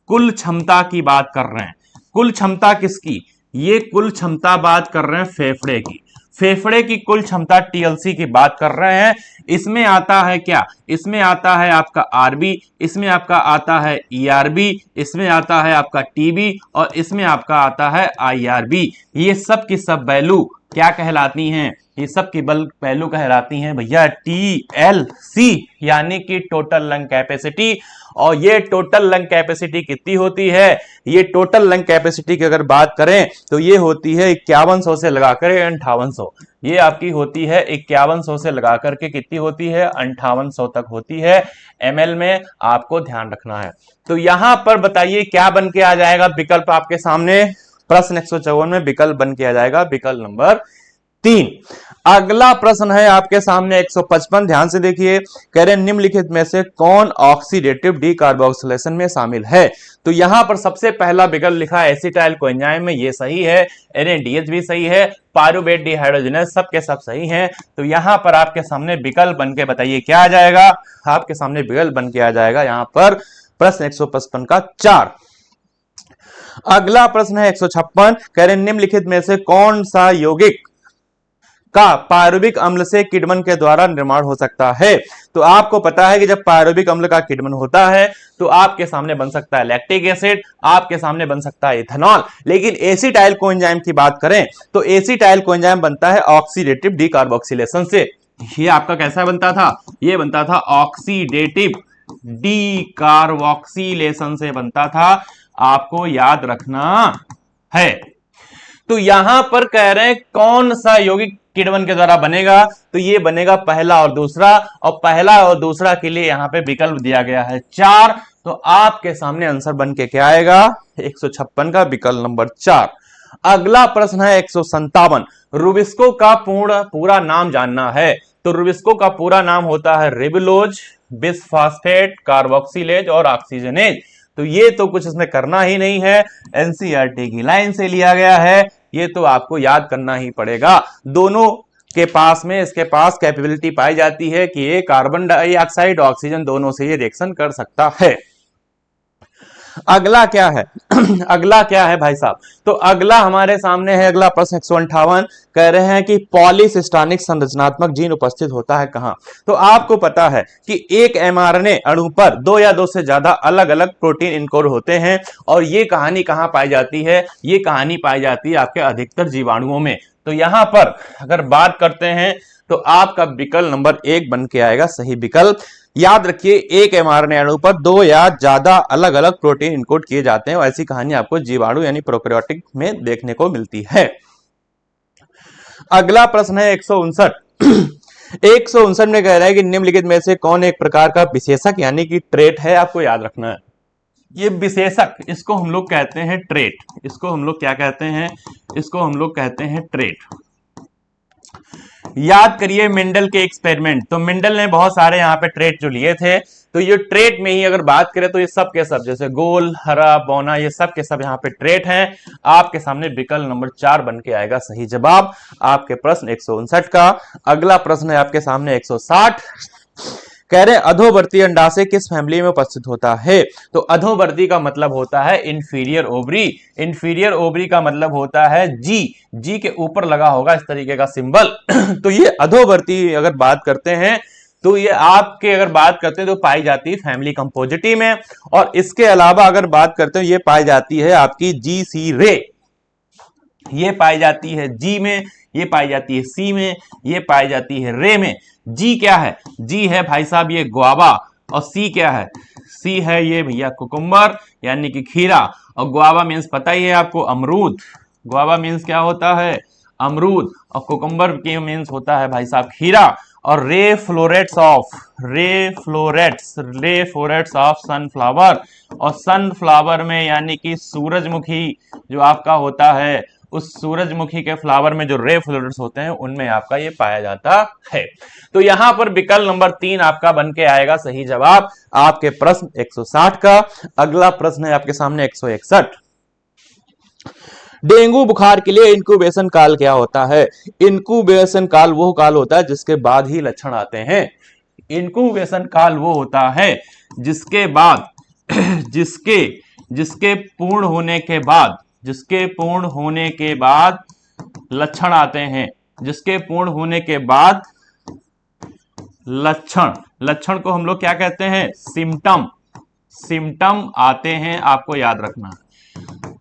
कुल क्षमता की बात कर रहे हैं। कुल क्षमता किसकी? ये कुल क्षमता बात कर रहे हैं फेफड़े की। फेफड़े की कुल क्षमता टीएलसी की बात कर रहे हैं। इसमें आता है क्या? इसमें आता है आपका आरबी, इसमें आपका आता है ईआरबी, इसमें आता है आपका टीबी, और इसमें आपका आता है आईआरबी। ये सब की सब वैल्यू क्या कहलाती हैं? ये सब की बल वैल्यू कहलाती हैं भैया टीएलसी, यानी कि टोटल लंग कैपेसिटी। और ये टोटल लंग कैपेसिटी कितनी होती है? ये टोटल लंग कैपेसिटी की अगर बात करें तो ये होती है 5100 से लगाकर 5800। ये आपकी होती है 5100 से लगाकर के कितनी होती है? 5800 तक होती है। एमएल में आपको ध्यान रखना है। तो यहां पर बताइए क्या बन के आ जाएगा विकल्प आपके सामने? प्रश्न 154 में विकल्प बन के आ जाएगा विकल्प नंबर 3। अगला प्रश्न है आपके सामने 155। ध्यान से देखिए। कह रहे हैं निम्नलिखित में से कौन ऑक्सीडेटिव डीकार्बोक्सिलेशन में शामिल है? तो यहां पर सबसे पहला विकल्प लिखा है एसिटाइल कोएंजाइम में, ये सही है। एनएडीएच भी सही है। पायरुवेट डिहाइड्रोजनेज सब के सब सही हैं। तो यहां पर आपके सामने विकल्प बन के बताइए क्या आ जाएगा? आपके सामने विकल्प बन के आ जाएगा यहां पर प्रश्न 155 का 4। अगला प्रश्न है 156। कह रहे हैं निम्नलिखित में से कौन सा यौगिक का पायरुविक अम्ल से किण्वन के द्वारा निर्माण हो सकता है? तो आपको पता है कि जब पायरुविक अम्ल का किण्वन होता है तो आपके सामने बन सकता है लैक्टिक एसिड, आपके सामने बन सकता है इथेनॉल। लेकिन एसिटाइल कोएंजाइम की बात करें तो एसिटाइल कोएंजाइम बनता है ऑक्सीडेटिव डीकार्बोक्सिलेशन से। ये आपका कैसा बनता था? ये बनता था ऑक्सीडेटिव डीकार्बोक्सिलेशन से बनता था, आपको याद रखना है। तो यहां पर कह रहे हैं कौन सा यौगिक किण्वन के द्वारा बनेगा? तो ये बनेगा पहला और दूसरा, और पहला और दूसरा के लिए यहां पे विकल्प दिया गया है 4। तो आपके सामने आंसर बन के क्या आएगा? 156 का विकल्प नंबर 4। अगला प्रश्न है 157, रुबिस्को का पूरा नाम जानना है। तो रुबिस्को का पूरा नाम होता है रिबुलोज, बिसफास्फेट, कार्बोक्सिलेज और ऑक्सीजनेज। तो ये तो कुछ इसमें करना ही नहीं है, एनसीईआरटी की लाइन से लिया गया है, ये तो आपको याद करना ही पड़ेगा। दोनों के पास में इसके पास कैपेबिलिटी पाई जाती है कि ये कार्बन डाइऑक्साइड ऑक्सीजन दोनों से ये रिएक्शन कर सकता है। अगला क्या है अगला क्या है भाई साहब? तो अगला हमारे सामने है, अगला प्रश्न 158, कह रहे हैं कि पॉलीसिस्टानिक संरचनात्मक जीन उपस्थित होता है कहां? तो आपको पता है कि एक एमआरएनए अणु पर 2 या 2 से ज्यादा अलग अलग प्रोटीन इनकोड होते हैं, और ये कहानी कहां पाई जाती है? ये कहानी पाई जाती है आपके अधिकतर जीवाणुओं में। तो यहां पर अगर बात करते हैं तो आपका विकल्प नंबर 1 बन के आएगा सही विकल्प। याद रखिए, एक एमआरएनए अणु पर 2 या ज्यादा अलग अलग प्रोटीन इनकोड किए जाते हैं, और ऐसी कहानी आपको जीवाणु यानी प्रोकैरियोटिक में देखने को मिलती है। अगला प्रश्न है 159 159 में कह रहा है कि निम्नलिखित में से कौन एक प्रकार का विशेषक यानी कि ट्रेट है? आपको याद रखना है, ये विशेषक, इसको हम लोग कहते हैं ट्रेट। इसको हम लोग क्या कहते हैं? इसको हम लोग कहते हैं ट्रेट। याद करिए मेंडल के एक्सपेरिमेंट, तो मेंडल ने बहुत सारे यहाँ पे ट्रेट जो लिए थे, तो ये ट्रेट में ही अगर बात करें तो ये सब के सब, जैसे गोल, हरा, बौना, ये सब के सब यहाँ पे ट्रेट हैं। आपके सामने विकल्प नंबर 4 बन के आएगा सही जवाब आपके प्रश्न 159 का। अगला प्रश्न है आपके सामने 160, कह रहे अधोवर्ती अंडाशय किस फैमिली में उपस्थित होता है? तो अधोवर्ती का मतलब होता है इंफीरियर ओवरी। इंफीरियर ओवरी का मतलब होता है जी के ऊपर लगा होगा इस तरीके का सिंबल। तो ये अधोवर्ती अगर बात करते हैं तो ये आपके अगर बात करते हैं तो पाई जाती है फैमिली कंपोजिटी में, और इसके अलावा अगर बात करते हैं ये पाई जाती है आपकी जी सी रे, ये पाई जाती है जी में, ये पाई जाती है सी में, ये पाई जाती है रे में। जी क्या है? जी है भाई साहब ये ग्वावा, और सी क्या है? सी है ये भैया कुकुम्बर यानी कि खीरा, और ग्वावा मीन्स पता ही है आपको अमरूद। ग्वावा मीन्स क्या होता है? अमरूद, और कुकुम्बर की मीन्स होता है भाई साहब खीरा। और रे फ्लोरेट्स ऑफ सनफ्लावर, और सनफ्लावर में यानी कि सूरजमुखी जो आपका होता है, उस सूरजमुखी के फ्लावर में जो रे फ्लोरेट्स होते हैं उनमें आपका ये पाया जाता है। तो यहां पर विकल्प नंबर 3 आपका बन के आएगा सही जवाब आपके प्रश्न 160 का। अगला प्रश्न है आपके सामने 161, डेंगू बुखार के लिए इंक्यूबेशन काल क्या होता है? इंक्यूबेशन काल वो काल होता है जिसके बाद ही लक्षण आते हैं। इंक्यूबेशन काल वो होता है जिसके बाद जिसके पूर्ण होने के बाद लक्षण आते हैं। जिसके पूर्ण होने के बाद लक्षण को हम लोग क्या कहते हैं? सिम्टम आते हैं, आपको याद रखना।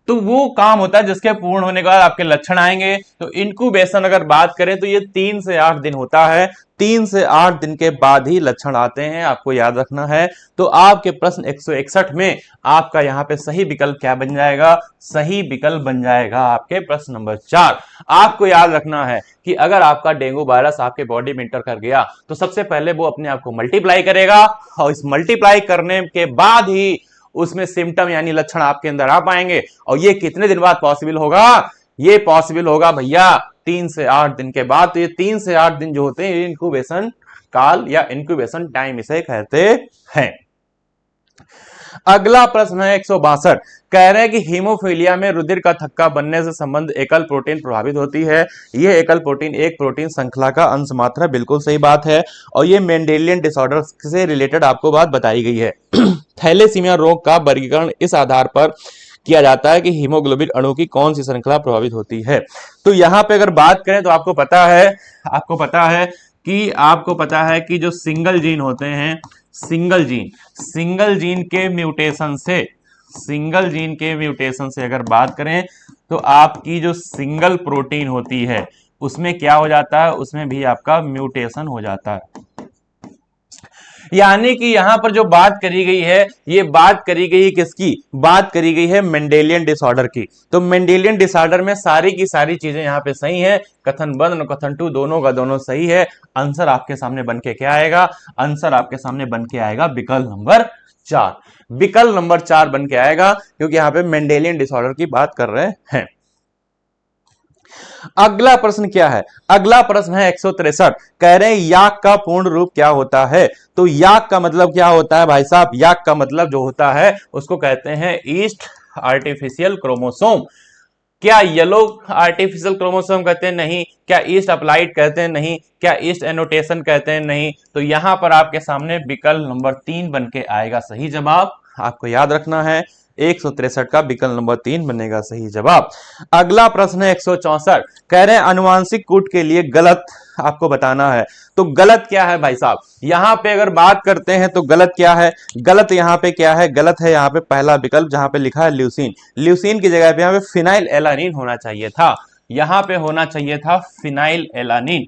तो वो काम होता है जिसके पूर्ण होने के बाद आपके लक्षण आएंगे। तो इंक्यूबेशन अगर बात करें तो ये 3 से 8 दिन होता है, 3 से 8 दिन के बाद ही लक्षण आते हैं, आपको याद रखना है। तो आपके प्रश्न 161 में आपका यहाँ पे सही विकल्प क्या बन जाएगा? सही विकल्प बन जाएगा आपके प्रश्न नंबर 4। आपको याद रखना है कि अगर आपका डेंगू वायरस आपके बॉडी में इंटर कर गया तो सबसे पहले वो अपने आप को मल्टीप्लाई करेगा, और इस मल्टीप्लाई करने के बाद ही उसमें सिम्टम यानी लक्षण आपके अंदर आ पाएंगे। और ये कितने दिन बाद पॉसिबल होगा? ये पॉसिबल होगा भैया 3 से 8 दिन के बाद। तो ये 3 से 8 दिन जो होते हैं इंक्यूबेशन काल या इंक्यूबेशन टाइम इसे कहते हैं। अगला प्रश्न है 162, कह रहे हैं कि हीमोफीलिया में रुधिर का थक्का बनने से संबंध एकल प्रोटीन प्रभावित होती है। यह एकल प्रोटीन एक प्रोटीन श्रृंखला का अंश मात्र है, बिल्कुल सही बात है, और ये मेंडेलियन डिसऑर्डर से रिलेटेड आपको बात बताई गई है। थैलेसीमिया रोग का वर्गीकरण इस आधार पर किया जाता है कि हीमोग्लोबिन अणु की कौन सी श्रृंखला प्रभावित होती है। तो यहां पे अगर बात करें तो आपको पता है कि जो सिंगल जीन होते हैं, सिंगल जीन के म्यूटेशन से अगर बात करें तो आपकी जो सिंगल प्रोटीन होती है उसमें क्या हो जाता है? उसमें भी आपका म्यूटेशन हो जाता है। यानी कि यहां पर जो बात करी गई है, ये बात करी गई किसकी? बात करी गई है मेंडेलियन डिसऑर्डर की। तो मेंडेलियन डिसऑर्डर में सारी की सारी चीजें यहां पे सही है, कथन 1 और कथन 2 दोनों का दोनों सही है। आंसर आपके सामने बन के क्या आएगा? आंसर आपके सामने बन के आएगा विकल्प नंबर 4। विकल्प नंबर 4 बन के आएगा, क्योंकि यहां पे मेंडेलियन डिसऑर्डर की बात कर रहे हैं। अगला प्रश्न क्या है? अगला प्रश्न है 163। कह रहे हैं याक का पूर्ण रूप क्या होता है? तो याक का मतलब क्या होता है भाई साहब? याक का मतलब जो होता है उसको कहते हैं ईस्ट आर्टिफिशियल क्रोमोसोम। क्या येलो आर्टिफिशियल क्रोमोसोम कहते हैं? नहीं। क्या ईस्ट अप्लाइड कहते हैं? नहीं। क्या ईस्ट एनोटेशन कहते हैं? नहीं। तो यहां पर आपके सामने विकल्प नंबर 3 बन के आएगा सही जवाब। आपको याद रखना है 163 का विकल्प नंबर 3 बनेगा सही जवाब। अगला प्रश्न है 164। कह रहे हैं अनुवांशिक कूट के लिए गलत आपको बताना है। तो गलत क्या है भाई साहब? यहां पे अगर बात करते हैं तो गलत क्या है? गलत यहां पे क्या है? गलत है यहां पे पहला विकल्प जहां पे लिखा है ल्यूसीन। ल्यूसीन की जगह पे यहां पे फिनाइल एलानिन होना चाहिए था। यहां पे होना चाहिए था फिनाइल एलानिन।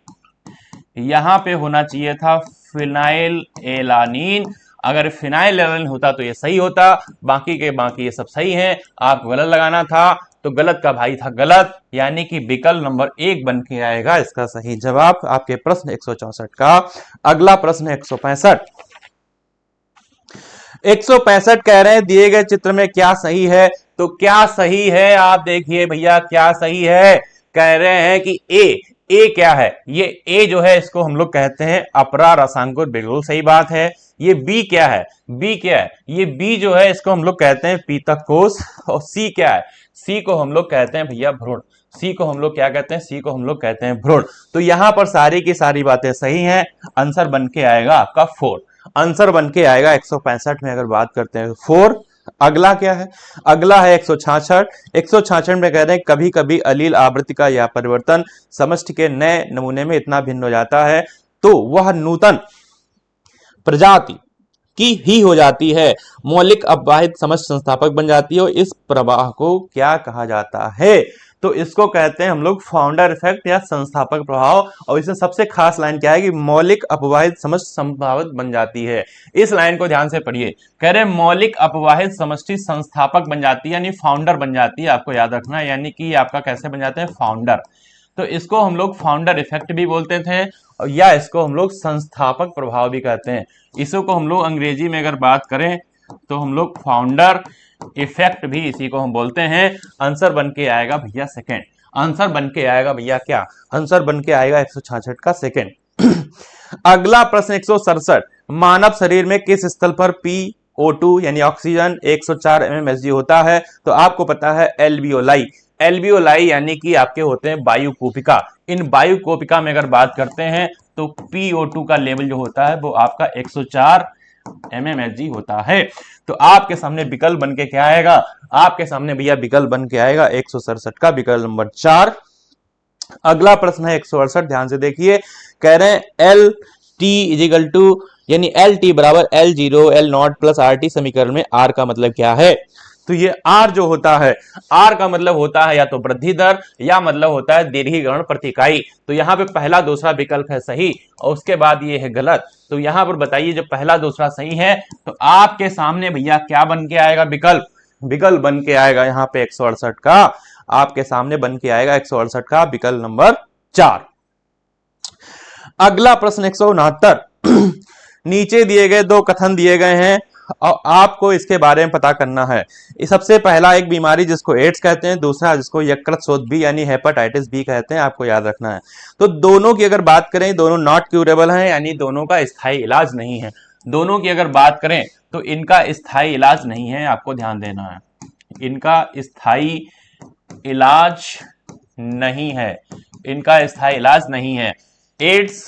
यहां पे होना चाहिए था फिनाइल एलानिन। अगर फिनाइल एलानिन होता तो ये सही होता, बाकी के बाकी ये सब सही है। आपको गलत लगाना था तो गलत का भाई था गलत, यानी कि विकल्प नंबर 1 बन के आएगा इसका सही जवाब आपके प्रश्न 164 का। अगला प्रश्न 165। 165 कह रहे हैं दिए गए चित्र में क्या सही है? तो क्या सही है आप देखिए भैया, क्या सही है? कह रहे हैं कि ए क्या है? ये ए जो है इसको हम लोग कहते हैं अपरा रसांकुर, बिल्कुल सही बात है। ये बी क्या है? बी क्या है? ये बी जो है इसको हम लोग कहते हैं पीतक कोष। और सी क्या है? सी को हम लोग कहते हैं भैया भ्रूण। सी को हम लोग क्या कहते हैं? सी को हम लोग कहते हैं भ्रूण। तो यहां पर सारी की सारी बातें सही हैं। आंसर बन के आएगा आपका 4। आंसर बन के आएगा 165 में अगर बात करते हैं 4। अगला क्या है? अगला है 166। 166 में कह रहे हैं कभी कभी अलील आवृत्ति का यह परिवर्तन समष्टि के नए नमूने में इतना भिन्न हो जाता है तो वह नूतन प्रजाति की ही हो जाती है, मौलिक अपवाहित समष्टि संस्थापक बन जाती है। और इस प्रवाह को क्या कहा जाता है? तो इसको कहते हैं हम लोग फाउंडर इफेक्ट या संस्थापक प्रभाव। और इसमें सबसे खास लाइन क्या है कि मौलिक अपवाहित समष्टि संभावित बन जाती है। इस लाइन को ध्यान से पढ़िए। कह रहे हैं मौलिक अपवाहित समष्टि संस्थापक बन जाती है, यानी फाउंडर बन जाती है। आपको याद रखना है, यानी कि आपका कैसे बन जाते हैं? फाउंडर। तो इसको हम लोग फाउंडर इफेक्ट भी बोलते थे, या इसको हम लोग संस्थापक प्रभाव भी कहते हैं। इसको हम लोग अंग्रेजी में अगर बात करें तो हम लोग फाउंडर इफेक्ट भी इसी को हम बोलते हैं। आंसर बन के आएगा भैया सेकेंड। आंसर बन के आएगा भैया क्या? आंसर बन के आएगा 166 का सेकेंड। अगला प्रश्न 167। मानव शरीर में किस स्थल पर PO2 यानी ऑक्सीजन 104 mmHg होता है? तो आपको पता है एल्वियोलाई। एल्वियोलाई यानी कि आपके होते हैं वायु कोपिका। इन वायु कोपिका में अगर बात करते हैं तो PO2 का लेवल जो होता है वो आपका 104 mmHg होता है। तो आपके सामने विकल्प बन के क्या आएगा? आपके सामने भैया विकल्प बन के आएगा 167 का विकल्प नंबर 4। अगला प्रश्न है 168। ध्यान से देखिए। कह रहे हैं एल टी इजिकल टू यानी एल टी बराबर L0 L0 प्लस RT समीकरण में R का मतलब क्या है? तो ये R जो होता है, R का मतलब होता है या तो वृद्धि दर या मतलब होता है दीर्घीकरण प्रति इकाई। तो यहाँ पे पहला दूसरा विकल्प है सही और उसके बाद ये है गलत। तो यहाँ पर बताइए जब पहला दूसरा सही है तो आपके सामने भैया क्या बन के आएगा? विकल्प। विकल्प बन के आएगा यहाँ पे 168 का। आपके सामने बन के आएगा 168 का विकल्प नंबर 4। अगला प्रश्न 169। नीचे दिए गए दो कथन दिए गए हैं और आपको इसके बारे में पता करना है। सबसे पहला एक बीमारी जिसको एड्स कहते हैं, दूसरा जिसको यकृत शोथ बी यानी हेपेटाइटिस बी कहते हैं। आपको याद रखना है। तो दोनों की अगर बात करें, दोनों नॉट क्यूरेबल हैं, यानी दोनों का स्थायी इलाज नहीं है। दोनों की अगर बात करें तो इनका स्थायी इलाज नहीं है, आपको ध्यान देना है। इनका स्थायी इलाज नहीं है, इनका स्थायी इलाज नहीं है। एड्स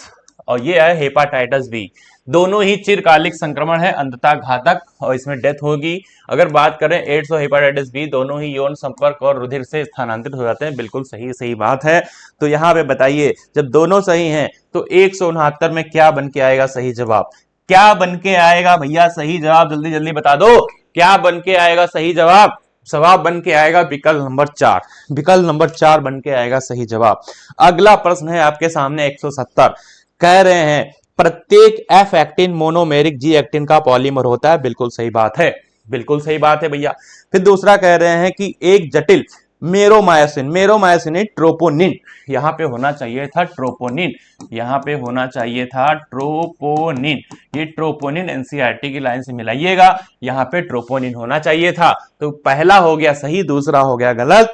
और ये है हेपाटाइटिस बी। दोनों ही चिरकालिक संक्रमण है, अंततः घातक और इसमें डेथ होगी। अगर बात करें एड्स और हेपाटाइटिस बी, दोनों ही यौन संपर्क और रुधिर से स्थानांतरित हो जाते हैं। बिल्कुल सही बात है। तो यहाँ पे बताइए जब दोनों सही हैं तो 169 में क्या बन के आएगा सही जवाब? क्या बन के आएगा भैया सही जवाब? जल्दी जल्दी बता दो, क्या बन के आएगा सही जवाब? जवाब बन के आएगा विकल्प नंबर 4। विकल्प नंबर 4 बन के आएगा सही जवाब। अगला प्रश्न है आपके सामने 170। कह रहे हैं प्रत्येक F actin monomeric G actin का पॉलीमर होता है। बिल्कुल सही बात है, बिल्कुल सही बात है भैया। फिर दूसरा कह रहे हैं कि एक जटिल मेरोमायोसिन, मेरोमायोसिन ट्रोपोनिन, यहां पे होना चाहिए था ट्रोपोनिन, यहां पे होना चाहिए था ट्रोपोनिन। ये ट्रोपोनिन एनसीईआरटी की लाइन से मिलाइएगा, यहां पे ट्रोपोनिन होना चाहिए था। तो पहला हो गया सही, दूसरा हो गया गलत।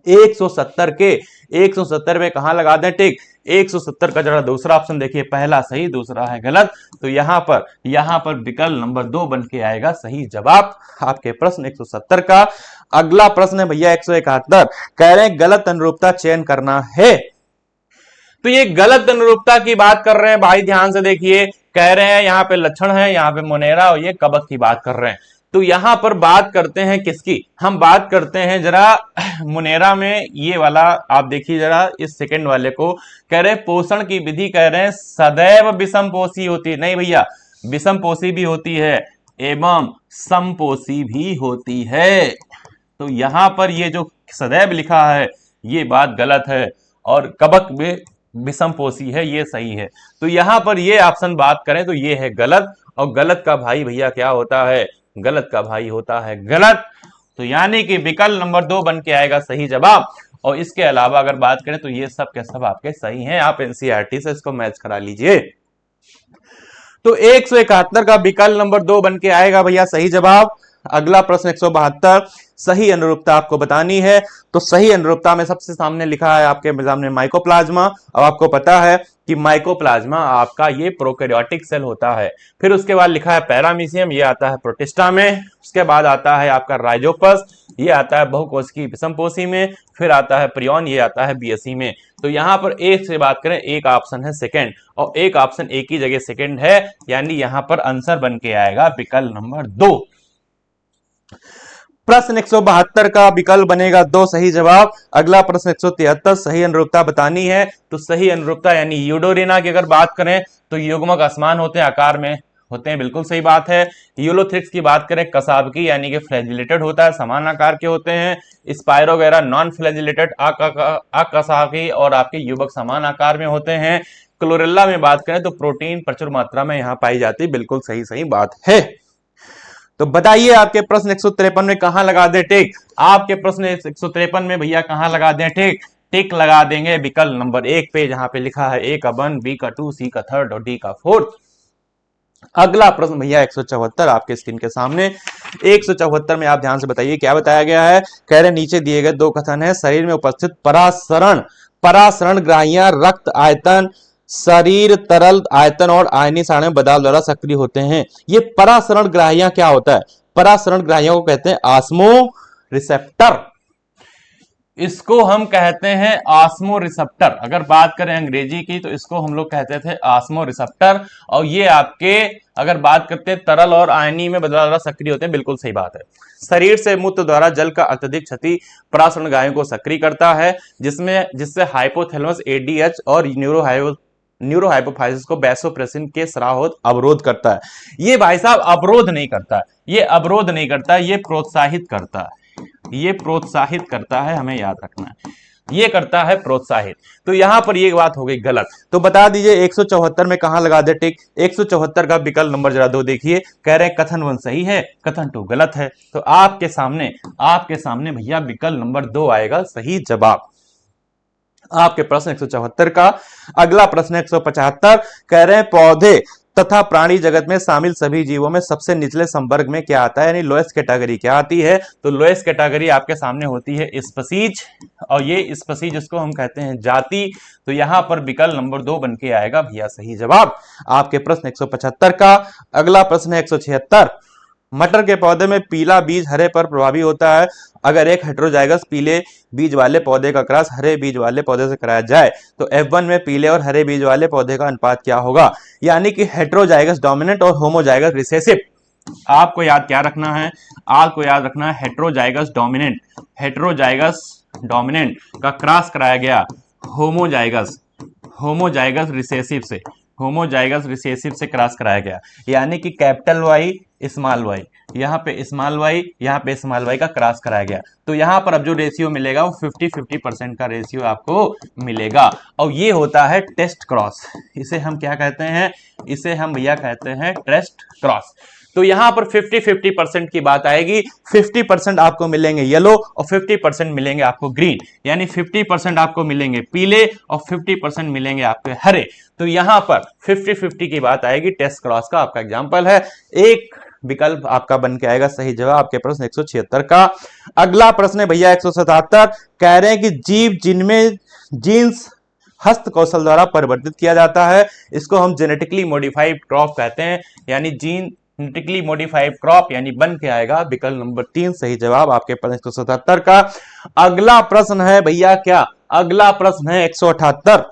170 के 170 पे कहां लगा दें टिक? 170 का जरा दूसरा ऑप्शन देखिए, पहला सही दूसरा है गलत। तो यहां पर विकल्प नंबर 2 बन के आएगा सही जवाब आपके प्रश्न 170 का। अगला प्रश्न है भैया 171, कह रहे हैं गलत अनुरूपता चयन करना है। तो ये गलत अनुरूपता की बात कर रहे हैं भाई, ध्यान से देखिए। कह रहे हैं यहाँ पे लक्षण है, यहाँ पे मुनेरा और ये कबक की बात कर रहे हैं। तो यहां पर बात करते हैं किसकी? हम बात करते हैं जरा मुनेरा में, ये वाला आप देखिए जरा इस सेकंड वाले को। कह रहे हैं पोषण की विधि, कह रहे हैं सदैव विषमपोषी होती है। नहीं भैया, विषमपोषी भी होती है एवं समपोषी भी होती है। तो यहां पर ये जो सदैव लिखा है ये बात गलत है, और कबक में विषमपोषी है, ये सही है। तो यहां पर ये ऑप्शन बात करें तो ये है गलत, और गलत का भाई भैया क्या होता है? गलत का भाई होता है गलत। तो यानी कि विकल्प नंबर 2 बन के आएगा सही जवाब। और इसके अलावा अगर बात करें तो ये सब के सब आपके सही हैं, आप एनसीईआरटी से इसको मैच करा लीजिए। तो 171 का विकल्प नंबर 2 बन के आएगा भैया सही जवाब। अगला प्रश्न 172, सही अनुरूपता आपको बतानी है। तो सही अनुरूपता में सबसे सामने लिखा है आपके सामने माइकोप्लाज्मा। अब आपको पता है कि माइकोप्लाज्मा आपका ये प्रोकैरियोटिक सेल होता है। फिर उसके बाद लिखा है पैरामीशियम, ये आता है प्रोटिस्टा में। उसके बाद आता है आपका राइजोपस, ये आता है बहुकोशिकीय विषमपोषी में। फिर आता है प्रियॉन, ये आता है बीएसई में। तो यहां पर एक से बात करें, एक ऑप्शन है सेकंड, और एक ऑप्शन एक ही जगह सेकंड है, यानी यहां पर आंसर बन के आएगा विकल्प नंबर 2। प्रश्न 172 का विकल्प बनेगा 2 सही जवाब। अगला प्रश्न 173, सही अनुरूपता बतानी है। तो सही अनुरूपता यानी यूडोरिना की अगर बात करें तो युग्मक असमान होते हैं, आकार में होते हैं, बिल्कुल सही बात है। यूलोथ्रिक्स की बात करें, कसाबकी यानी कि फ्लैजिलेटेड होता है, समान आकार के होते हैं। स्पाइरो वगैरह नॉन फ्लैजिलेटेड अकसाबकी और आपके युवक समान आकार में होते हैं। क्लोरेला में बात करें तो प्रोटीन प्रचुर मात्रा में यहां पाई जाती है, बिल्कुल सही बात है। तो बताइए आपके प्रश्न 153 में कहां लगा दे टिक? आपके प्रश्न 153 में भैया कहां लगा दें टिक? टिक लगा देंगे विकल्प नंबर 1 पे, जहां पे लिखा है ए का 1, बी का 2, सी का 3 और डी का 4। अगला प्रश्न भैया 174 आपके स्क्रीन के सामने। 174 में आप ध्यान से बताइए क्या बताया गया है। कह रहे नीचे दिए गए 2 कथन है, शरीर में उपस्थित परासरण ग्राहियां रक्त आयतन, शरीर तरल आयतन और आयनी सारणी में बदलाव द्वारा सक्रिय होते हैं। ये परासरण ग्राहियां क्या होता है? परासरण ग्राहियों को कहते हैं ऑस्मो रिसेप्टर। इसको हम कहते हैं ऑस्मो रिसेप्टर। अगर बात करें अंग्रेजी की तो इसको हम लोग कहते थे ऑस्मो रिसेप्टर। और ये आपके अगर बात करते हैं तरल और आयनी में बदलाव द्वारा सक्रिय होते हैं, बिल्कुल सही बात है। शरीर से मूत्र द्वारा जल का अत्यधिक क्षति परासरण ग्राहियों को सक्रिय करता है, जिससे हाइपोथैलेमस एडीएच और न्यूरोहाइपोफाइसिस को वैसोप्रेसिन के स्राव अवरोध करता है। ये भाई साहब अवरोध नहीं करता है, ये अवरोध नहीं करता है, ये प्रोत्साहित करता है। ये प्रोत्साहित करता है, हमें याद रखना है, ये करता है प्रोत्साहित। तो यहां पर ये बात हो गई गलत। तो बता दीजिए 174 में कहां लगा दे टिक? 174 का विकल्प नंबर जरा 2 देखिए। कह रहे हैं कथन 1 सही है, कथन 2 गलत है। तो आपके सामने भैया विकल्प नंबर 2 आएगा सही जवाब आपके प्रश्न 174 का। अगला प्रश्न 175, कह रहे हैं पौधे तथा प्राणी जगत में शामिल सभी जीवों में सबसे निचले संवर्ग में क्या आता है, यानी लोएस्ट कैटेगरी क्या आती है? तो लोएस्ट कैटेगरी आपके सामने होती है स्पीशीज, और ये स्पीशीज जिसको हम कहते हैं जाति। तो यहां पर विकल्प नंबर 2 बन के आएगा भैया सही जवाब आपके प्रश्न 175 का। अगला प्रश्न है 176, मटर के पौधे में पीला बीज हरे पर प्रभावी होता है। अगर एक हेटेरोजाइगस पीले बीज वाले पौधे का क्रॉस हरे बीज वाले पौधे से कराया जाए तो F1 में पीले और हरे बीज वाले पौधे का अनुपात क्या होगा? यानी कि हेटेरोजाइगस डोमिनेंट और होमोजाइगस रिसेसिव। आपको याद क्या रखना है? आपको याद रखना है हेटेरोजाइगस डोमिनेंट का क्रॉस कराया गया होमोजाइगस रिसेसिव से क्रॉस कराया गया, यानी कि कैपिटल वाई स्मॉल वाई, यहाँ पे स्मॉल वाई, यहाँ पे स्मॉल वाई का क्रॉस कराया गया। तो यहाँ पर अब जो रेशियो मिलेगा वो 50-50% का रेशियो आपको मिलेगा, और ये होता है टेस्ट क्रॉस। इसे हम क्या कहते हैं? इसे हम भैया कहते हैं टेस्ट क्रॉस। तो यहां पर 50-50% की बात आएगी। 50% आपको मिलेंगे येलो और 50% मिलेंगे आपको ग्रीन, यानी 50% आपको मिलेंगे पीले और 50% मिलेंगे आपके हरे। तो यहां पर 50-50 की बात आएगी। टेस्ट क्रॉस का आपका एग्जांपल है, एक विकल्प आपका बन के आएगा सही जवाब आपके प्रश्न 176 का। अगला प्रश्न है भैया 177, कह रहे हैं कि जीव जिनमें जीन्स हस्त कौशल द्वारा परिवर्तित किया जाता है, इसको हम जेनेटिकली मॉडिफाइड क्रॉप कहते हैं, यानी जेनेटिकली मॉडिफाइड क्रॉप, यानी बन के आएगा विकल्प नंबर 3 सही जवाब आपके प्रश्न 177 का। अगला प्रश्न है भैया क्या, अगला प्रश्न है 178,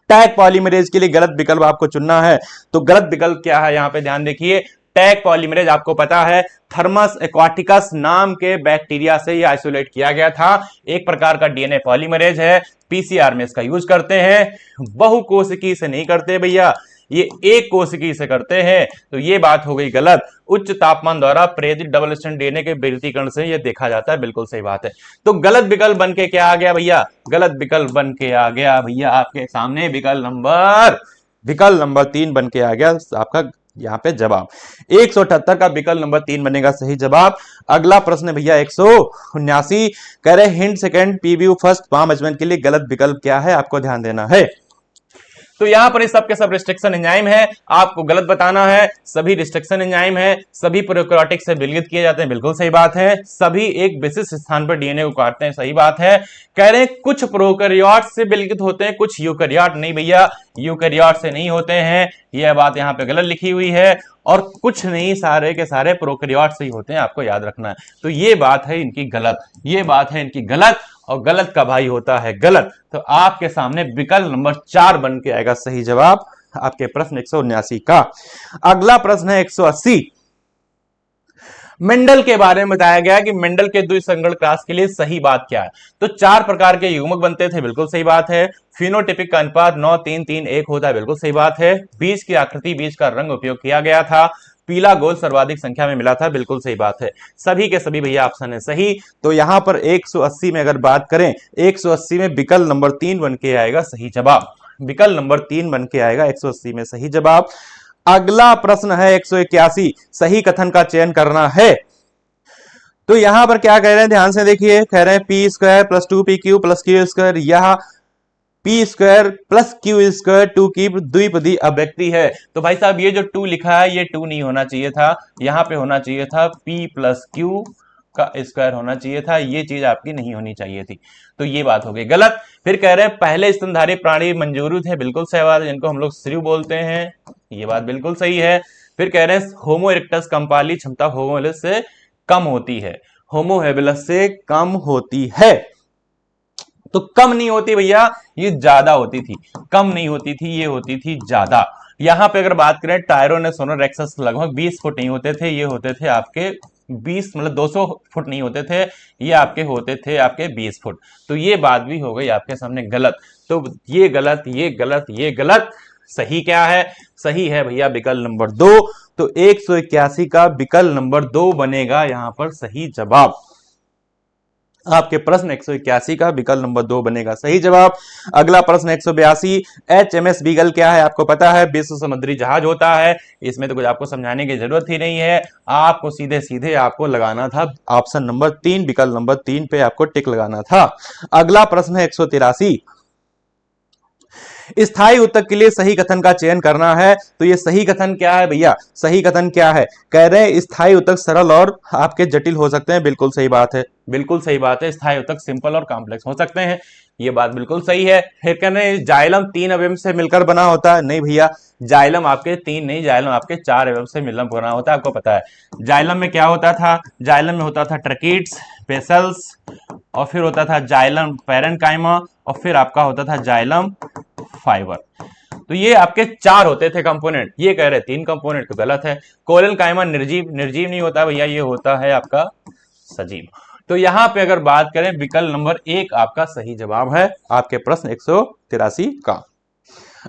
टैग पॉलीमरेज के लिए गलत विकल्प आपको चुनना है। तो गलत विकल्प क्या है यहां पे ध्यान देखिए, टैग पॉलीमरेज आपको पता है थर्मस एक्वाटिकस नाम के बैक्टीरिया से ये आइसोलेट किया गया था, एक प्रकार का डीएनए पॉलीमरेज है, पीसीआर में इसका यूज करते हैं, बहुकोशिकीय से नहीं करते भैया, ये एक कोशिकीय से करते हैं। तो ये बात हो गई गलत, उच्च तापमान द्वारा प्रेरित डबल स्ट्रैंड डीएनए के विकृतीकरण से ये देखा जाता है, बिल्कुल सही बात है। तो गलत विकल्प बन के क्या आ गया भैया, गलत विकल्प बन के आ गया भैया आपके सामने विकल्प नंबर 3 बन के आ गया आपका यहां पे जवाब। 178 का विकल्प नंबर 3 बनेगा सही जवाब। अगला प्रश्न है भैया 179, कह रहे hint second PBU first palm management के लिए गलत विकल्प क्या है, आपको ध्यान देना है। तो यहां पर सब के सब रिस्ट्रिक्शन एंजाइम है, आपको गलत बताना है, सभी रिस्ट्रिक्शन एंजाइम है, सभी प्रोकैरियोटिक से विलगित किए जाते हैं, बिल्कुल सही बात है, सभी एक विशिष्ट स्थान पर डीएनए को काटते हैं, सही बात है। कह रहे हैं कुछ प्रोकैरियोट से विलगित होते हैं, कुछ यूकैरियोट नहीं भैया, यूकैरियोट से नहीं होते हैं, यह बात यहां पे गलत लिखी हुई है, और कुछ नहीं सारे के सारे प्रोकैरियोट से ही होते हैं, आपको याद रखना है। तो ये बात है इनकी गलत, ये बात है इनकी गलत, और गलत का भाई होता है गलत। तो आपके सामने विकल्प नंबर 4 बन के आएगा सही जवाब आपके प्रश्न 179 का। अगला प्रश्न है 180, मेंडल के बारे में बताया गया कि मेंडल के द्विसंकरण क्रॉस के लिए सही बात क्या है। तो 4 प्रकार के युग्मक बनते थे, बिल्कुल सही बात है। फिनोटाइपिक का अनुपात 9:3:3:1 होता है, बिल्कुल सही बात है। बीज की आकृति, बीज का रंग उपयोग किया गया था, पीला गोल सर्वाधिक संख्या में मिला था, बिल्कुल सही बात है। सभी के सभी भैया ऑप्शन है सही। तो यहां पर 180 में अगर बात करें, 180 में विकल्प नंबर 3 बन के आएगा सही जवाब, विकल्प नंबर 3 बन के आएगा 180 में सही जवाब। अगला प्रश्न है 181, सही कथन का चयन करना है। तो यहां पर क्या कह रहे हैं, ध्यान से देखिए, कह रहे हैं P square plus 2pq plus Q square, यह P square plus Q square 2 की द्विपदी अभिव्यक्ति है। तो भाई साहब ये जो 2 लिखा है ये 2 नहीं होना चाहिए था, यहां पे होना चाहिए था p प्लस क्यू का स्क्वायर होना चाहिए था, ये चीज आपकी नहीं होनी चाहिए थी। तो ये बात हो गई गलत। फिर कह रहे हैं पहले स्तनधारी प्राणी मंजूरू थे, बिल्कुल सही बात है, जिनको हम लोग श्रीव बोलते हैं, ये बात बिल्कुल सही है। फिर कह रहे हैं होमो इरेक्टस कंपाली क्षमता होमो हेबिलिस से कम होती है, होमो हेबिलिस से कम होती है। तो कम नहीं होती भैया, ये ज्यादा होती थी, कम नहीं होती थी, ये होती थी ज्यादा। यहां पे अगर बात करें टायरोनेसोरेक्सस लगभग 20 फुट नहीं होते थे, ये होते थे आपके 20 मतलब 200 फुट नहीं होते थे, ये आपके होते थे आपके 20 फुट। तो ये बात भी हो गई आपके सामने गलत। तो ये गलत, ये गलत, ये गलत, सही क्या है, सही है भैया विकल्प नंबर 2। तो 181 का विकल्प नंबर 2 बनेगा यहां पर सही जवाब। आपके प्रश्न 181 का विकल्प नंबर 2 बनेगा सही जवाब। अगला प्रश्न 182, HMS बीगल क्या है, आपको पता है विश्व समुद्री जहाज होता है, इसमें तो कुछ आपको समझाने की जरूरत ही नहीं है, आपको सीधे सीधे आपको लगाना था ऑप्शन नंबर 3, विकल्प नंबर 3 पे आपको टिक लगाना था। अगला प्रश्न है 183, स्थायी उत्तक के लिए सही कथन का चयन करना है। तो ये सही कथन क्या है भैया, सही कथन क्या है, कह रहे हैं स्थायी उत्तक सरल और आपके जटिल हो सकते हैं, बिल्कुल सही बात है, बिल्कुल सही बात है, स्थायी उत्तक सिंपल और कॉम्प्लेक्स हो सकते हैं, ये बात बिल्कुल सही है। फिर कह रहे हैं जाइलम 3 अवयव से मिलकर बना होता है, नहीं भैया, जाइलम आपके 3 नहीं, जाइलम आपके 4 अवयव से मिलकर बना होता है, आपको पता है। जाइलम में क्या होता था, जाइलम में होता था ट्रकीट्स, पेसल्स, और फिर होता था जाइलम पैरेन्काइमा, और फिर आपका होता था जाइलम फाइबर। तो ये आपके 4 होते थे कंपोनेंट, ये कह रहे 3 कंपोनेंट, तो गलत है। कोलन काइमा निर्जीव, निर्जीव नहीं होता भैया, ये होता है आपका सजीव। तो यहां पे अगर बात करें विकल्प नंबर 1 आपका सही जवाब है आपके प्रश्न 183 का।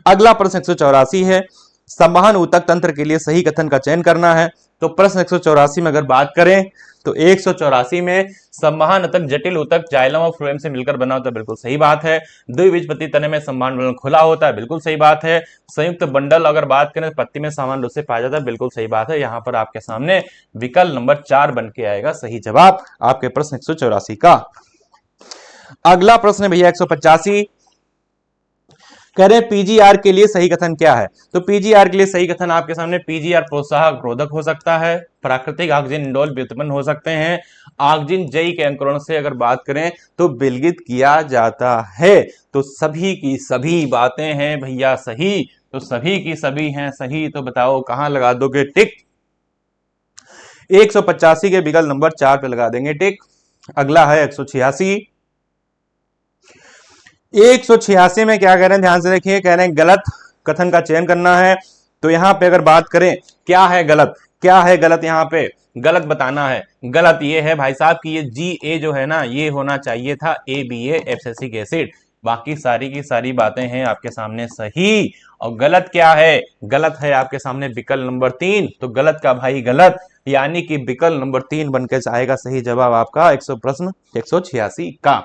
अगला प्रश्न 184 है, संवहन ऊतक तंत्र के लिए सही कथन का चयन करना है। तो प्रश्न 184 में अगर बात करें तो 184 में संवहन ऊतक जटिल ऊतक जाइलम और फ्लोएम से मिलकर बना होता है, बिल्कुल सही बात है। द्विबीजपत्री तने में संवहन बंडल खुला होता है, बिल्कुल सही बात है। संयुक्त बंडल अगर बात करें तो पत्ती में सामान्य रूप से पाया जाता है, बिल्कुल सही बात है। यहां पर आपके सामने विकल्प नंबर 4 बन के आएगा सही जवाब आपके प्रश्न 184 का। अगला प्रश्न भैया 185, कह रहे हैं पीजीआर के लिए सही कथन क्या है? तो पीजीआर के लिए सही कथन आपके सामने पीजीआर प्रोत्साहक रोधक हो सकता है, प्राकृतिक ऑक्सीजन इंडोल व्युत्पन्न हो सकते हैं, ऑक्सीजन जई के अंकुरण से अगर बात करें तो विलगित किया जाता है। तो सभी की सभी बातें हैं भैया सही, तो सभी की सभी हैं सही। तो बताओ कहां लगा दोगे टिक? 185 के विकल्प नंबर 4 पे लगा देंगे टिक। अगला है 186। 186 में क्या कह रहे हैं, ध्यान से देखिए, कह रहे हैं गलत कथन का चयन करना है। तो यहां पे अगर बात करें क्या है गलत, क्या है गलत, यहां पे गलत बताना है। गलत ये है भाई साहब कि ये GA जो है ना, ये होना चाहिए था ABA एब्सिसिक एसिड। बाकी सारी की सारी बातें हैं आपके सामने सही। और गलत क्या है? गलत है आपके सामने विकल्प नंबर 3। तो गलत का भाई गलत, यानी कि विकल्प नंबर 3 बनकर आएगा सही जवाब आपका प्रश्न 186 का।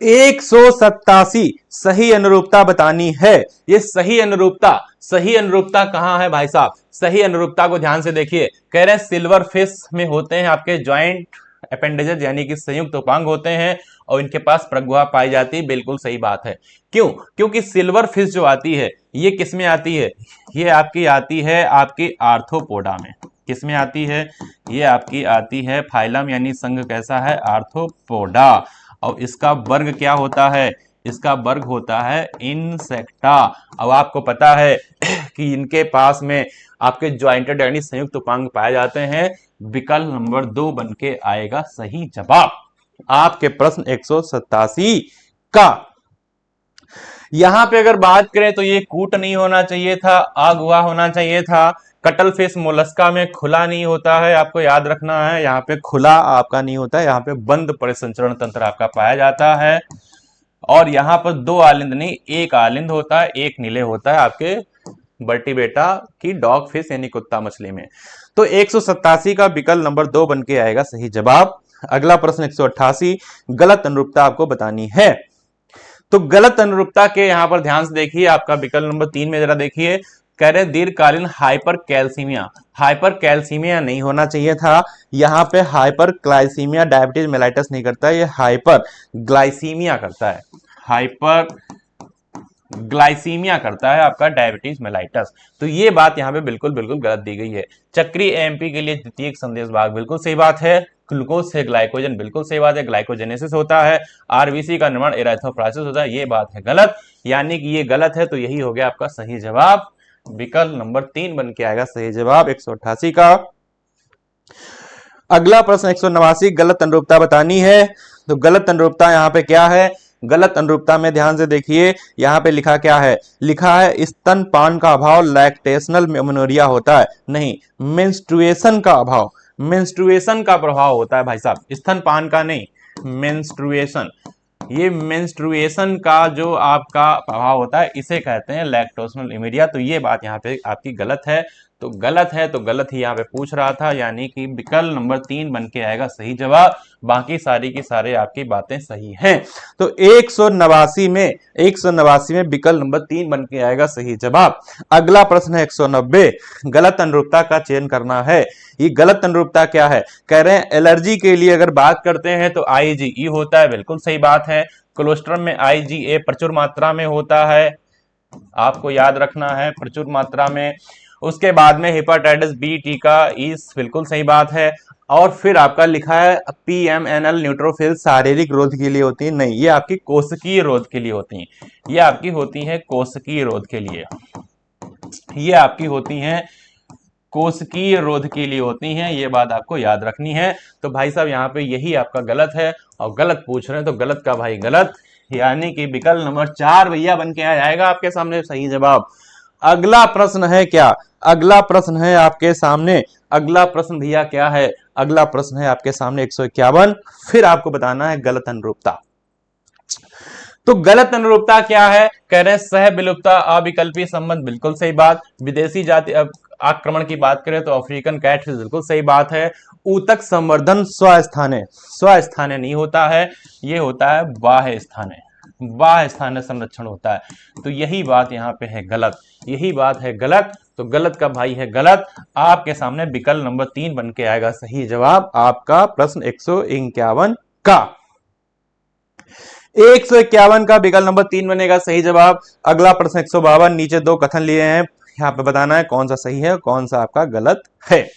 187 सही अनुरूपता बतानी है। ये सही अनुरूपता कहां है भाई साहब? सही अनुरूपता को ध्यान से देखिए। कह रहे हैं सिल्वर फिश में होते हैं आपके ज्वाइंट अपेंडेजेस, यानी कि संयुक्त उपांग होते हैं और इनके पास प्रगुहा पाई जाती है। बिल्कुल सही बात है। क्यों? क्योंकि सिल्वर फिश जो आती है ये किस में आती है? ये आपकी आती है आपकी आर्थ्रोपोडा में। किस में आती है? ये आपकी आती है फाइलम, यानी संघ कैसा है? आर्थ्रोपोडा। और इसका वर्ग क्या होता है? इसका वर्ग होता है इंसेक्टा। अब आपको पता है कि इनके पास में आपके ज्वाइंटेड यानी संयुक्त उपांग पाए जाते हैं। विकल्प नंबर 2 बन के आएगा सही जवाब आपके प्रश्न 187 का। यहां पे अगर बात करें तो ये कूट नहीं होना चाहिए था, अगुआ होना चाहिए था। कटल फिश मोलस्का में खुला नहीं होता है, आपको याद रखना है। यहाँ पे खुला आपका नहीं होता है, यहाँ पे बंद परिसंचरण तंत्र आपका पाया जाता है। और यहाँ पर 2 आलिंद नहीं, 1 आलिंद होता है, 1 नीले होता है आपके वर्टिब्रेटा की डॉग फिश यानी कुत्ता मछली में। तो 187 का विकल्प नंबर 2 बन के आएगा सही जवाब। अगला प्रश्न 188 गलत अनुरूपता आपको बतानी है। तो गलत अनुरूपता के यहां पर ध्यान से देखिए, आपका विकल्प नंबर 3 में जरा देखिए। कह रहे दीर्घकालीन हाइपर कैल्सीमिया नहीं होना चाहिए था। यहां पे हाइपर ग्लाइसीमिया डायबिटीज मेलाइटस नहीं करता है, ये हाइपर ग्लाइसीमिया करता है। हाइपर ग्लाइसीमिया करता है आपका डायबिटीज मेलाइटस। तो ये बात यहां पे बिल्कुल बिल्कुल गलत दी गई है। चक्रीय एएमपी के लिए द्वितीयक संदेश भाग बिल्कुल सही बात है। ग्लूकोज से ग्लाइकोजन बिल्कुल सही बात है, ग्लाइकोजेनेसिस होता है। आरबीसी का निर्माण एराथ्रोप्लासिस होता है, ये बात है गलत, यानी कि ये गलत है। तो यही हो गया आपका सही जवाब। विकल्प नंबर 3 बन के आएगा सही जवाब 188 का। अगला प्रश्न 189 गलत अनुरूपता बतानी है। तो गलत अनुरूपता यहाँ पे क्या है? गलत अनुरूपता में ध्यान से देखिए, यहाँ पे लिखा क्या है? लिखा है स्तनपान का अभाव लैक्टेशनल मेमोनोरिया होता है। नहीं, मेंस्ट्रुएशन का अभाव, मेंस्ट्रुएशन का प्रभाव होता है भाई साहब, स्तनपान का नहीं, मेंस्ट्रुएशन। ये मेंस्ट्रुएशन का जो आपका प्रभाव होता है इसे कहते हैं लैक्टोशनल एमीरिया। तो ये बात यहाँ पे आपकी गलत है। तो गलत है तो गलत ही यहाँ पे पूछ रहा था, यानी कि विकल्प नंबर 3 बन के आएगा सही जवाब। बाकी सारी की सारे आपकी बातें सही हैं। तो 189 में विकल्प नंबर 3 बन के आएगा सही जवाब। अगला प्रश्न है 190 गलत अनुरूपता का चयन करना है। ये गलत अनुरूपता क्या है? कह रहे हैं एलर्जी के लिए अगर बात करते हैं तो IgE होता है, बिल्कुल सही बात है। कोलेस्ट्रॉल में IgA प्रचुर मात्रा में होता है, आपको याद रखना है, प्रचुर मात्रा में। उसके बाद में हेपेटाइटिस बी टीका इस बिल्कुल सही बात है। और फिर आपका लिखा है PMNL न्यूट्रोफिल शारीरिक रोध के लिए होती है, नहीं, ये आपकी कोशिकीय रोध के लिए होती हैं। ये आपकी होती है कोशिकीय रोध के लिए, ये आपकी होती हैं कोशिकीय रोध के लिए होती हैं, ये बात आपको याद रखनी है। तो भाई साहब यहाँ पे यही आपका गलत है और गलत पूछ रहे हैं, तो गलत का भाई गलत, यानी कि विकल्प नंबर 4 भैया बन के आ जाएगा आपके सामने सही जवाब। अगला प्रश्न है क्या? अगला प्रश्न है आपके सामने, अगला प्रश्न भैया क्या है? अगला प्रश्न है आपके सामने 151। फिर आपको बताना है गलत अनुरूपता। तो गलत अनुरूपता क्या है? कह रहे हैं सह विलुप्तता अविकल्पीय संबंध, बिल्कुल सही बात। विदेशी जाति आक्रमण की बात करें तो अफ्रीकन कैट बिल्कुल सही बात है। ऊतक संवर्धन स्वस्थाने नहीं होता है, ये होता है बाह्य स्थाने, बाह्य स्थान संरक्षण होता है। तो यही बात यहाँ पे है गलत, यही बात है गलत। तो गलत का भाई है गलत। आपके सामने विकल्प नंबर 3 बन के आएगा सही जवाब आपका प्रश्न 151 का। 151 का विकल्प नंबर 3 बनेगा सही जवाब। अगला प्रश्न 152, नीचे दो कथन लिए हैं, यहाँ पे बताना है कौन सा सही है कौन सा आपका गलत है।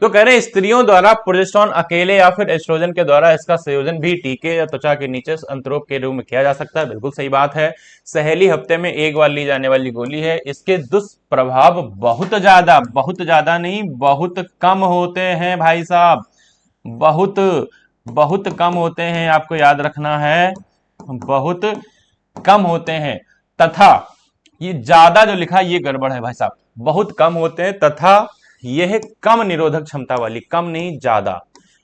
तो कह रहे हैं स्त्रियों द्वारा प्रोजेस्टेरोन अकेले या फिर एस्ट्रोजन के द्वारा इसका संयोजन भी टीके या त्वचा के नीचे अंतरोप के रूप में किया जा सकता है। बिल्कुल सही बात है। सहेली हफ्ते में एक बार ली जाने वाली गोली है। इसके दुष्प्रभाव बहुत ज्यादा नहीं, बहुत कम होते हैं भाई साहब, बहुत बहुत कम होते हैं, आपको याद रखना है, बहुत कम होते हैं। तथा ये ज्यादा जो लिखा है ये गड़बड़ है भाई साहब, बहुत कम होते हैं तथा यह कम निरोधक क्षमता वाली, कम नहीं ज्यादा,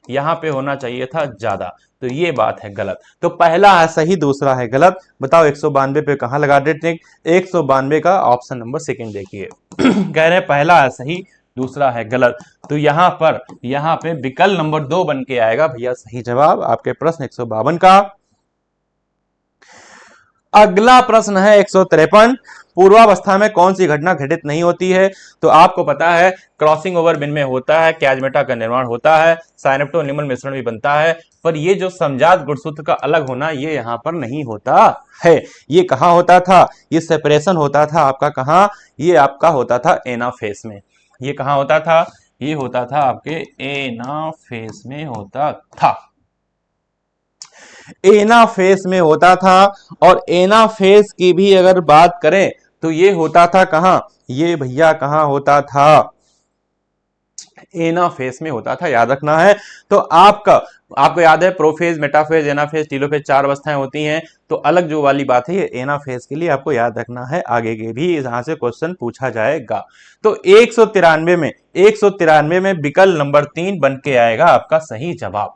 यहां पे होना चाहिए था ज्यादा, तो ये बात है गलत। तो पहला है सही, दूसरा है गलत। बताओ 192 पे कहां लगा देते हैं? 192 का ऑप्शन नंबर सेकंड देखिए। कह रहे पहला है सही, दूसरा है गलत, तो यहां पे विकल्प नंबर 2 बन के आएगा भैया सही जवाब आपके प्रश्न 152 का। अगला प्रश्न है 153, पूर्वावस्था में कौन सी घटना घटित नहीं होती है? तो आपको पता है क्रॉसिंग ओवर बिन में होता है, कैजमेटा का निर्माण होता है, साइनेप्टोनिमल मिश्रण भी बनता है, पर ये जो समजात गुणसूत्र का अलग होना ये यहां पर नहीं होता है। ये कहां होता था? ये सेपरेशन होता था आपका कहां? ये आपका होता था एनाफेस में। ये कहां होता था? ये होता था आपके एनाफेस में होता था, एनाफेस में होता था। और एनाफेस की भी अगर बात करें तो ये होता था कहां? ये भैया कहां होता था? एनाफेस में होता था, याद रखना है। तो आपको याद है प्रोफेज, मेटाफेज, एनाफेज, टीलोफेज 4 अवस्थाएं होती हैं। तो अलग जो वाली बात है ये एनाफेज के लिए आपको याद रखना है, आगे के भी यहां से क्वेश्चन पूछा जाएगा। तो 193 में विकल्प नंबर 3 बन के आएगा आपका सही जवाब।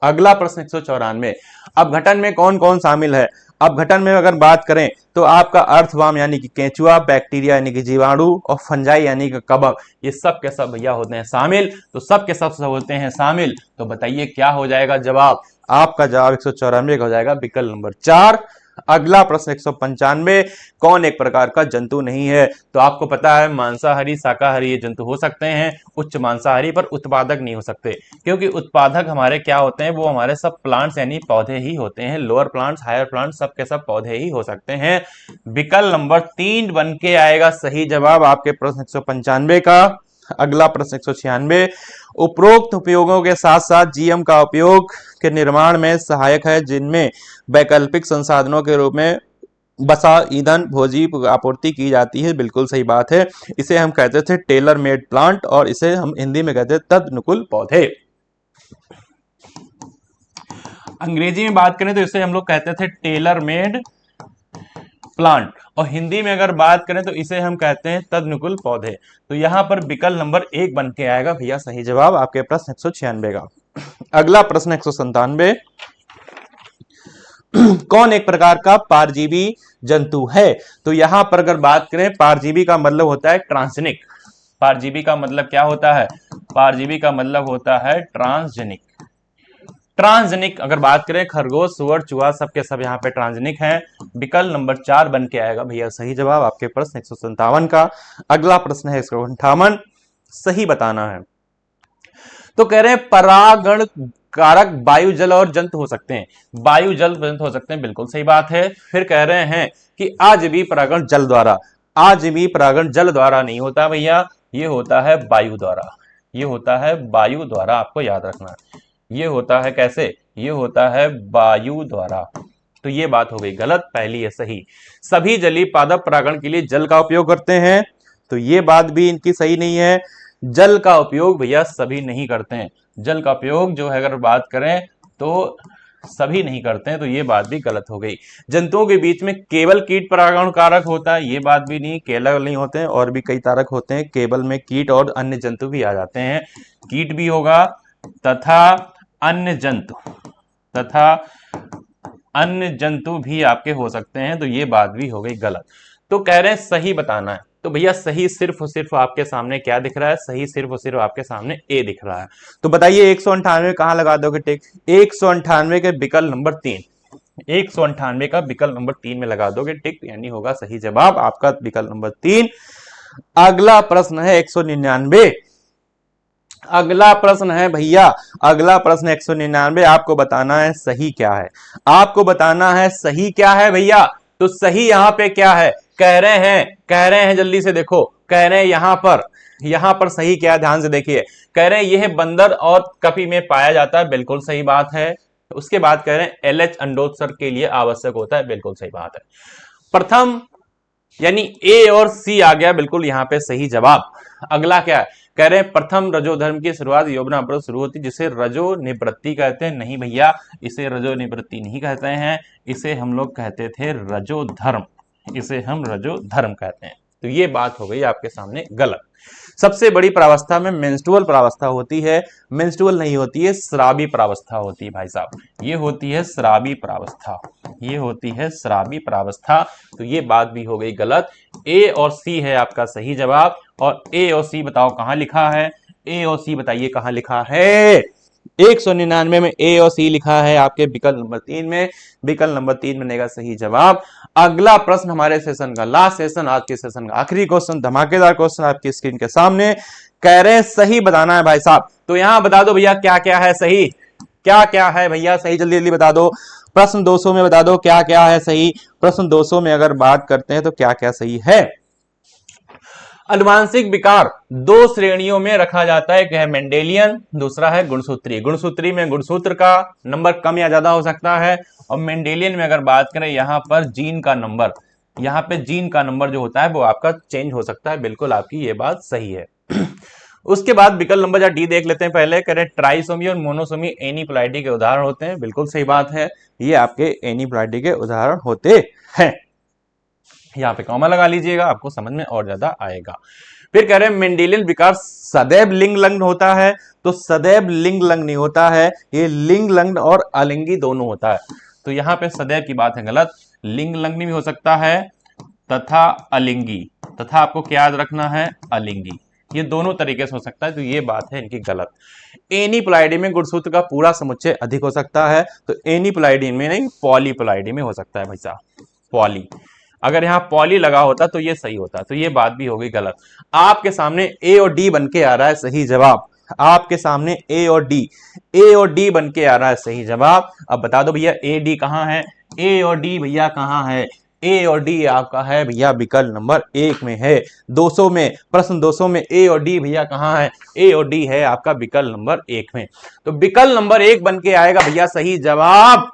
अगला प्रश्न 194, अपघटन में कौन कौन शामिल है? अपघटन में अगर बात करें तो आपका अर्थवाम यानी कि केंचुआ, बैक्टीरिया यानी कि जीवाणु, और फंजाई यानी कि कवक, ये सब के सब भैया होते हैं शामिल। तो सब के सब होते हैं शामिल, तो बताइए क्या हो जाएगा जवाब? आपका जवाब 194 का हो जाएगा विकल्प नंबर 4। अगला प्रश्न 195, कौन एक प्रकार का जंतु नहीं है? तो आपको पता है मांसाहारी, शाकाहारी ये जंतु हो सकते हैं, उच्च मांसाहारी, पर उत्पादक नहीं हो सकते, क्योंकि उत्पादक हमारे क्या होते हैं? वो हमारे सब प्लांट्स यानी पौधे ही होते हैं। लोअर प्लांट्स, हायर प्लांट्स, सब के सब पौधे ही हो सकते हैं। विकल्प नंबर 3 बन के आएगा सही जवाब आपके प्रश्न 195 का। अगला प्रश्न 196, उपरोक्त उपयोगों के साथ साथ जीएम का उपयोग के निर्माण में सहायक है, जिनमें वैकल्पिक संसाधनों के रूप में बसा, ईंधन, भोजी आपूर्ति की जाती है। बिल्कुल सही बात है। इसे हम कहते थे टेलर मेड प्लांट, और इसे हम हिंदी में कहते हैं तदनुकूल पौधे। अंग्रेजी में बात करें तो इसे हम लोग कहते थे टेलर मेड प्लांट, और हिंदी में अगर बात करें तो इसे हम कहते हैं तदनुकूल पौधे। तो यहां पर विकल्प नंबर 1 बन के आएगा भैया सही जवाब आपके प्रश्न 196 का। अगला प्रश्न 197, कौन एक प्रकार का पारजीवी जंतु है? तो यहां पर अगर बात करें, पारजीवी का मतलब होता है ट्रांसजेनिक। पारजीवी का मतलब क्या होता है? पारजीवी का मतलब होता है ट्रांसजेनिक। ट्रांसजेनिक अगर बात करें, खरगोश, सुअर, चूहा, सबके सब यहाँ पे ट्रांसजेनिक हैं। विकल्प नंबर 4 बन के आएगा भैया सही जवाब आपके प्रश्न 157 का। अगला प्रश्न है 158, सही बताना है। तो कह रहे हैं परागण कारक वायु, जल और जंतु हो सकते हैं। वायु, जल, जंतु हो सकते हैं, बिल्कुल सही बात है। फिर कह रहे हैं कि आजीवी परागण जल द्वारा, आजीवी परागण जल द्वारा नहीं होता भैया, ये होता है वायु द्वारा, ये होता है वायु द्वारा, आपको याद रखना। ये होता है कैसे? ये होता है वायु द्वारा। तो ये बात हो गई गलत, पहली है सही। सभी जलीय पादप परागण के लिए जल का उपयोग करते हैं, तो ये बात भी इनकी सही नहीं है। जल का उपयोग भैया सभी नहीं करते हैं, जल का उपयोग जो है अगर बात करें तो सभी नहीं करते हैं, तो ये बात भी गलत हो गई। जंतुओं के बीच में केवल कीट परागण कारक होता है, ये बात भी नहीं, केवल नहीं होते हैं, और भी कई कारक होते हैं। केवल में कीट और अन्य जंतु भी आ जाते हैं, कीट भी होगा तथा अन्य जंतु भी आपके हो सकते हैं, तो ये बात भी हो गई गलत। तो कह रहे हैं सही बताना है, तो भैया सही सिर्फ और सिर्फ आपके सामने क्या दिख रहा है? सही सिर्फ और सिर्फ आपके सामने ए दिख रहा है। तो बताइए 198 कहां लगा दोगे टिक? 198 के विकल्प नंबर 3, 198 का विकल्प नंबर 3 में लगा दोगे टिक, यानी होगा सही जवाब आपका विकल्प नंबर 3। अगला प्रश्न है 199, अगला प्रश्न है भैया, अगला प्रश्न 199, आपको बताना है सही क्या है, आपको बताना है सही क्या है भैया। तो सही यहां पे क्या है, कह रहे हैं जल्दी से देखो, कह रहे हैं यहां पर सही क्या है, ध्यान से देखिए। कह रहे हैं यह बंदर और कपी में पाया जाता है, बिल्कुल सही बात है। उसके बाद कह रहे हैं LH अंडोत्सर्ग के लिए आवश्यक होता है, बिल्कुल सही बात है। प्रथम यानी ए और सी आ गया बिल्कुल यहां पे सही जवाब। अगला क्या है, कह रहे हैं प्रथम रजोधर्म की शुरुआत यौवनावृत शुरू होती, जिसे रजो निवृत्ति कहते हैं। नहीं भैया, इसे रजो निवृत्ति नहीं कहते हैं, इसे हम लोग कहते थे रजोधर्म, इसे हम रजोधर्म कहते हैं। तो ये बात हो गई आपके सामने गलत। सबसे बड़ी प्रावस्था में मेंस्ट्रुअल प्रावस्था होती है, मेंस्ट्रुअल नहीं होती है, स्रावी प्रावस्था होती है भाई साहब, ये होती है स्रावी प्रावस्था, ये होती है स्रावी प्रावस्था। तो ये बात भी हो गई गलत। ए और सी है आपका सही जवाब। और ए और सी बताओ कहां लिखा है, ए और सी बताइए कहां लिखा है। 199 में ए और सी लिखा है आपके विकल्प नंबर 3 में, विकल्प नंबर 3 बनेगा सही जवाब। अगला प्रश्न हमारे सेशन का लास्ट सेशन, आज के सेशन का आखिरी क्वेश्चन, धमाकेदार क्वेश्चन आपकी स्क्रीन के सामने। कह रहे हैं सही बताना है भाई साहब, तो यहां बता दो भैया क्या क्या है सही, क्या क्या है भैया सही, जल्दी जल्दी बता दो। प्रश्न 200 में बता दो क्या क्या है सही। प्रश्न 200 में अगर बात करते हैं तो क्या क्या सही है। अनुवांशिक विकार दो श्रेणियों में रखा जाता है, एक है मेंडेलियन, दूसरा है गुणसूत्री। गुणसूत्री में गुणसूत्र का नंबर कम या ज्यादा हो सकता है, और मेंडेलियन में अगर बात करें यहां पर जीन का नंबर, यहां पे जीन का नंबर जो होता है वो आपका चेंज हो सकता है, बिल्कुल आपकी ये बात सही है। उसके बाद विकल्प नंबर डी देख लेते हैं पहले। करें ट्राइसोमी और मोनोसोमी एनीप्लाइडी के उदाहरण होते हैं, बिल्कुल सही बात है, ये आपके एनीप्लाइडी के उदाहरण होते हैं। यहां पे कॉमा लगा लीजिएगा, आपको समझ में और ज्यादा आएगा। फिर कह रहे हैं मेंडेलियन विकार सदैव लिंग लग्न होता है, तो सदैव लिंग लग्न नहीं होता है, ये लिंग लग्न और अलिंगी दोनों होता है। तो यहां पे सदैव की बात है गलत, लिंग लग्न भी हो सकता है तथा अलिंगी, तथा आपको क्या याद रखना है, अलिंगी, ये दोनों तरीके से हो सकता है, तो ये बात है इनकी गलत। एनीप्लाइडी में गुणसूत्र का पूरा समुच्चय अधिक हो सकता है, तो एनीप्लाइडी में नहीं, पॉलीप्लाइडी में हो सकता है भाई साहब, पॉली। अगर यहां पॉली लगा होता तो ये सही होता, तो ये बात भी हो गई गलत। आपके सामने ए और डी बन के आ रहा है सही जवाब, आपके सामने ए और डी बन के आ रहा है सही जवाब। अब बता दो भैया ए डी कहां है, ए और डी भैया कहां है, ए और डी आपका है भैया विकल्प नंबर 1 में है। 200 में, प्रश्न 200 में ए और डी भैया कहां है, ए और डी है आपका विकल्प नंबर 1 में, तो विकल्प नंबर 1 बन के आएगा भैया सही जवाब।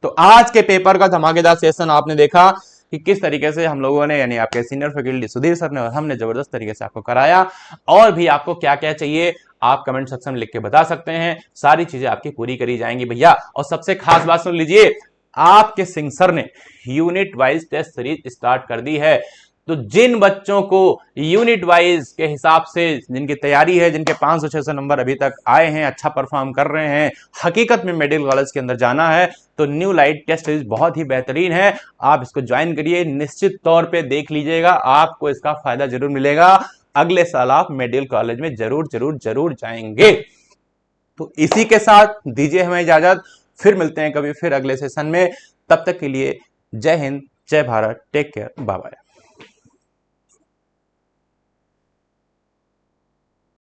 तो आज के पेपर का धमाकेदार सेशन आपने देखा कि किस तरीके से हम लोगों ने, यानी आपके सीनियर फैकल्टी सुधीर सर ने और हमने जबरदस्त तरीके से आपको कराया। और भी आपको क्या क्या चाहिए आप कमेंट सेक्शन में लिख के बता सकते हैं, सारी चीजें आपकी पूरी करी जाएंगी भैया। और सबसे खास बात सुन लीजिए, आपके सिंह सर ने unit wise test series start कर दी है, तो जिन बच्चों को यूनिट वाइज के हिसाब से जिनकी तैयारी है, जिनके 500-600 नंबर अभी तक आए हैं, अच्छा परफॉर्म कर रहे हैं, हकीकत में मेडिकल कॉलेज के अंदर जाना है, तो न्यू लाइट टेस्ट सीरीज बहुत ही बेहतरीन है, आप इसको ज्वाइन करिए, निश्चित तौर पे देख लीजिएगा, आपको इसका फायदा जरूर मिलेगा। अगले साल आप मेडिकल कॉलेज में जरूर जरूर जरूर जाएंगे। तो इसी के साथ दीजिए हमें इजाजत, फिर मिलते हैं कभी फिर अगले सेशन में, तब तक के लिए जय हिंद, जय Bharat, take care, bye bye.